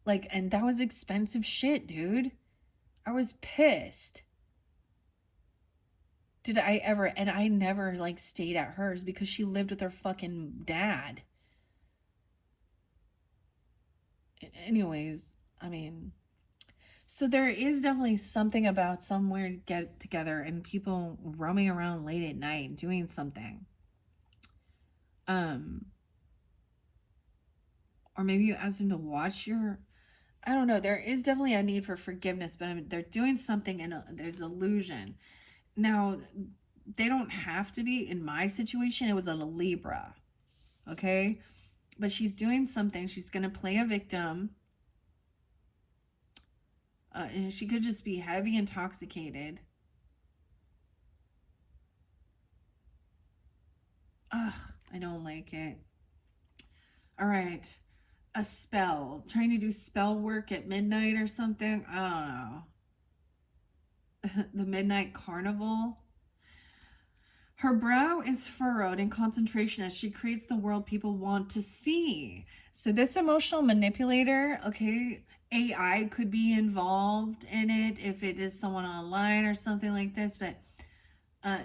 Like, and that was expensive shit, dude. I was pissed. And I never, like, stayed at hers because she lived with her fucking dad. Anyways, I mean... So there is definitely something about somewhere to get together and people roaming around late at night doing something. Or maybe you ask them to watch your... I don't know. There is definitely a need for forgiveness, but they're doing something and there's illusion. Now, they don't have to be. In my situation, it was a Libra. Okay? But she's doing something. She's going to play a victim. And she could just be heavy intoxicated. Ugh, I don't like it. All right. A spell. Trying to do spell work at midnight or something. I don't know. The Midnight Carnival. Her brow is furrowed in concentration as she creates the world people want to see. So this emotional manipulator, okay, AI could be involved in it if it is someone online or something like this, but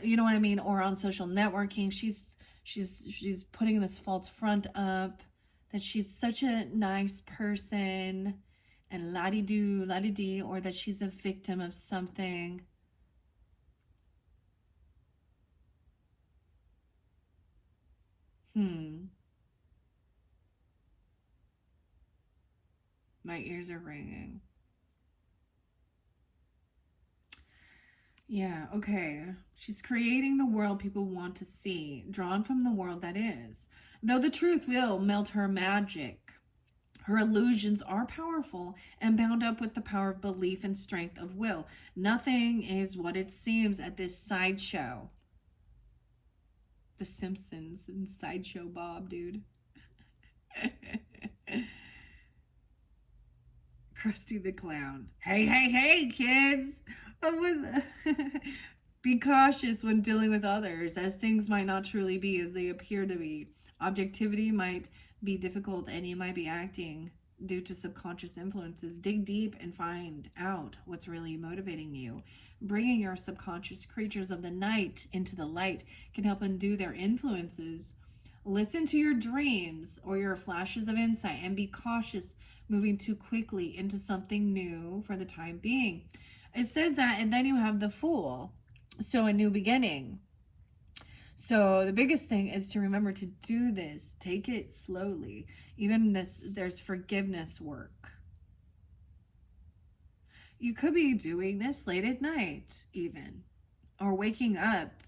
you know what I mean? Or on social networking, she's putting this false front up that she's such a nice person and la-di-do, la-di-dee, or that she's a victim of something. My ears are ringing. Yeah, okay. She's creating the world people want to see, drawn from the world that is. Though the truth will melt her magic. Her illusions are powerful and bound up with the power of belief and strength of will. Nothing is what it seems at this sideshow. The Simpsons and Sideshow Bob, dude. Krusty the Clown. Hey, hey, hey, kids! What was Be cautious when dealing with others, as things might not truly be as they appear to be. Objectivity might be difficult, and you might be acting due to subconscious influences. Dig deep and find out what's really motivating you. Bringing your subconscious creatures of the night into the light can help undo their influences. Listen to your dreams or your flashes of insight and be cautious moving too quickly into something new for the time being. It says that, and then you have the Fool. So, a new beginning. So, the biggest thing is to remember to do this. Take it slowly. Even this, there's forgiveness work. You could be doing this late at night, even, or waking up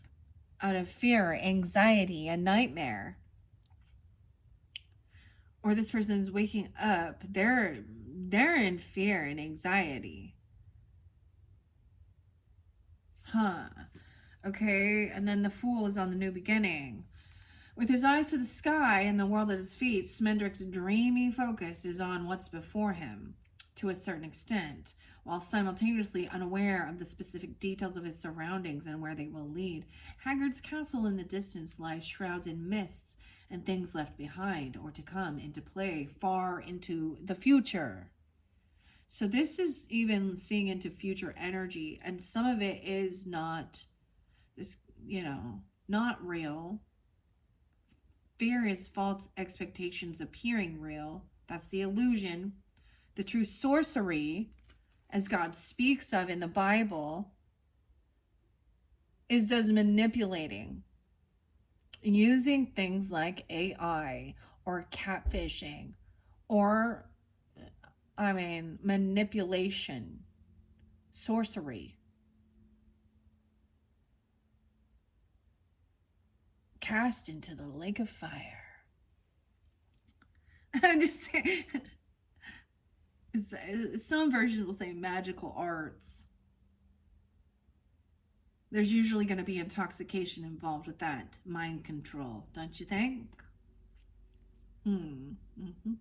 out of fear, anxiety, and nightmare. Or this person's waking up, they're in fear and anxiety. Huh. Okay, and then the Fool is on the new beginning. With his eyes to the sky and the world at his feet, Smendrick's dreamy focus is on what's before him, to a certain extent, while simultaneously unaware of the specific details of his surroundings and where they will lead. Haggard's castle in the distance lies shrouded in mists and things left behind or to come into play far into the future. So this is even seeing into future energy, and some of it is not this, not real. Fear is false expectations appearing real. That's the illusion. The true sorcery, as God speaks of in the Bible, is those manipulating, using things like AI or catfishing or, manipulation, sorcery. Cast into the lake of fire. I'm just saying. Some versions will say magical arts. There's usually going to be intoxication involved with that. Mind control, don't you think? Mm-hmm.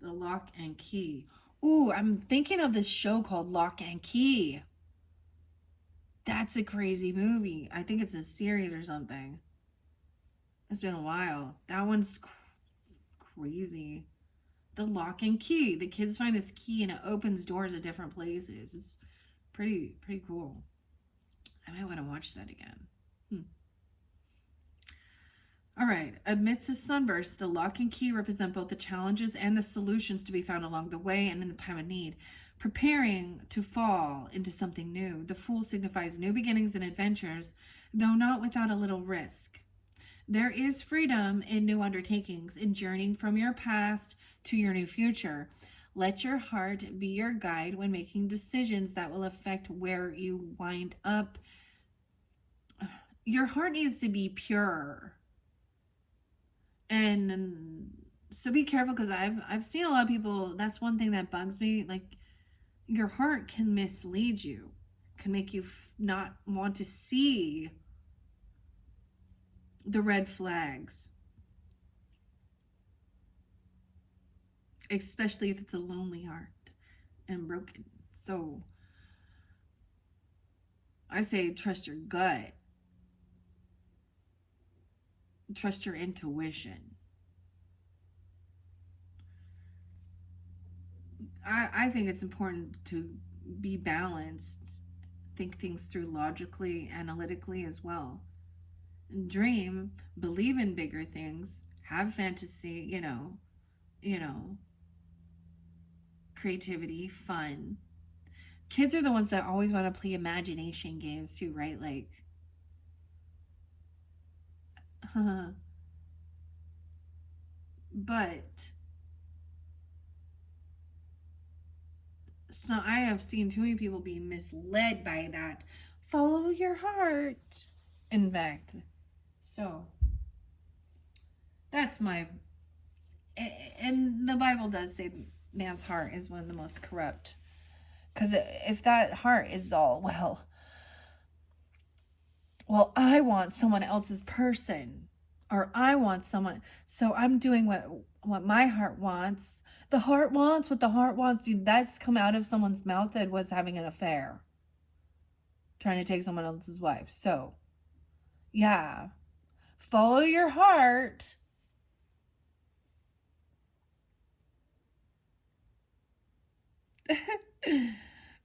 The Lock and Key. Ooh, I'm thinking of this show called Lock and Key. That's a crazy movie. I think it's a series or something. It's been a while. That one's crazy. The Lock and Key. The kids find this key and it opens doors at different places. It's pretty cool. I might want to watch that again. All right. Amidst a sunburst, the Lock and Key represent both the challenges and the solutions to be found along the way and in the time of need. Preparing to fall into something new, the Fool signifies new beginnings and adventures, though not without a little risk. There is freedom in new undertakings, in journeying from your past to your new future. Let your heart be your guide when making decisions that will affect where you wind up. Your heart needs to be pure. And so be careful, because I've seen a lot of people, that's one thing that bugs me, like your heart can mislead you, can make you not want to see the red flags, especially if it's a lonely heart and broken. So I say trust your gut, trust your intuition. I think it's important to be balanced, think things through logically, analytically as well. Dream, believe in bigger things, have fantasy, you know, creativity, fun. Kids are the ones that always want to play imagination games too, right? Like, but So I have seen too many people be misled by that. Follow your heart. In fact, so that's my. And the Bible does say man's heart is one of the most corrupt. Because if that heart is all, well, I want someone else's person, or I want someone, so I'm doing what my heart wants. The heart wants what the heart wants. That's come out of someone's mouth that was having an affair, trying to take someone else's wife. So, yeah, follow your heart.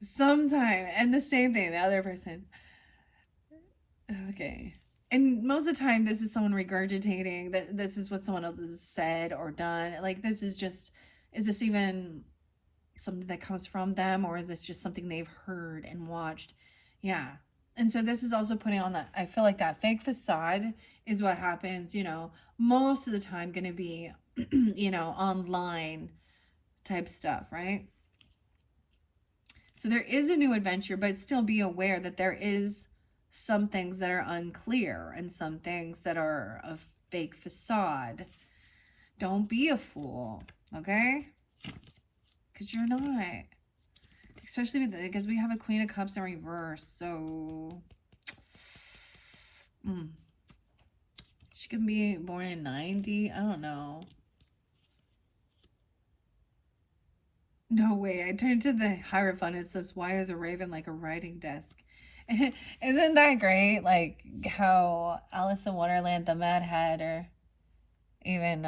Sometime, and the same thing, the other person. Okay. And most of the time, this is someone regurgitating that this is what someone else has said or done. Like, this is just, is this even something that comes from them, or is this just something they've heard and watched? Yeah. And so this is also putting on that, I feel like that fake facade is what happens, most of the time going to be, online type stuff, right? So there is a new adventure, but still be aware that there is some things that are unclear and some things that are a fake facade. Don't be a fool, okay? Because you're not. Especially because we have a Queen of Cups in reverse, so she could be born in 90. I don't know. No way. I turned to the Hierophant. It says, "Why is a raven like a writing desk?" Isn't that great? Like how Alice in Wonderland, the Mad Hatter, even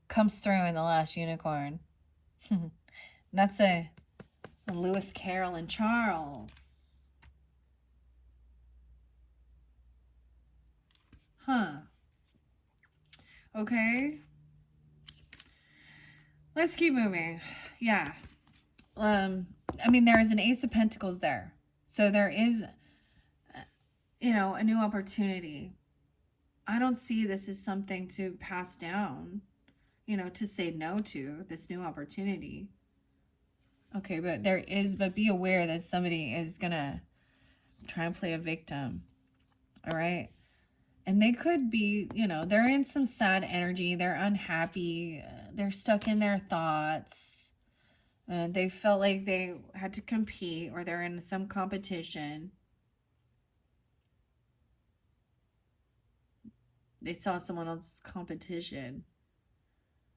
comes through in The Last Unicorn. That's a Lewis Carroll and Charles. Huh. Okay. Let's keep moving. Yeah. I mean, there is an Ace of Pentacles there. So there is, a new opportunity. I don't see this as something to pass down, to say no to this new opportunity. Okay, but be aware that somebody is gonna try and play a victim. All right. And they could be, they're in some sad energy. They're unhappy. They're stuck in their thoughts. They felt like they had to compete, or they're in some competition. They saw someone else's competition.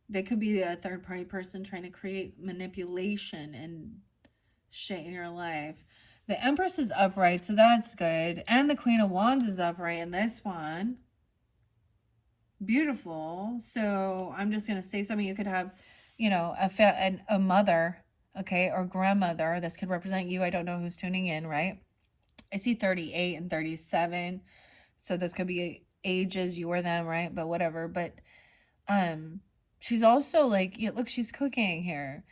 They could be a third party person trying to create manipulation and shit in your life. The Empress is upright, so that's good. And the Queen of Wands is upright in this one. Beautiful. So I'm just going to say something. You could have, a mother, okay, or grandmother. This could represent you. I don't know who's tuning in, right? I see 38 and 37. So this could be ages, you or them, right? But whatever. But she's also like, look, she's cooking here.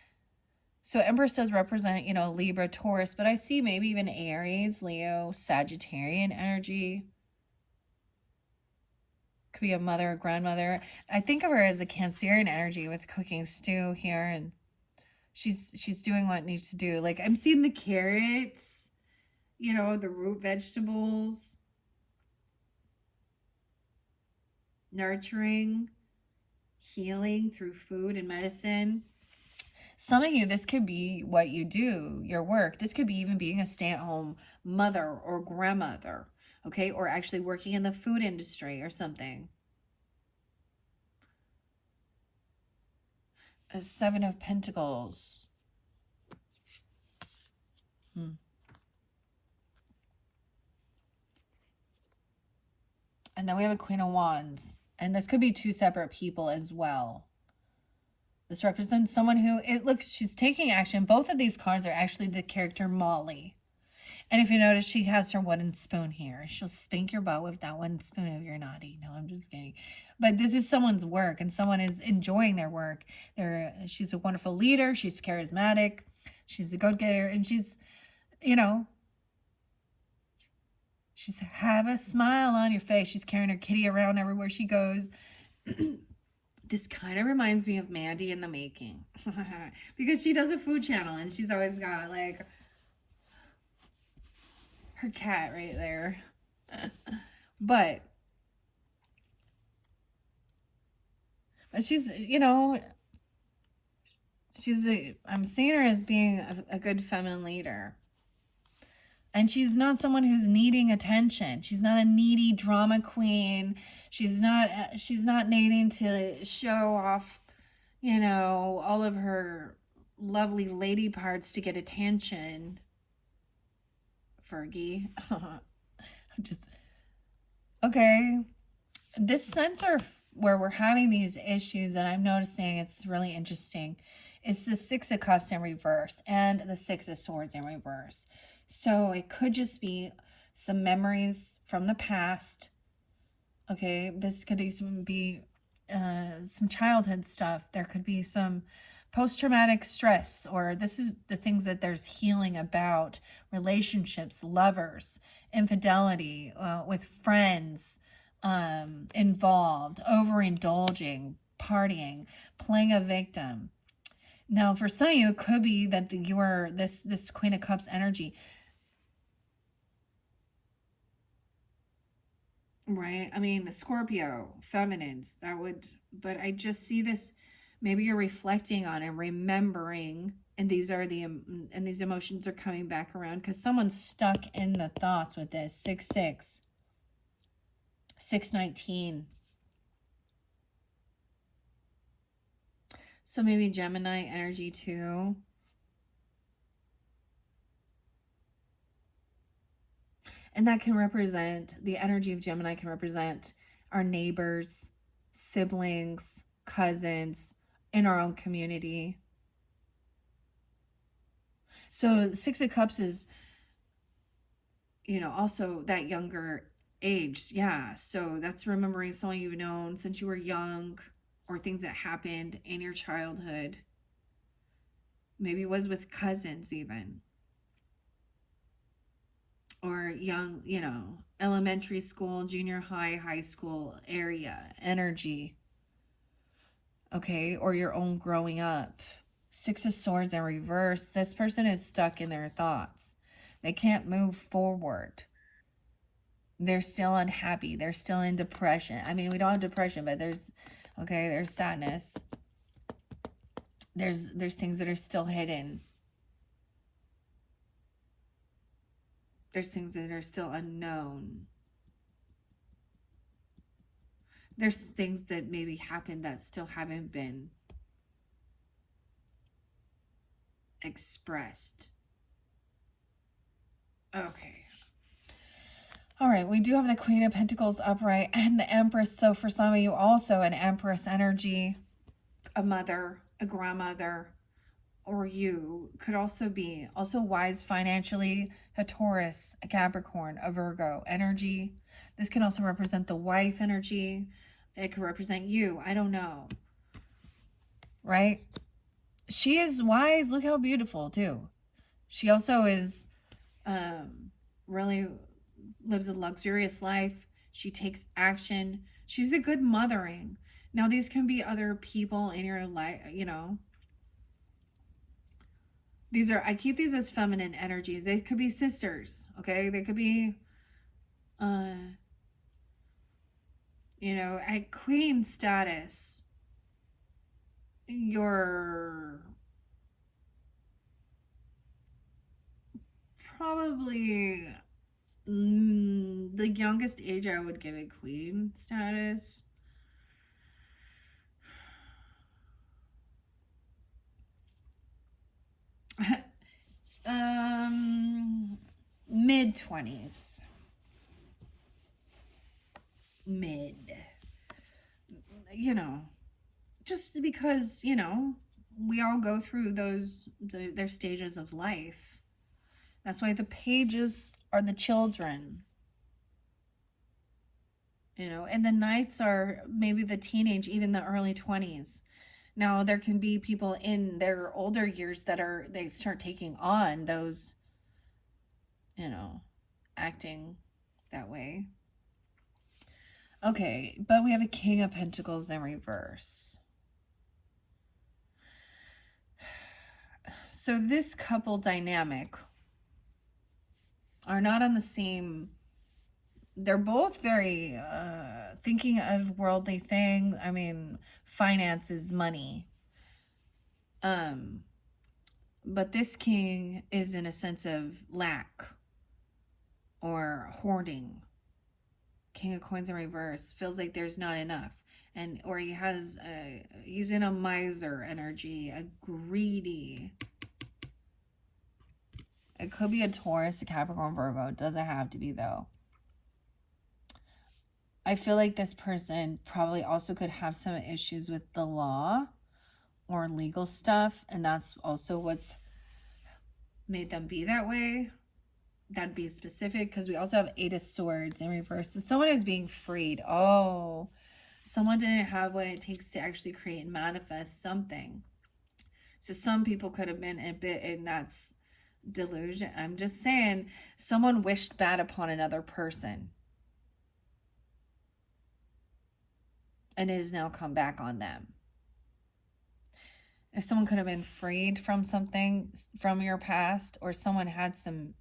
So Empress does represent, Libra, Taurus, but I see maybe even Aries, Leo, Sagittarian energy. Could be a mother or grandmother. I think of her as a Cancerian energy with cooking stew here, and she's doing what needs to do. Like, I'm seeing the carrots, the root vegetables, nurturing, healing through food and medicine. Some of you, this could be what you do, your work. This could be even being a stay-at-home mother or grandmother, okay? Or actually working in the food industry or something. A Seven of Pentacles. And then we have a Queen of Wands. And this could be two separate people as well. This represents someone who, she's taking action. Both of these cards are actually the character Molly. And if you notice, she has her wooden spoon here. She'll spank your butt with that wooden spoon if you're naughty. No, I'm just kidding. But this is someone's work, and someone is enjoying their work. She's a wonderful leader. She's charismatic. She's a go-getter. And she's, she's have a smile on your face. She's carrying her kitty around everywhere she goes. This kind of reminds me of Mandy in the Making because she does a food channel and she's always got like her cat right there. But she's, I'm seeing her as being a good feminine leader. And she's not someone who's needing attention. She's not a needy drama queen. She's not needing to show off, all of her lovely lady parts to get attention. Fergie. I'm just okay. This center where we're having these issues, and I'm noticing it's really interesting, is the Six of Cups in reverse and the Six of Swords in reverse. So it could just be some memories from the past. Okay, this could even be some childhood stuff. There could be some post-traumatic stress, or this is the things that there's healing about: relationships, lovers, infidelity with friends, involved, overindulging, partying, playing a victim. Now, for some of you, it could be that you are this Queen of Cups energy. Right? I mean, Scorpio, feminines, but I just see this, maybe you're reflecting on and remembering, and these emotions are coming back around because someone's stuck in the thoughts with this 6-6, 6-19. So maybe Gemini energy too. And that can represent, the energy of Gemini can represent our neighbors, siblings, cousins, in our own community. So Six of Cups is, also that younger age. Yeah. So that's remembering someone you've known since you were young, or things that happened in your childhood. Maybe it was with cousins even. Or young, elementary school, junior high, high school area energy. Okay, or your own growing up. Six of Swords in reverse. This person is stuck in their thoughts. They can't move forward. They're still unhappy. They're still in depression. I mean, we don't have depression, but there's sadness. There's things that are still hidden. There's things that are still unknown. There's things that maybe happened that still haven't been expressed. Okay. All right, we do have the Queen of Pentacles upright and the Empress. So for some of you, also an Empress energy, a mother, a grandmother, or you could also be wise financially, a Taurus, a Capricorn, a Virgo energy. This can also represent the wife energy. It could represent you. I don't know. Right? She is wise. Look how beautiful, too. She also is really lives a luxurious life. She takes action. She's a good mothering. Now, these can be other people in your life, I keep these as feminine energies. They could be sisters, okay? They could be, at queen status, you're probably the youngest age I would give a queen status. Mid-20s. Just because, we all go through their stages of life. That's why the pages are the children. And the knights are maybe the teenage, even the early 20s. Now, there can be people in their older years they start taking on those, acting that way. Okay, but we have a King of Pentacles in reverse. So this couple dynamic are not on the same. They're both very thinking of worldly things. I mean, finances, money. But this king is in a sense of lack or hoarding. King of Coins in reverse feels like there's not enough, and or he's in a miser energy, a greedy. It could be a Taurus, a Capricorn, Virgo. It doesn't have to be though. I feel like this person probably also could have some issues with the law or legal stuff, and that's also what's made them be that way. That'd be specific, because we also have Eight of Swords in reverse. So someone is being freed. Oh, someone didn't have what it takes to actually create and manifest something. So some people could have been a bit in that's delusion. I'm just saying, someone wished bad upon another person, and it has now come back on them. If someone could have been freed from something from your past, or someone had some,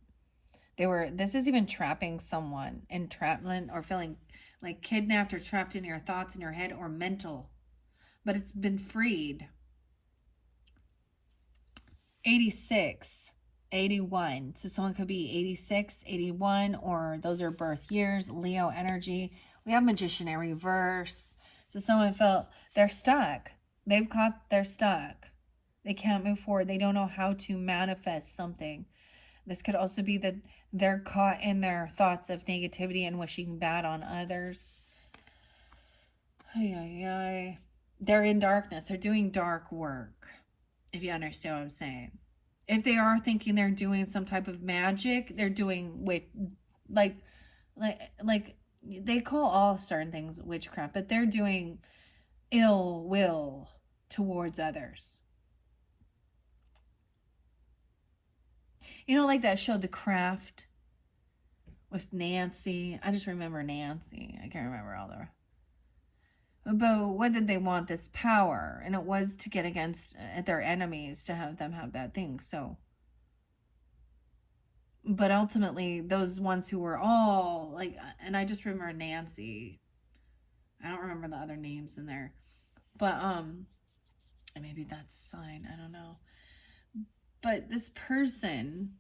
this is even trapping someone, entrapment, or feeling like kidnapped or trapped in your thoughts in your head or mental, but it's been freed. 86, 81. So someone could be 86, 81, or those are birth years, Leo energy. We have Magician in reverse. So someone felt they're stuck. They're stuck. They can't move forward. They don't know how to manifest something. This could also be that they're caught in their thoughts of negativity and wishing bad on others. They're in darkness. They're doing dark work, if you understand what I'm saying. If they are thinking they're doing some type of magic, they're doing like they call all certain things witchcraft, but they're doing ill will towards others. You know, like that show The Craft with Nancy. I just remember Nancy. I can't remember all the. But what did they want? This power, and it was to get against their enemies, to have them have bad things. So, but ultimately, those ones who were all like, and I just remember Nancy. I don't remember the other names in there, but maybe that's a sign. I don't know. But this person,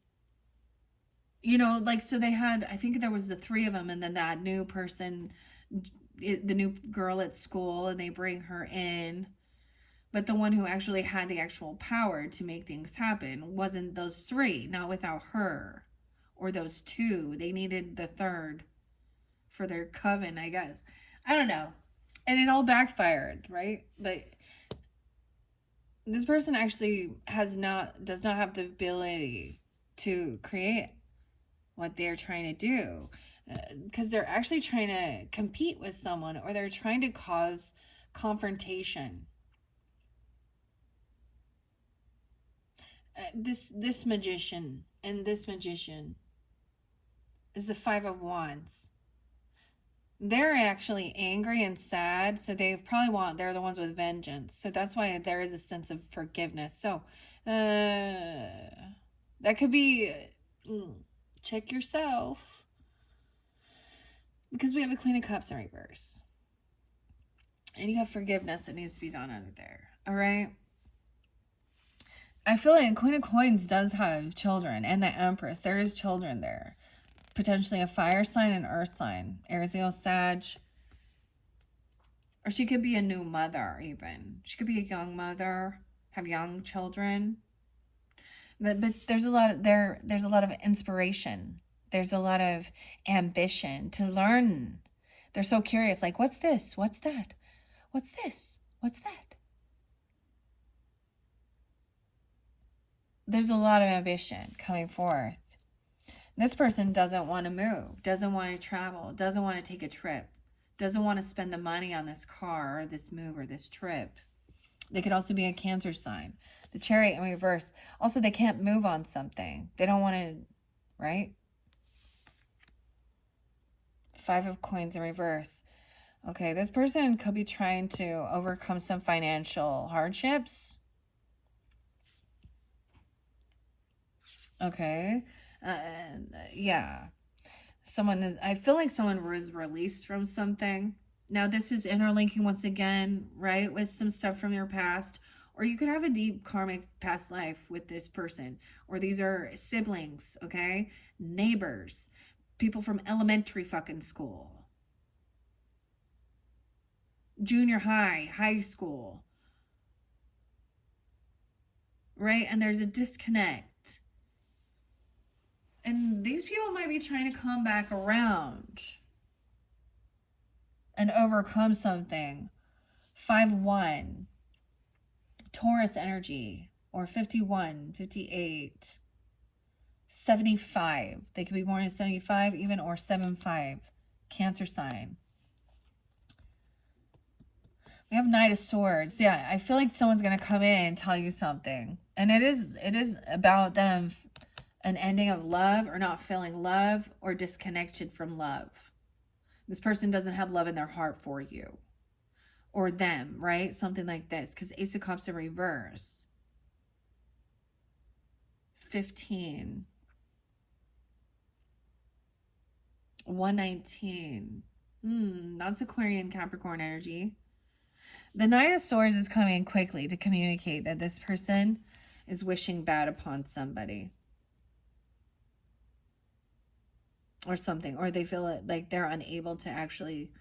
you know, like, so they had, I think there was the three of them, and then that new person, the new girl at school, and they bring her in. But the one who actually had the actual power to make things happen wasn't those three, not without her, or those two. They needed the third for their coven, I guess. I don't know. And it all backfired, right? But this person actually does not have the ability to create what they're trying to do, because they're actually trying to compete with someone, or they're trying to cause confrontation. This magician and this magician is the Five of Wands. They're actually angry and sad, so they're the ones with vengeance. So that's why there is a sense of forgiveness. So that could be, check yourself, because we have a Queen of Cups in reverse, and you have forgiveness that needs to be done under there. All right. I feel like Queen of Coins does have children, and the Empress. There is children there. Potentially a fire sign and earth sign. Aries, Leo, Sag. Or she could be a new mother even. She could be a young mother, have young children. But there's a lot there's a lot of inspiration. There's a lot of ambition to learn. They're so curious, like, what's this? What's that? What's this? What's that? There's a lot of ambition coming forth. This person doesn't want to move, doesn't want to travel, doesn't want to take a trip, doesn't want to spend the money on this car or this move or this trip. They could also be a Cancer sign. The Chariot in reverse. Also, they can't move on something. They don't want to, right? Five of Coins in reverse. Okay, this person could be trying to overcome some financial hardships. Okay. Yeah. I feel like someone was released from something. Now, this is interlinking once again, right, with some stuff from your past. Or you could have a deep karmic past life with this person. Or these are siblings, okay? Neighbors, people from elementary fucking school, junior high, high school, right? And there's a disconnect. And these people might be trying to come back around and overcome something. 5-1, Taurus energy, or 51, 58, 75. They could be born in 75 even, or 75, Cancer sign. We have Knight of Swords. Yeah, I feel like someone's going to come in and tell you something. And it is about them, an ending of love, or not feeling love, or disconnected from love. This person doesn't have love in their heart for you or them, right? Something like this, because Ace of Cups in reverse. 15. 119. That's Aquarian Capricorn energy. The Knight of Swords is coming quickly to communicate that this person is wishing bad upon somebody. Or something. Or they feel it like they're unable to actually...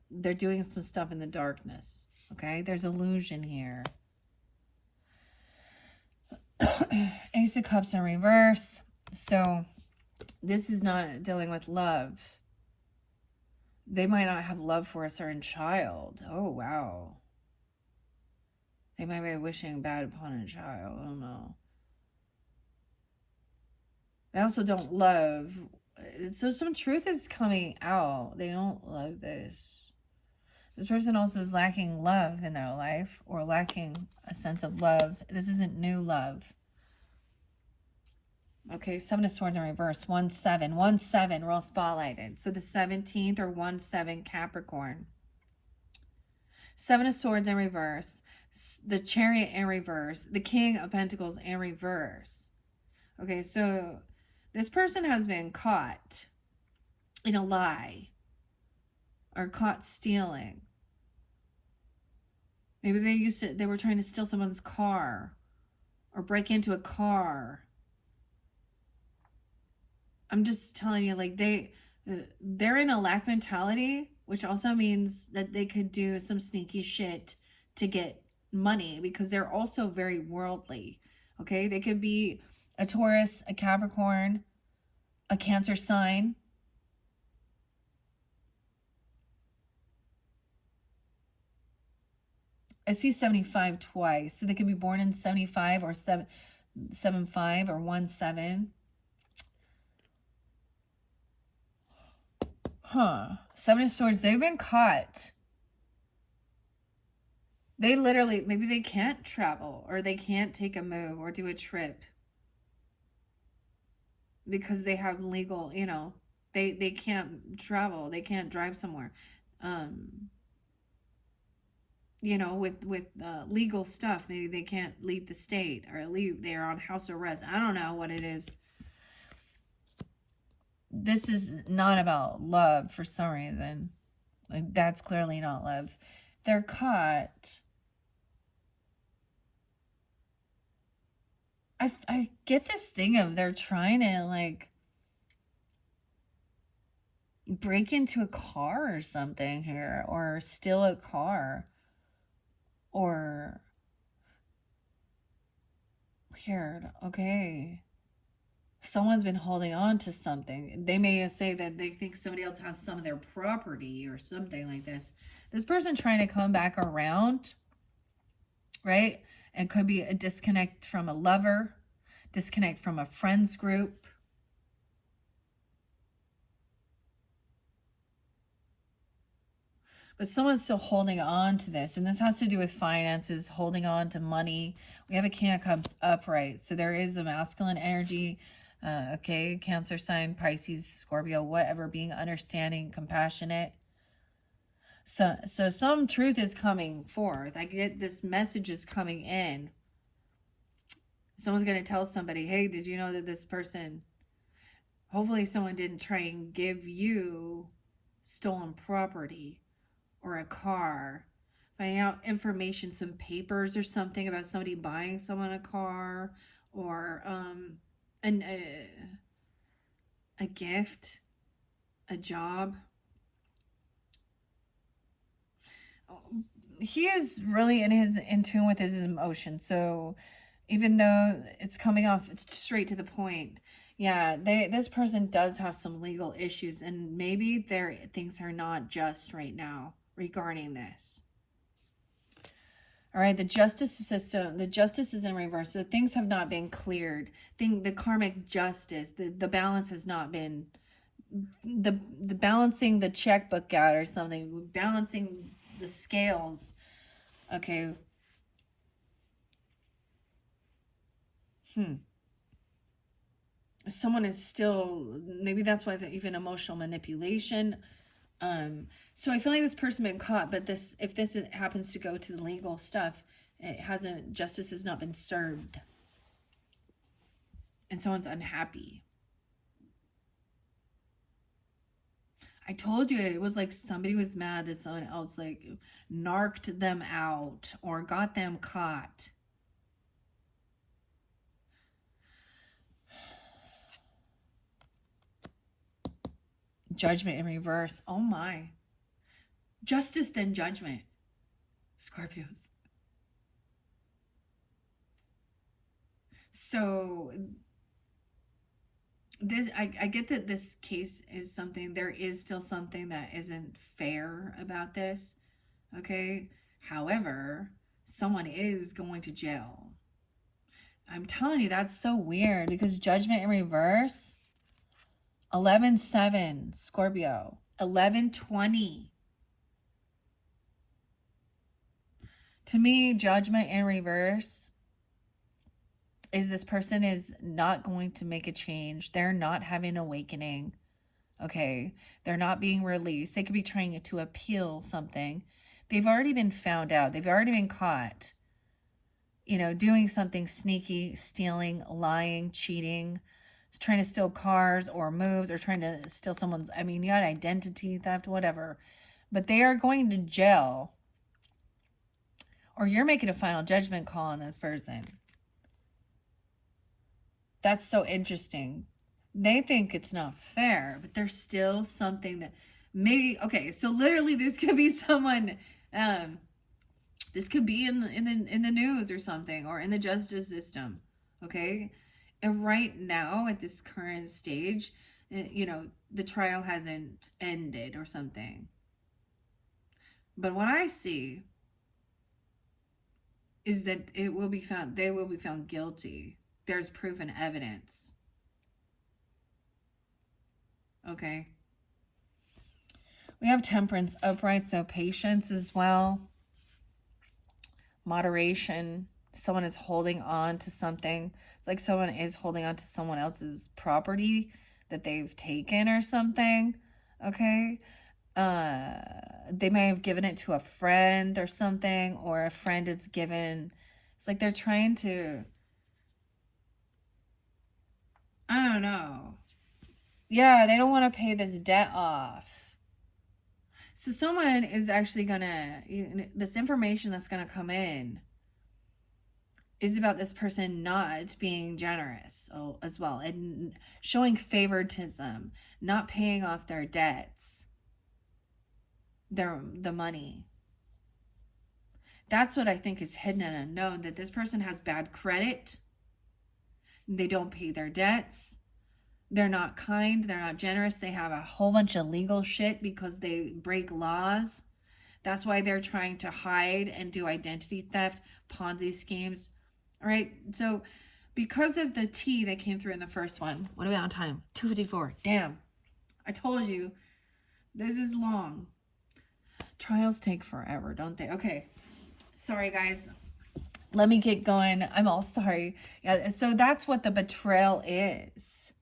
they're doing some stuff in the darkness. Okay? There's illusion here. Ace of Cups in reverse. So this is not dealing with love. They might not have love for a certain child. Oh, wow. They might be wishing bad upon a child. I don't know. They also don't love. So some truth is coming out. They don't love this. This person also is lacking love in their life, or lacking a sense of love. This isn't new love. Okay, 7 of Swords in reverse. 1-7. 1-7. We're all spotlighted. So the 17th, or 1-7 Capricorn. 7 of Swords in reverse. The Chariot in reverse. The King of Pentacles in reverse. Okay, so this person has been caught in a lie, or caught stealing. Maybe they were trying to steal someone's car, or break into a car. I'm just telling you, like, they're in a lack mentality, which also means that they could do some sneaky shit to get money, because they're also very worldly. Okay, they could be a Taurus, a Capricorn, a Cancer sign. I see 75 twice, so they could be born in 75 or 7-5 or 1-7. Seven of Swords, they've been caught. They literally, maybe they can't travel, or they can't take a move or do a trip because they have legal, they can't travel, they can't drive somewhere. With legal stuff, maybe they can't leave the state, or they're on house arrest. I don't know what it is. This is not about love for some reason. Like, that's clearly not love. They're caught. I get this thing of they're trying to, like, break into a car or something here, or steal a car, or weird. Okay, someone's been holding on to something. They may say that they think somebody else has some of their property or something like this. This person trying to come back around, right? And could be a disconnect from a lover, disconnect from a friends group. But someone's still holding on to this. And this has to do with finances, holding on to money. We have a King of Cups upright. So there is a masculine energy. Okay, Cancer sign, Pisces, Scorpio, whatever, being understanding, compassionate. So some truth is coming forth. I get this message is coming in. Someone's going to tell somebody, hey, did you know that this person, hopefully someone didn't try and give you stolen property or a car, finding out information, some papers or something about somebody buying someone a car, or a gift, a job. He is really in tune with his emotions. So even though it's coming off straight to the point, yeah, this person does have some legal issues, and maybe their things are not just right now regarding this. All right, the justice system, the justice is in reverse. So things have not been cleared. The karmic justice, the balance has not been the balancing the checkbook out or something, balancing the scales. Okay. Someone is still, maybe that's why even emotional manipulation. So I feel like this person been caught, but if this happens to go to the legal stuff, justice has not been served, and someone's unhappy. I told you it was like somebody was mad that someone else like narked them out or got them caught. Judgment in reverse. Oh my. Justice then judgment. Scorpios. So this, I get that this case is something, there is still something that isn't fair about this. Okay. However, someone is going to jail. I'm telling you, that's so weird because judgment in reverse. 11/7 Scorpio. 11/20. To me, judgment in reverse is this person is not going to make a change. They're not having an awakening. Okay. They're not being released. They could be trying to appeal something. They've already been found out. They've already been caught, doing something sneaky, stealing, lying, cheating, trying to steal cars or moves, or trying to steal someone's, you got identity theft, whatever. But they are going to jail, or you're making a final judgment call on this person. That's so interesting. They think it's not fair, but there's still something that maybe, okay, so literally this could be someone, this could be in the news or something, or in the justice system. Okay. And right now at this current stage, the trial hasn't ended or something. But what I see is that they will be found guilty. There's proof and evidence. Okay. We have temperance upright, so patience as well. Moderation. Someone is holding on to something. It's like someone is holding on to someone else's property that they've taken or something. Okay. They may have given it to a friend or something, or a friend is given. It's like they're trying to, I don't know. Yeah, they don't want to pay this debt off. So someone is actually gonna, this information that's gonna come in is about this person not being generous as well, and showing favoritism, not paying off their debts, the money. That's what I think is hidden and unknown, that this person has bad credit. They don't pay their debts. They're not kind. They're not generous. They have a whole bunch of legal shit because they break laws. That's why they're trying to hide and do identity theft, Ponzi schemes. All right. So because of the T that came through in the first one, what are we on time? 2:54. Damn. I told you this is long. Trials take forever, don't they? Okay. Sorry, guys. Let me get going. I'm all sorry. Yeah. So that's what the betrayal is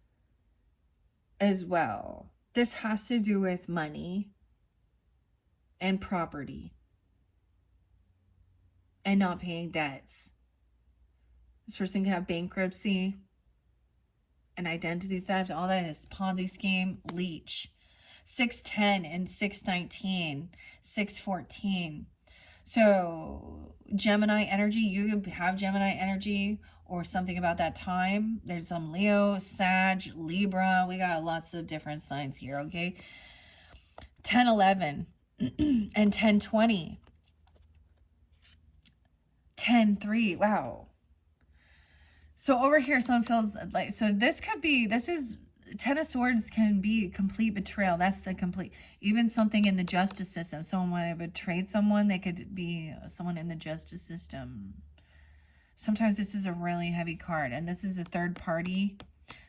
as well. This has to do with money. and property and not paying debts. This person can have bankruptcy, an identity theft, all that is Ponzi scheme, leech. 610 and 619, 614. So Gemini energy, you have Gemini energy or something about that time. There's some Leo, Sag, Libra. We got lots of different signs here, okay? 1011 and 1020. 10-3. Wow. So over here, someone feels like, so this could be, this is, Ten of Swords can be complete betrayal. That's the complete, even something in the justice system. Someone might have betrayed someone. They could be someone in the justice system. Sometimes this is a really heavy card, and this is a third party.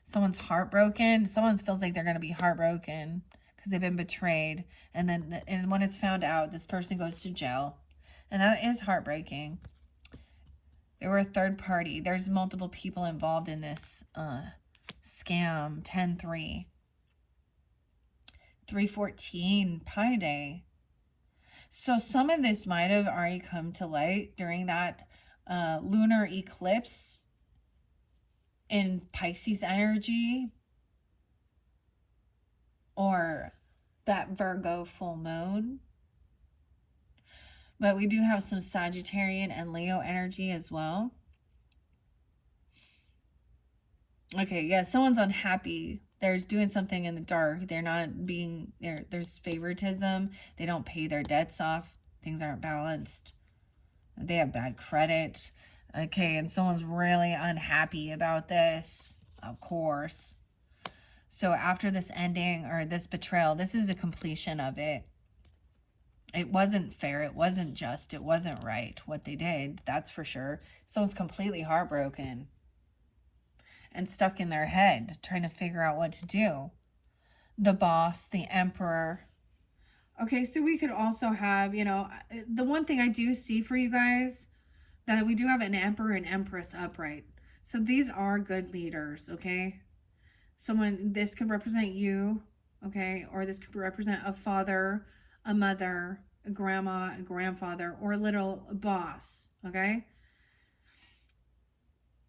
Someone's heartbroken. Someone feels like they're going to be heartbroken because they've been betrayed. And then, and when it's found out, this person goes to jail. And that is heartbreaking. They were a third party. There's multiple people involved in this scam. 10-3. 314. Pi Day. So some of this might have already come to light during that lunar eclipse in Pisces energy, or that Virgo full moon. But we do have some Sagittarian and Leo energy as well. Okay, yeah, someone's unhappy. They're doing something in the dark. They're not being, there's favoritism. They don't pay their debts off. Things aren't balanced. They have bad credit. Okay, and someone's really unhappy about this, of course. So after this ending or this betrayal, this is a completion of it. It wasn't fair. It wasn't just. It wasn't right what they did. That's for sure. Someone's completely heartbroken and stuck in their head trying to figure out what to do. The Boss, the Emperor. Okay, so we could also have, the one thing I do see for you guys, that we do have an Emperor and Empress upright. So these are good leaders, okay? This could represent you, okay? Or this could represent a father, a mother, a grandma, a grandfather, or a little boss, okay?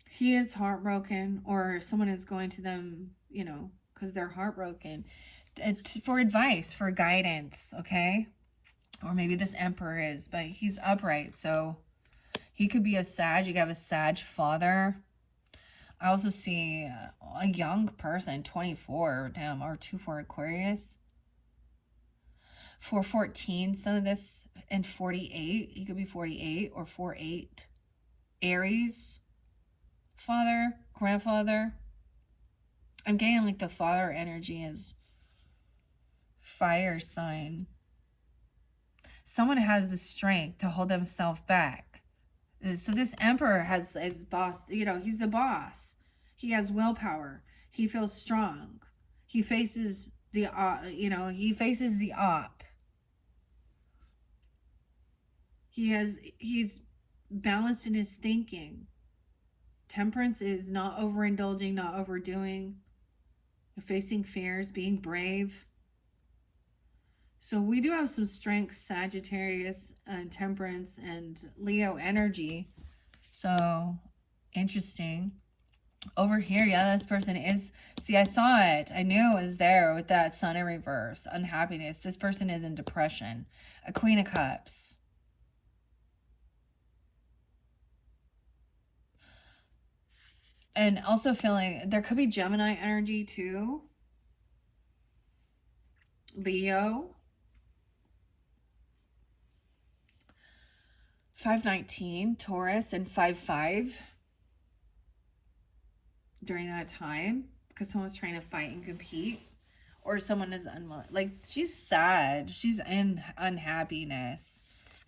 He is heartbroken, or someone is going to them, because they're heartbroken, for advice, for guidance, okay? Or maybe this Emperor is, but he's upright, so he could be a Sag. You could have a Sag father. I also see a young person, 24, damn, or 2-4 Aquarius. 414, some of this, and 48. He could be 48 or 48. Aries, father, grandfather. I'm getting like the father energy is fire sign. Someone has the strength to hold themselves back. So this Emperor has his boss, he's the boss. He has willpower. He feels strong. He faces the, he faces the op. He's balanced in his thinking. Temperance is not overindulging, not overdoing, facing fears, being brave. So we do have some strength, Sagittarius, and Temperance, and Leo energy. So interesting. Over here, yeah, this person is, see, I saw it. I knew it was there with that Sun in reverse. Unhappiness. This person is in depression. A Queen of Cups. And also feeling, there could be Gemini energy too. Leo. 519, Taurus, and 5-5 during that time, because someone's trying to fight and compete, or someone is unwilling. Like, she's sad. She's in unhappiness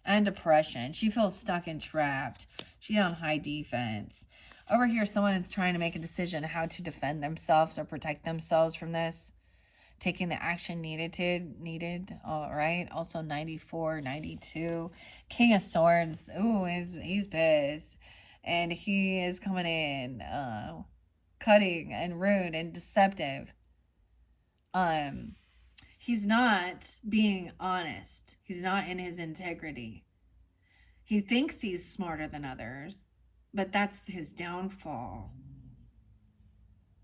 and depression. She feels stuck and trapped. She's on high defense. Over here, someone is trying to make a decision how to defend themselves or protect themselves from this. Taking the action needed. All right. Also 94, 92. King of Swords. Ooh, he's pissed. And he is coming in cutting and rude and deceptive. He's not being honest. He's not in his integrity. He thinks he's smarter than others, but that's his downfall.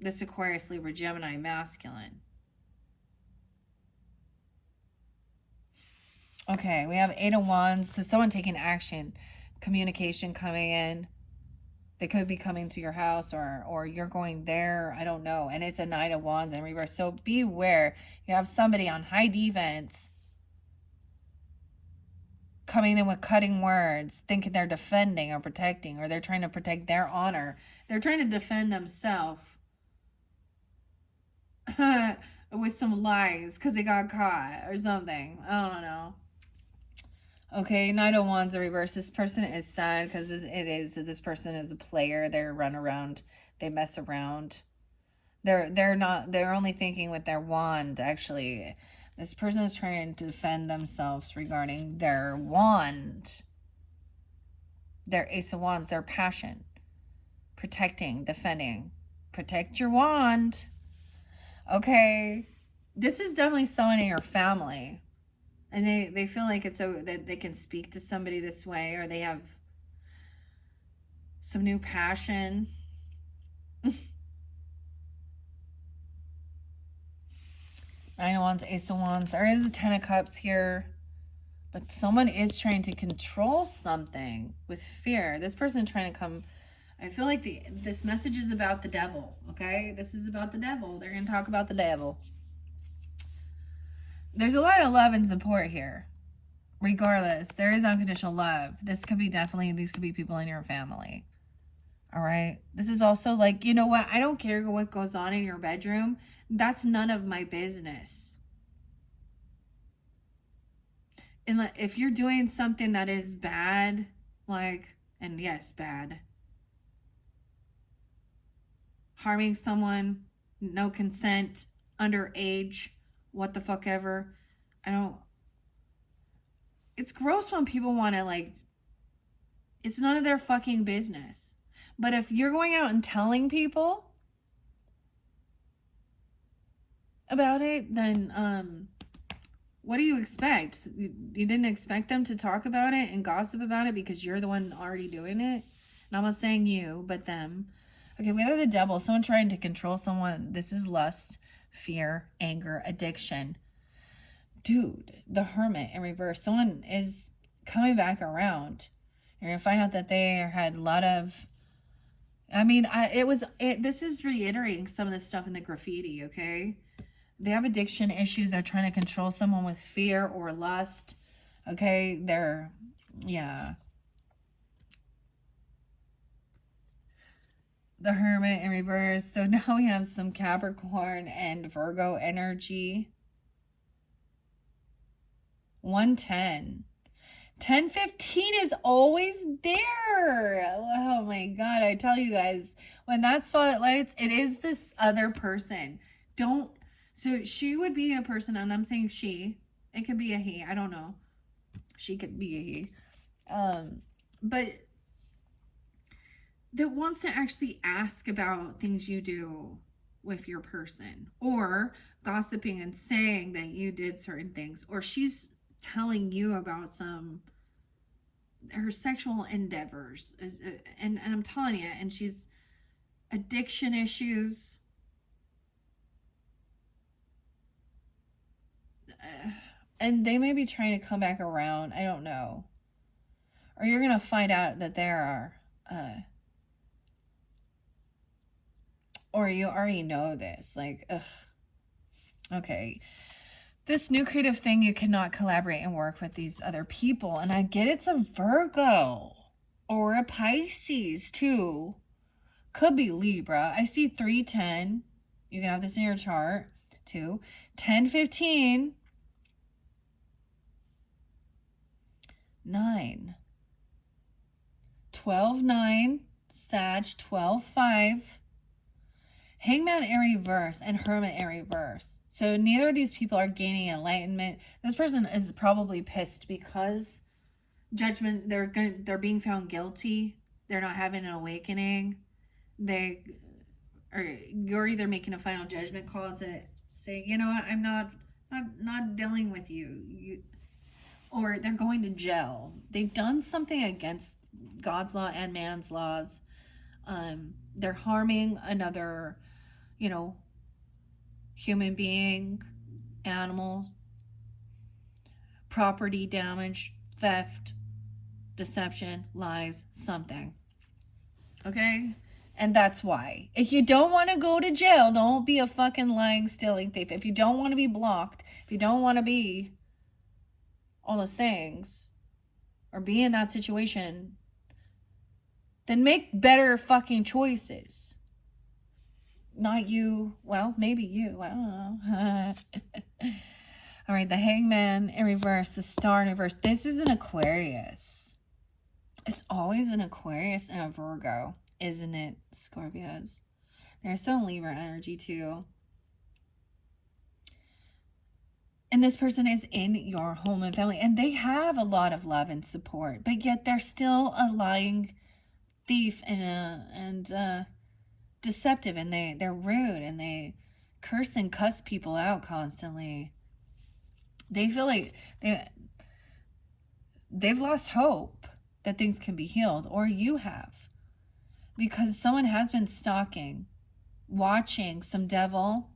This Aquarius, Libra, Gemini, masculine. Okay, we have Eight of Wands. So someone taking action, communication coming in. They could be coming to your house, or you're going there. I don't know. And it's a Knight of Wands in reverse. So beware. You have somebody on high defense coming in with cutting words, thinking they're defending or protecting, or they're trying to protect their honor. They're trying to defend themselves with some lies because they got caught or something. I don't know. Okay, Knight of Wands in reverse. This person is sad because this person is a player. They run around, they mess around. They're only thinking with their wand, actually. This person is trying to defend themselves regarding their wand. Their Ace of Wands, their passion. Protecting, defending. Protect your wand. Okay. This is definitely someone in your family. And they feel like it's so that they can speak to somebody this way, or they have some new passion. Nine of Wands, Ace of Wands. There is a Ten of Cups here. But someone is trying to control something with fear. This person trying to come... I feel like this message is about the devil, okay? This is about the devil. They're going to talk about the devil. There's a lot of love and support here. Regardless, there is unconditional love. These could be people in your family. All right? This is also like, you know what? I don't care what goes on in your bedroom. That's none of my business. And if you're doing something that is bad, and yes, bad, harming someone, no consent, underage, what the fuck ever, it's gross when people want to, it's none of their fucking business. But if you're going out and telling people about it, then, what do you expect? You didn't expect them to talk about it and gossip about it because you're the one already doing it? And I'm not saying you, but them. Okay, we have the devil. Someone trying to control someone. This is lust, fear, anger, addiction. Dude, the Hermit in reverse. Someone is coming back around. You're going to find out that they had a lot of... this is reiterating some of the stuff in the graffiti, okay? They have addiction issues. They're trying to control someone with fear or lust. Okay, yeah. The Hermit in reverse. So now we have some Capricorn and Virgo energy. 110. 1015 is always there. Oh my God. I tell you guys, when that spotlights, it is this other person. So she would be a person, and I'm saying she. It could be a he. I don't know. She could be a he. But that wants to actually ask about things you do with your person, or gossiping and saying that you did certain things, or she's telling you about her sexual endeavors, and I'm telling you, and she's addiction issues. And they may be trying to come back around. I don't know. Or you're going to find out that there are... or you already know this. Okay. This new creative thing, you cannot collaborate and work with these other people. And I get it's a Virgo. Or a Pisces, too. Could be Libra. I see 310. You can have this in your chart, too. 1015... 9, 12, 9, Sag, 12, 5, Hangman in reverse, and Hermit in reverse. So neither of these people are gaining enlightenment. This person is probably pissed because judgment, they're being found guilty. They're not having an awakening. You're either making a final judgment call to say, you know what, I'm not not dealing with you, or they're going to jail. They've done something against God's law and man's laws. They're harming another, you know, human being, animal, property damage, theft, deception, lies, something. Okay? And that's why. If you don't want to go to jail, don't be a fucking lying, stealing thief. If you don't want to be blocked, if you don't want to be all those things, or be in that situation, then make better fucking choices. Not you. Well, maybe you. I don't know. All right, the Hangman in reverse, the Star in reverse. This is an Aquarius. It's always an Aquarius and a Virgo, isn't it, Scorpios? There's some Libra energy too. And this person is in your home and family, and they have a lot of love and support, but yet they're still a lying thief and deceptive, and they're rude, and they curse and cuss people out constantly. They feel like they've lost hope that things can be healed, or you have, because someone has been stalking, watching some devil,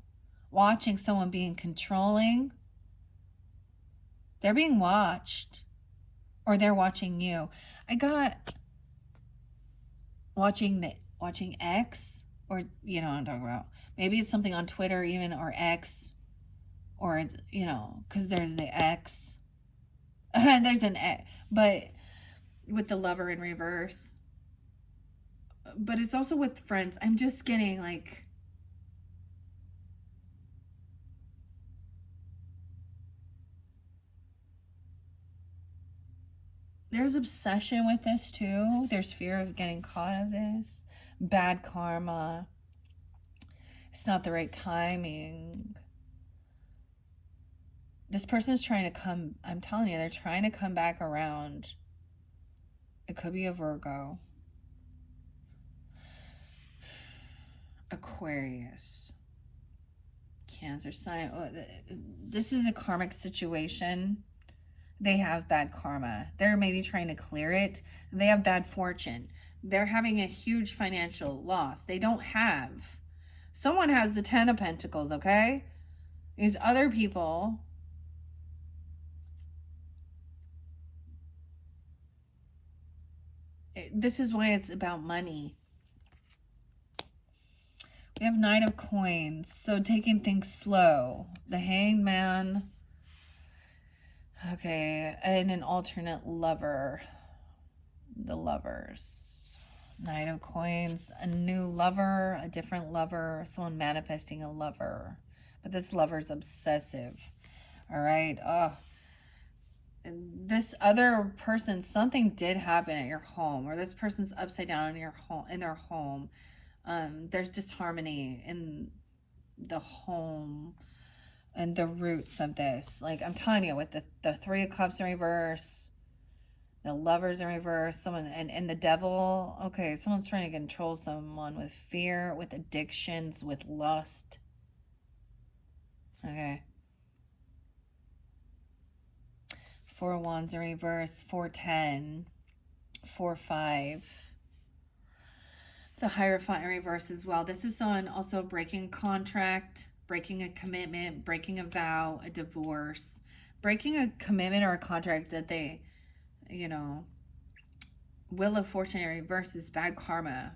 watching someone being controlling. They're being watched, or they're watching you. I got watching X, or you know what I'm talking about. Maybe it's something on Twitter even, or X, or it's, you know, because there's the X. There's an X, but with the Lover in reverse. But it's also with friends. I'm just getting like, there's obsession with this too. There's fear of getting caught of this. Bad karma. It's not the right timing. This person is trying to come, I'm telling you, they're trying to come back around. It could be a Virgo. Aquarius. Cancer sign. This is a karmic situation. They have bad karma. They're maybe trying to clear it. They have bad fortune. They're having a huge financial loss. They don't have. Someone has the 10 of Pentacles, okay? These other people. This is why it's about money. We have Knight of Coins. So taking things slow. The Hangman. Okay. And an alternate lover. The Lovers. Knight of Coins. A new lover. A different lover. Someone manifesting a lover. But this lover's obsessive. All right. Oh. This other person, something did happen at your home, or this person's upside down in your home, in their home. There's disharmony in the home and the roots of this. Like I'm telling you, with the Three of Cups in reverse, the Lovers in reverse, someone and the Devil. Okay, someone's trying to control someone with fear, with addictions, with lust. Okay. 4 of Wands in reverse, 410, 4-5. The Hierophant in reverse as well. This is someone also breaking contract, breaking a commitment, breaking a vow, a divorce, breaking a commitment or a contract that they, you know, Wheel of Fortune in reverse is bad karma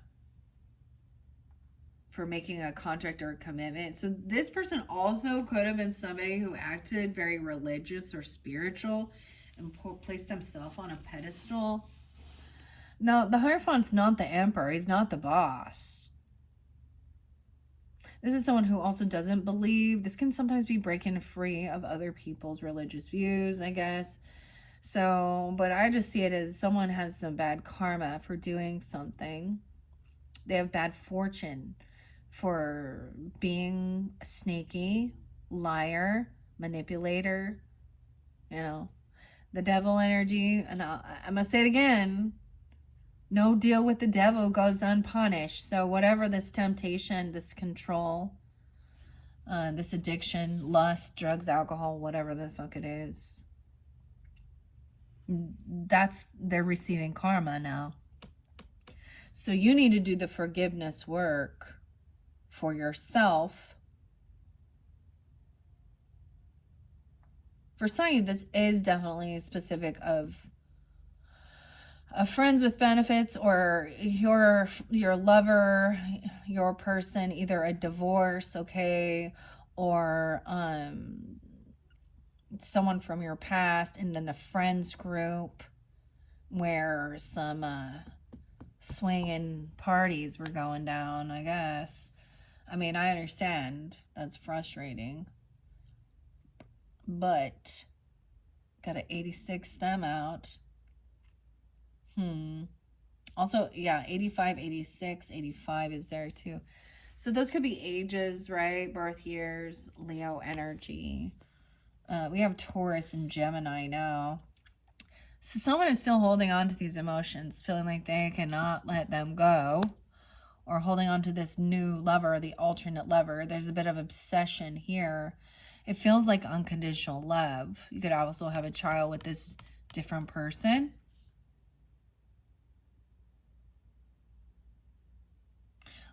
for making a contract or a commitment. So this person also could have been somebody who acted very religious or spiritual and placed themselves on a pedestal. Now, the Hierophant's not the emperor. He's not the boss. This is someone who also doesn't believe. This can sometimes be breaking free of other people's religious views, I guess. So, but I just see it as someone has some bad karma for doing something. They have bad fortune for being sneaky, liar, manipulator, you know, the devil energy. And I'm going to say it again. No deal with the devil goes unpunished. So whatever this temptation, this control, This addiction, lust, drugs, alcohol, whatever the fuck it is. They're receiving karma now. So you need to do the forgiveness work for yourself. For some of you, this is definitely specific of friends with benefits, or your lover, your person, either a divorce, okay, or someone from your past, and then a friends group where some swinging parties were going down, I guess. I mean, I understand that's frustrating, but gotta 86 them out. Also, yeah, 85, 86, 85 is there too. So those could be ages, right? Birth years, Leo energy. We have Taurus and Gemini now. So someone is still holding on to these emotions, feeling like they cannot let them go, or holding on to this new lover, the alternate lover. There's a bit of obsession here. It feels like unconditional love. You could also have a child with this different person.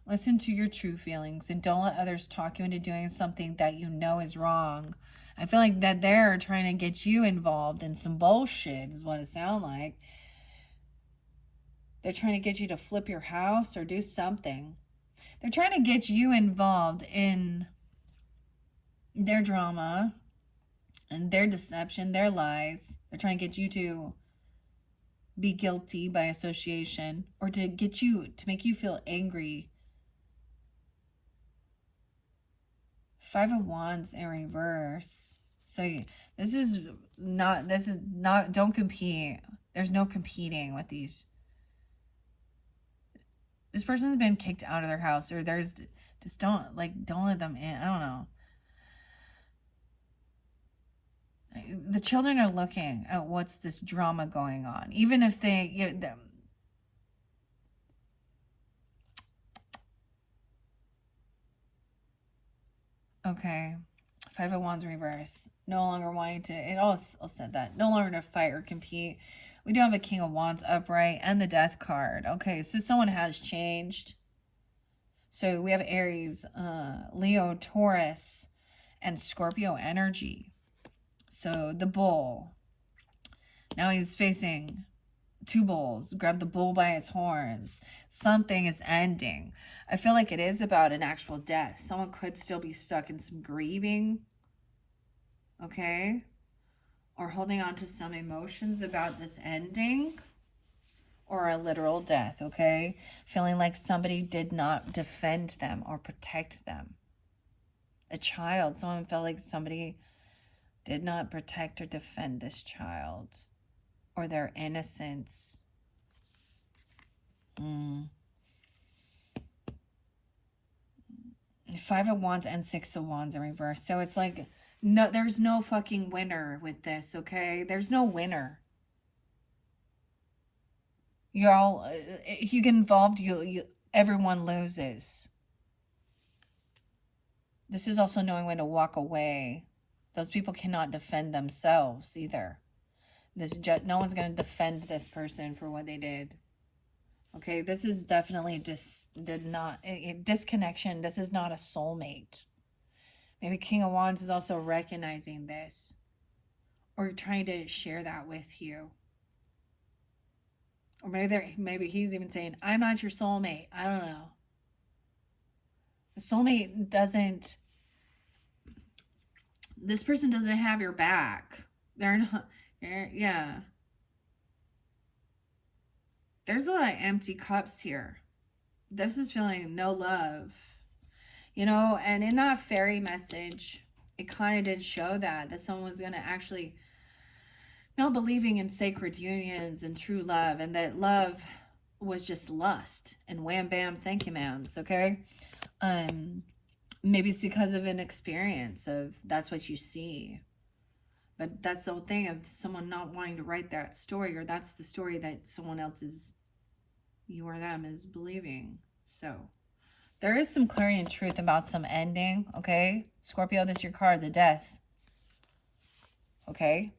Listen to your true feelings and don't let others talk you into doing something that you know is wrong. I feel like that they're trying to get you involved in some bullshit is what it sounds like. They're trying to get you to flip your house or do something. They're trying to get you involved in their drama and their deception, their lies. They're trying to get you to be guilty by association, or to get you to make you feel angry. Five of Wands in reverse. So this is not, don't compete. There's no competing with these. This person's been kicked out of their house, or there's just don't let them in. I don't know. The children are looking at what's this drama going on. Even if they, okay. Five of Wands reverse. No longer wanting to, it all said that. No longer to fight or compete. We do have a King of Wands upright and the Death card. Okay, so someone has changed. So we have Aries, Leo, Taurus, and Scorpio energy. So the bull. Now he's facing two bulls. Grab the bull by its horns. Something is ending. I feel like it is about an actual death. Someone could still be stuck in some grieving. Okay? Or holding on to some emotions about this ending. Or a literal death, okay? Feeling like somebody did not defend them or protect them. A child. Someone felt like somebody did not protect or defend this child. Or their innocence. Five of Wands and Six of Wands in reverse. So it's like, no, there's no fucking winner with this, okay? There's no winner. You're all, if you get involved, everyone loses. This is also knowing when to walk away. Those people cannot defend themselves either. No one's going to defend this person for what they did. Okay, this is definitely disconnection. This is not a soulmate. Maybe King of Wands is also recognizing this, or trying to share that with you. Or maybe he's even saying, I'm not your soulmate. I don't know. The soulmate doesn't, this person doesn't have your back. They're not, yeah. There's a lot of empty cups here. This is feeling no love. You know, and in that fairy message, it kind of did show that someone was going to actually not believing in sacred unions and true love, and that love was just lust and wham bam thank you ma'ams, okay? Maybe it's because of an experience of that's what you see. But that's the whole thing of someone not wanting to write that story, or that's the story that someone else is, you or them, is believing. So There is some clarity and truth about some ending, okay? Scorpio, this is your card, the Death. Okay?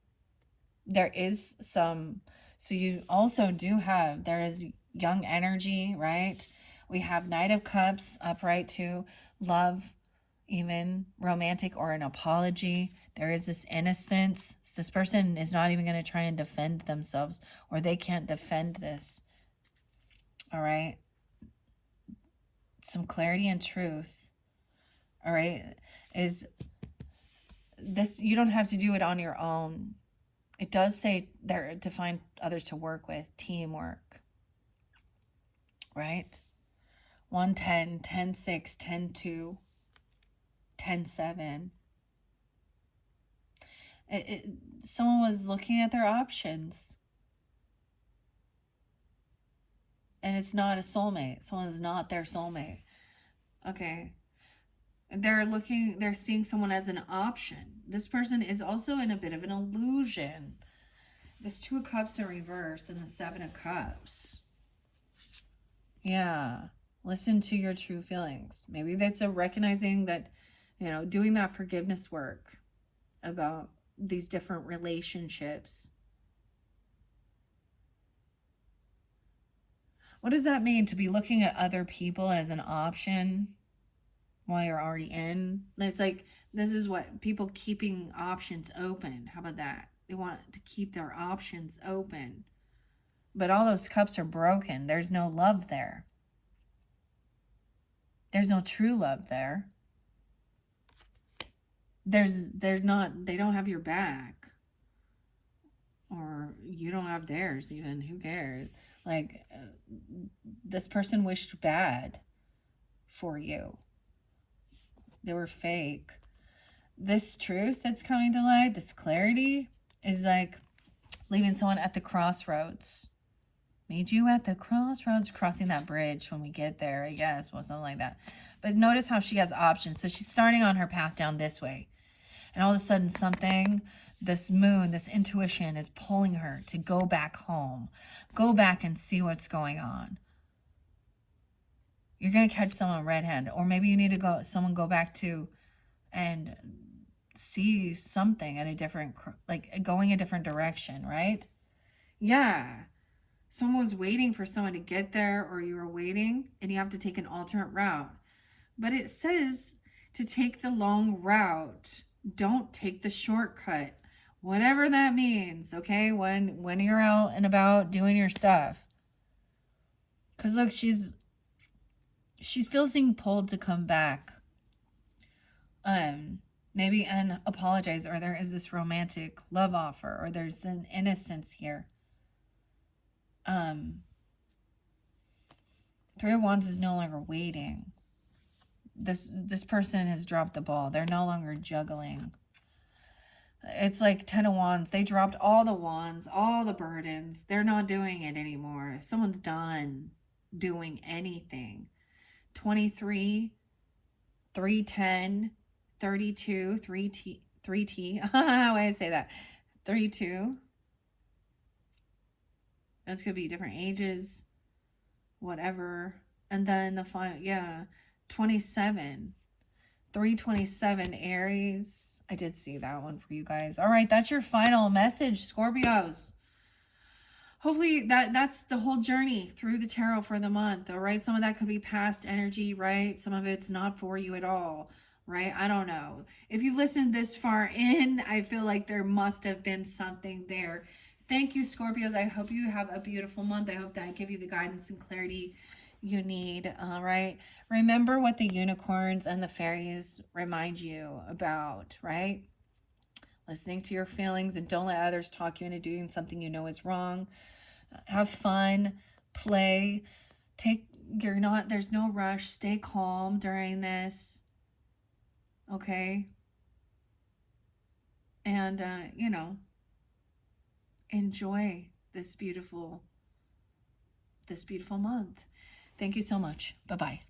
There is some, so you also do have, there is young energy, right? We have Knight of Cups upright to love, even romantic or an apology. There is this innocence. This person is not even going to try and defend themselves, or they can't defend this. All right? Some clarity and truth. All right? Is this, you don't have to do it on your own. It does say there to find others to work with, teamwork, right? 110, 10-6, 10-2, 10-7. Someone was looking at their options. And it's not a soulmate. Someone is not their soulmate. Okay. They're seeing someone as an option. This person is also in a bit of an illusion. This Two of Cups in reverse and the Seven of Cups. Yeah. Listen to your true feelings. Maybe that's a recognizing that, doing that forgiveness work about these different relationships. What does that mean, to be looking at other people as an option while you're already in? It's like, this is what people keeping options open. How about that? They want to keep their options open. But all those cups are broken. There's no love there. There's no true love there. They don't have your back. Or you don't have theirs even. Who cares? Like, this person wished bad for you. They were fake. This truth that's coming to light, this clarity, is like leaving someone at the crossroads. Meet you at the crossroads, crossing that bridge when we get there, I guess. Well, something like that. But notice how she has options. So she's starting on her path down this way. And all of a sudden something, this moon, this intuition is pulling her to go back home. Go back and see what's going on. You're going to catch someone red-handed. Or maybe you need to someone go back to and see something at a different, like going a different direction, right? Yeah. Someone was waiting for someone to get there, or you were waiting and you have to take an alternate route. But it says to take the long route. Don't take the shortcut. Whatever that means, okay? When you're out and about doing your stuff. Because look, she's feeling pulled to come back. Maybe and apologize, or there is this romantic love offer, or there's an innocence here. Three of Wands is no longer waiting. This person has dropped the ball. They're no longer juggling. It's like 10 of Wands. They dropped all the wands, all the burdens. They're not doing it anymore. Someone's done doing anything. 23, 310, 32, 3T. How do I say that? 32. Those could be different ages, whatever. And then the final, 27. 327 Aries. I did see that one for you guys. All right, that's your final message, Scorpios. Hopefully that's the whole journey through the tarot for the month. All right, some of that could be past energy, right? Some of it's not for you at all, right? I don't know. If you listened this far in, I feel like there must have been something there. Thank you, Scorpios. I hope you have a beautiful month. I hope that I give you the guidance and clarity you need. All right, remember what the unicorns and the fairies remind you about, right? Listening to your feelings, and don't let others talk you into doing something you know is wrong. Have fun, play, there's no rush. Stay calm during this, okay? And enjoy this beautiful month. Thank you so much. Bye-bye.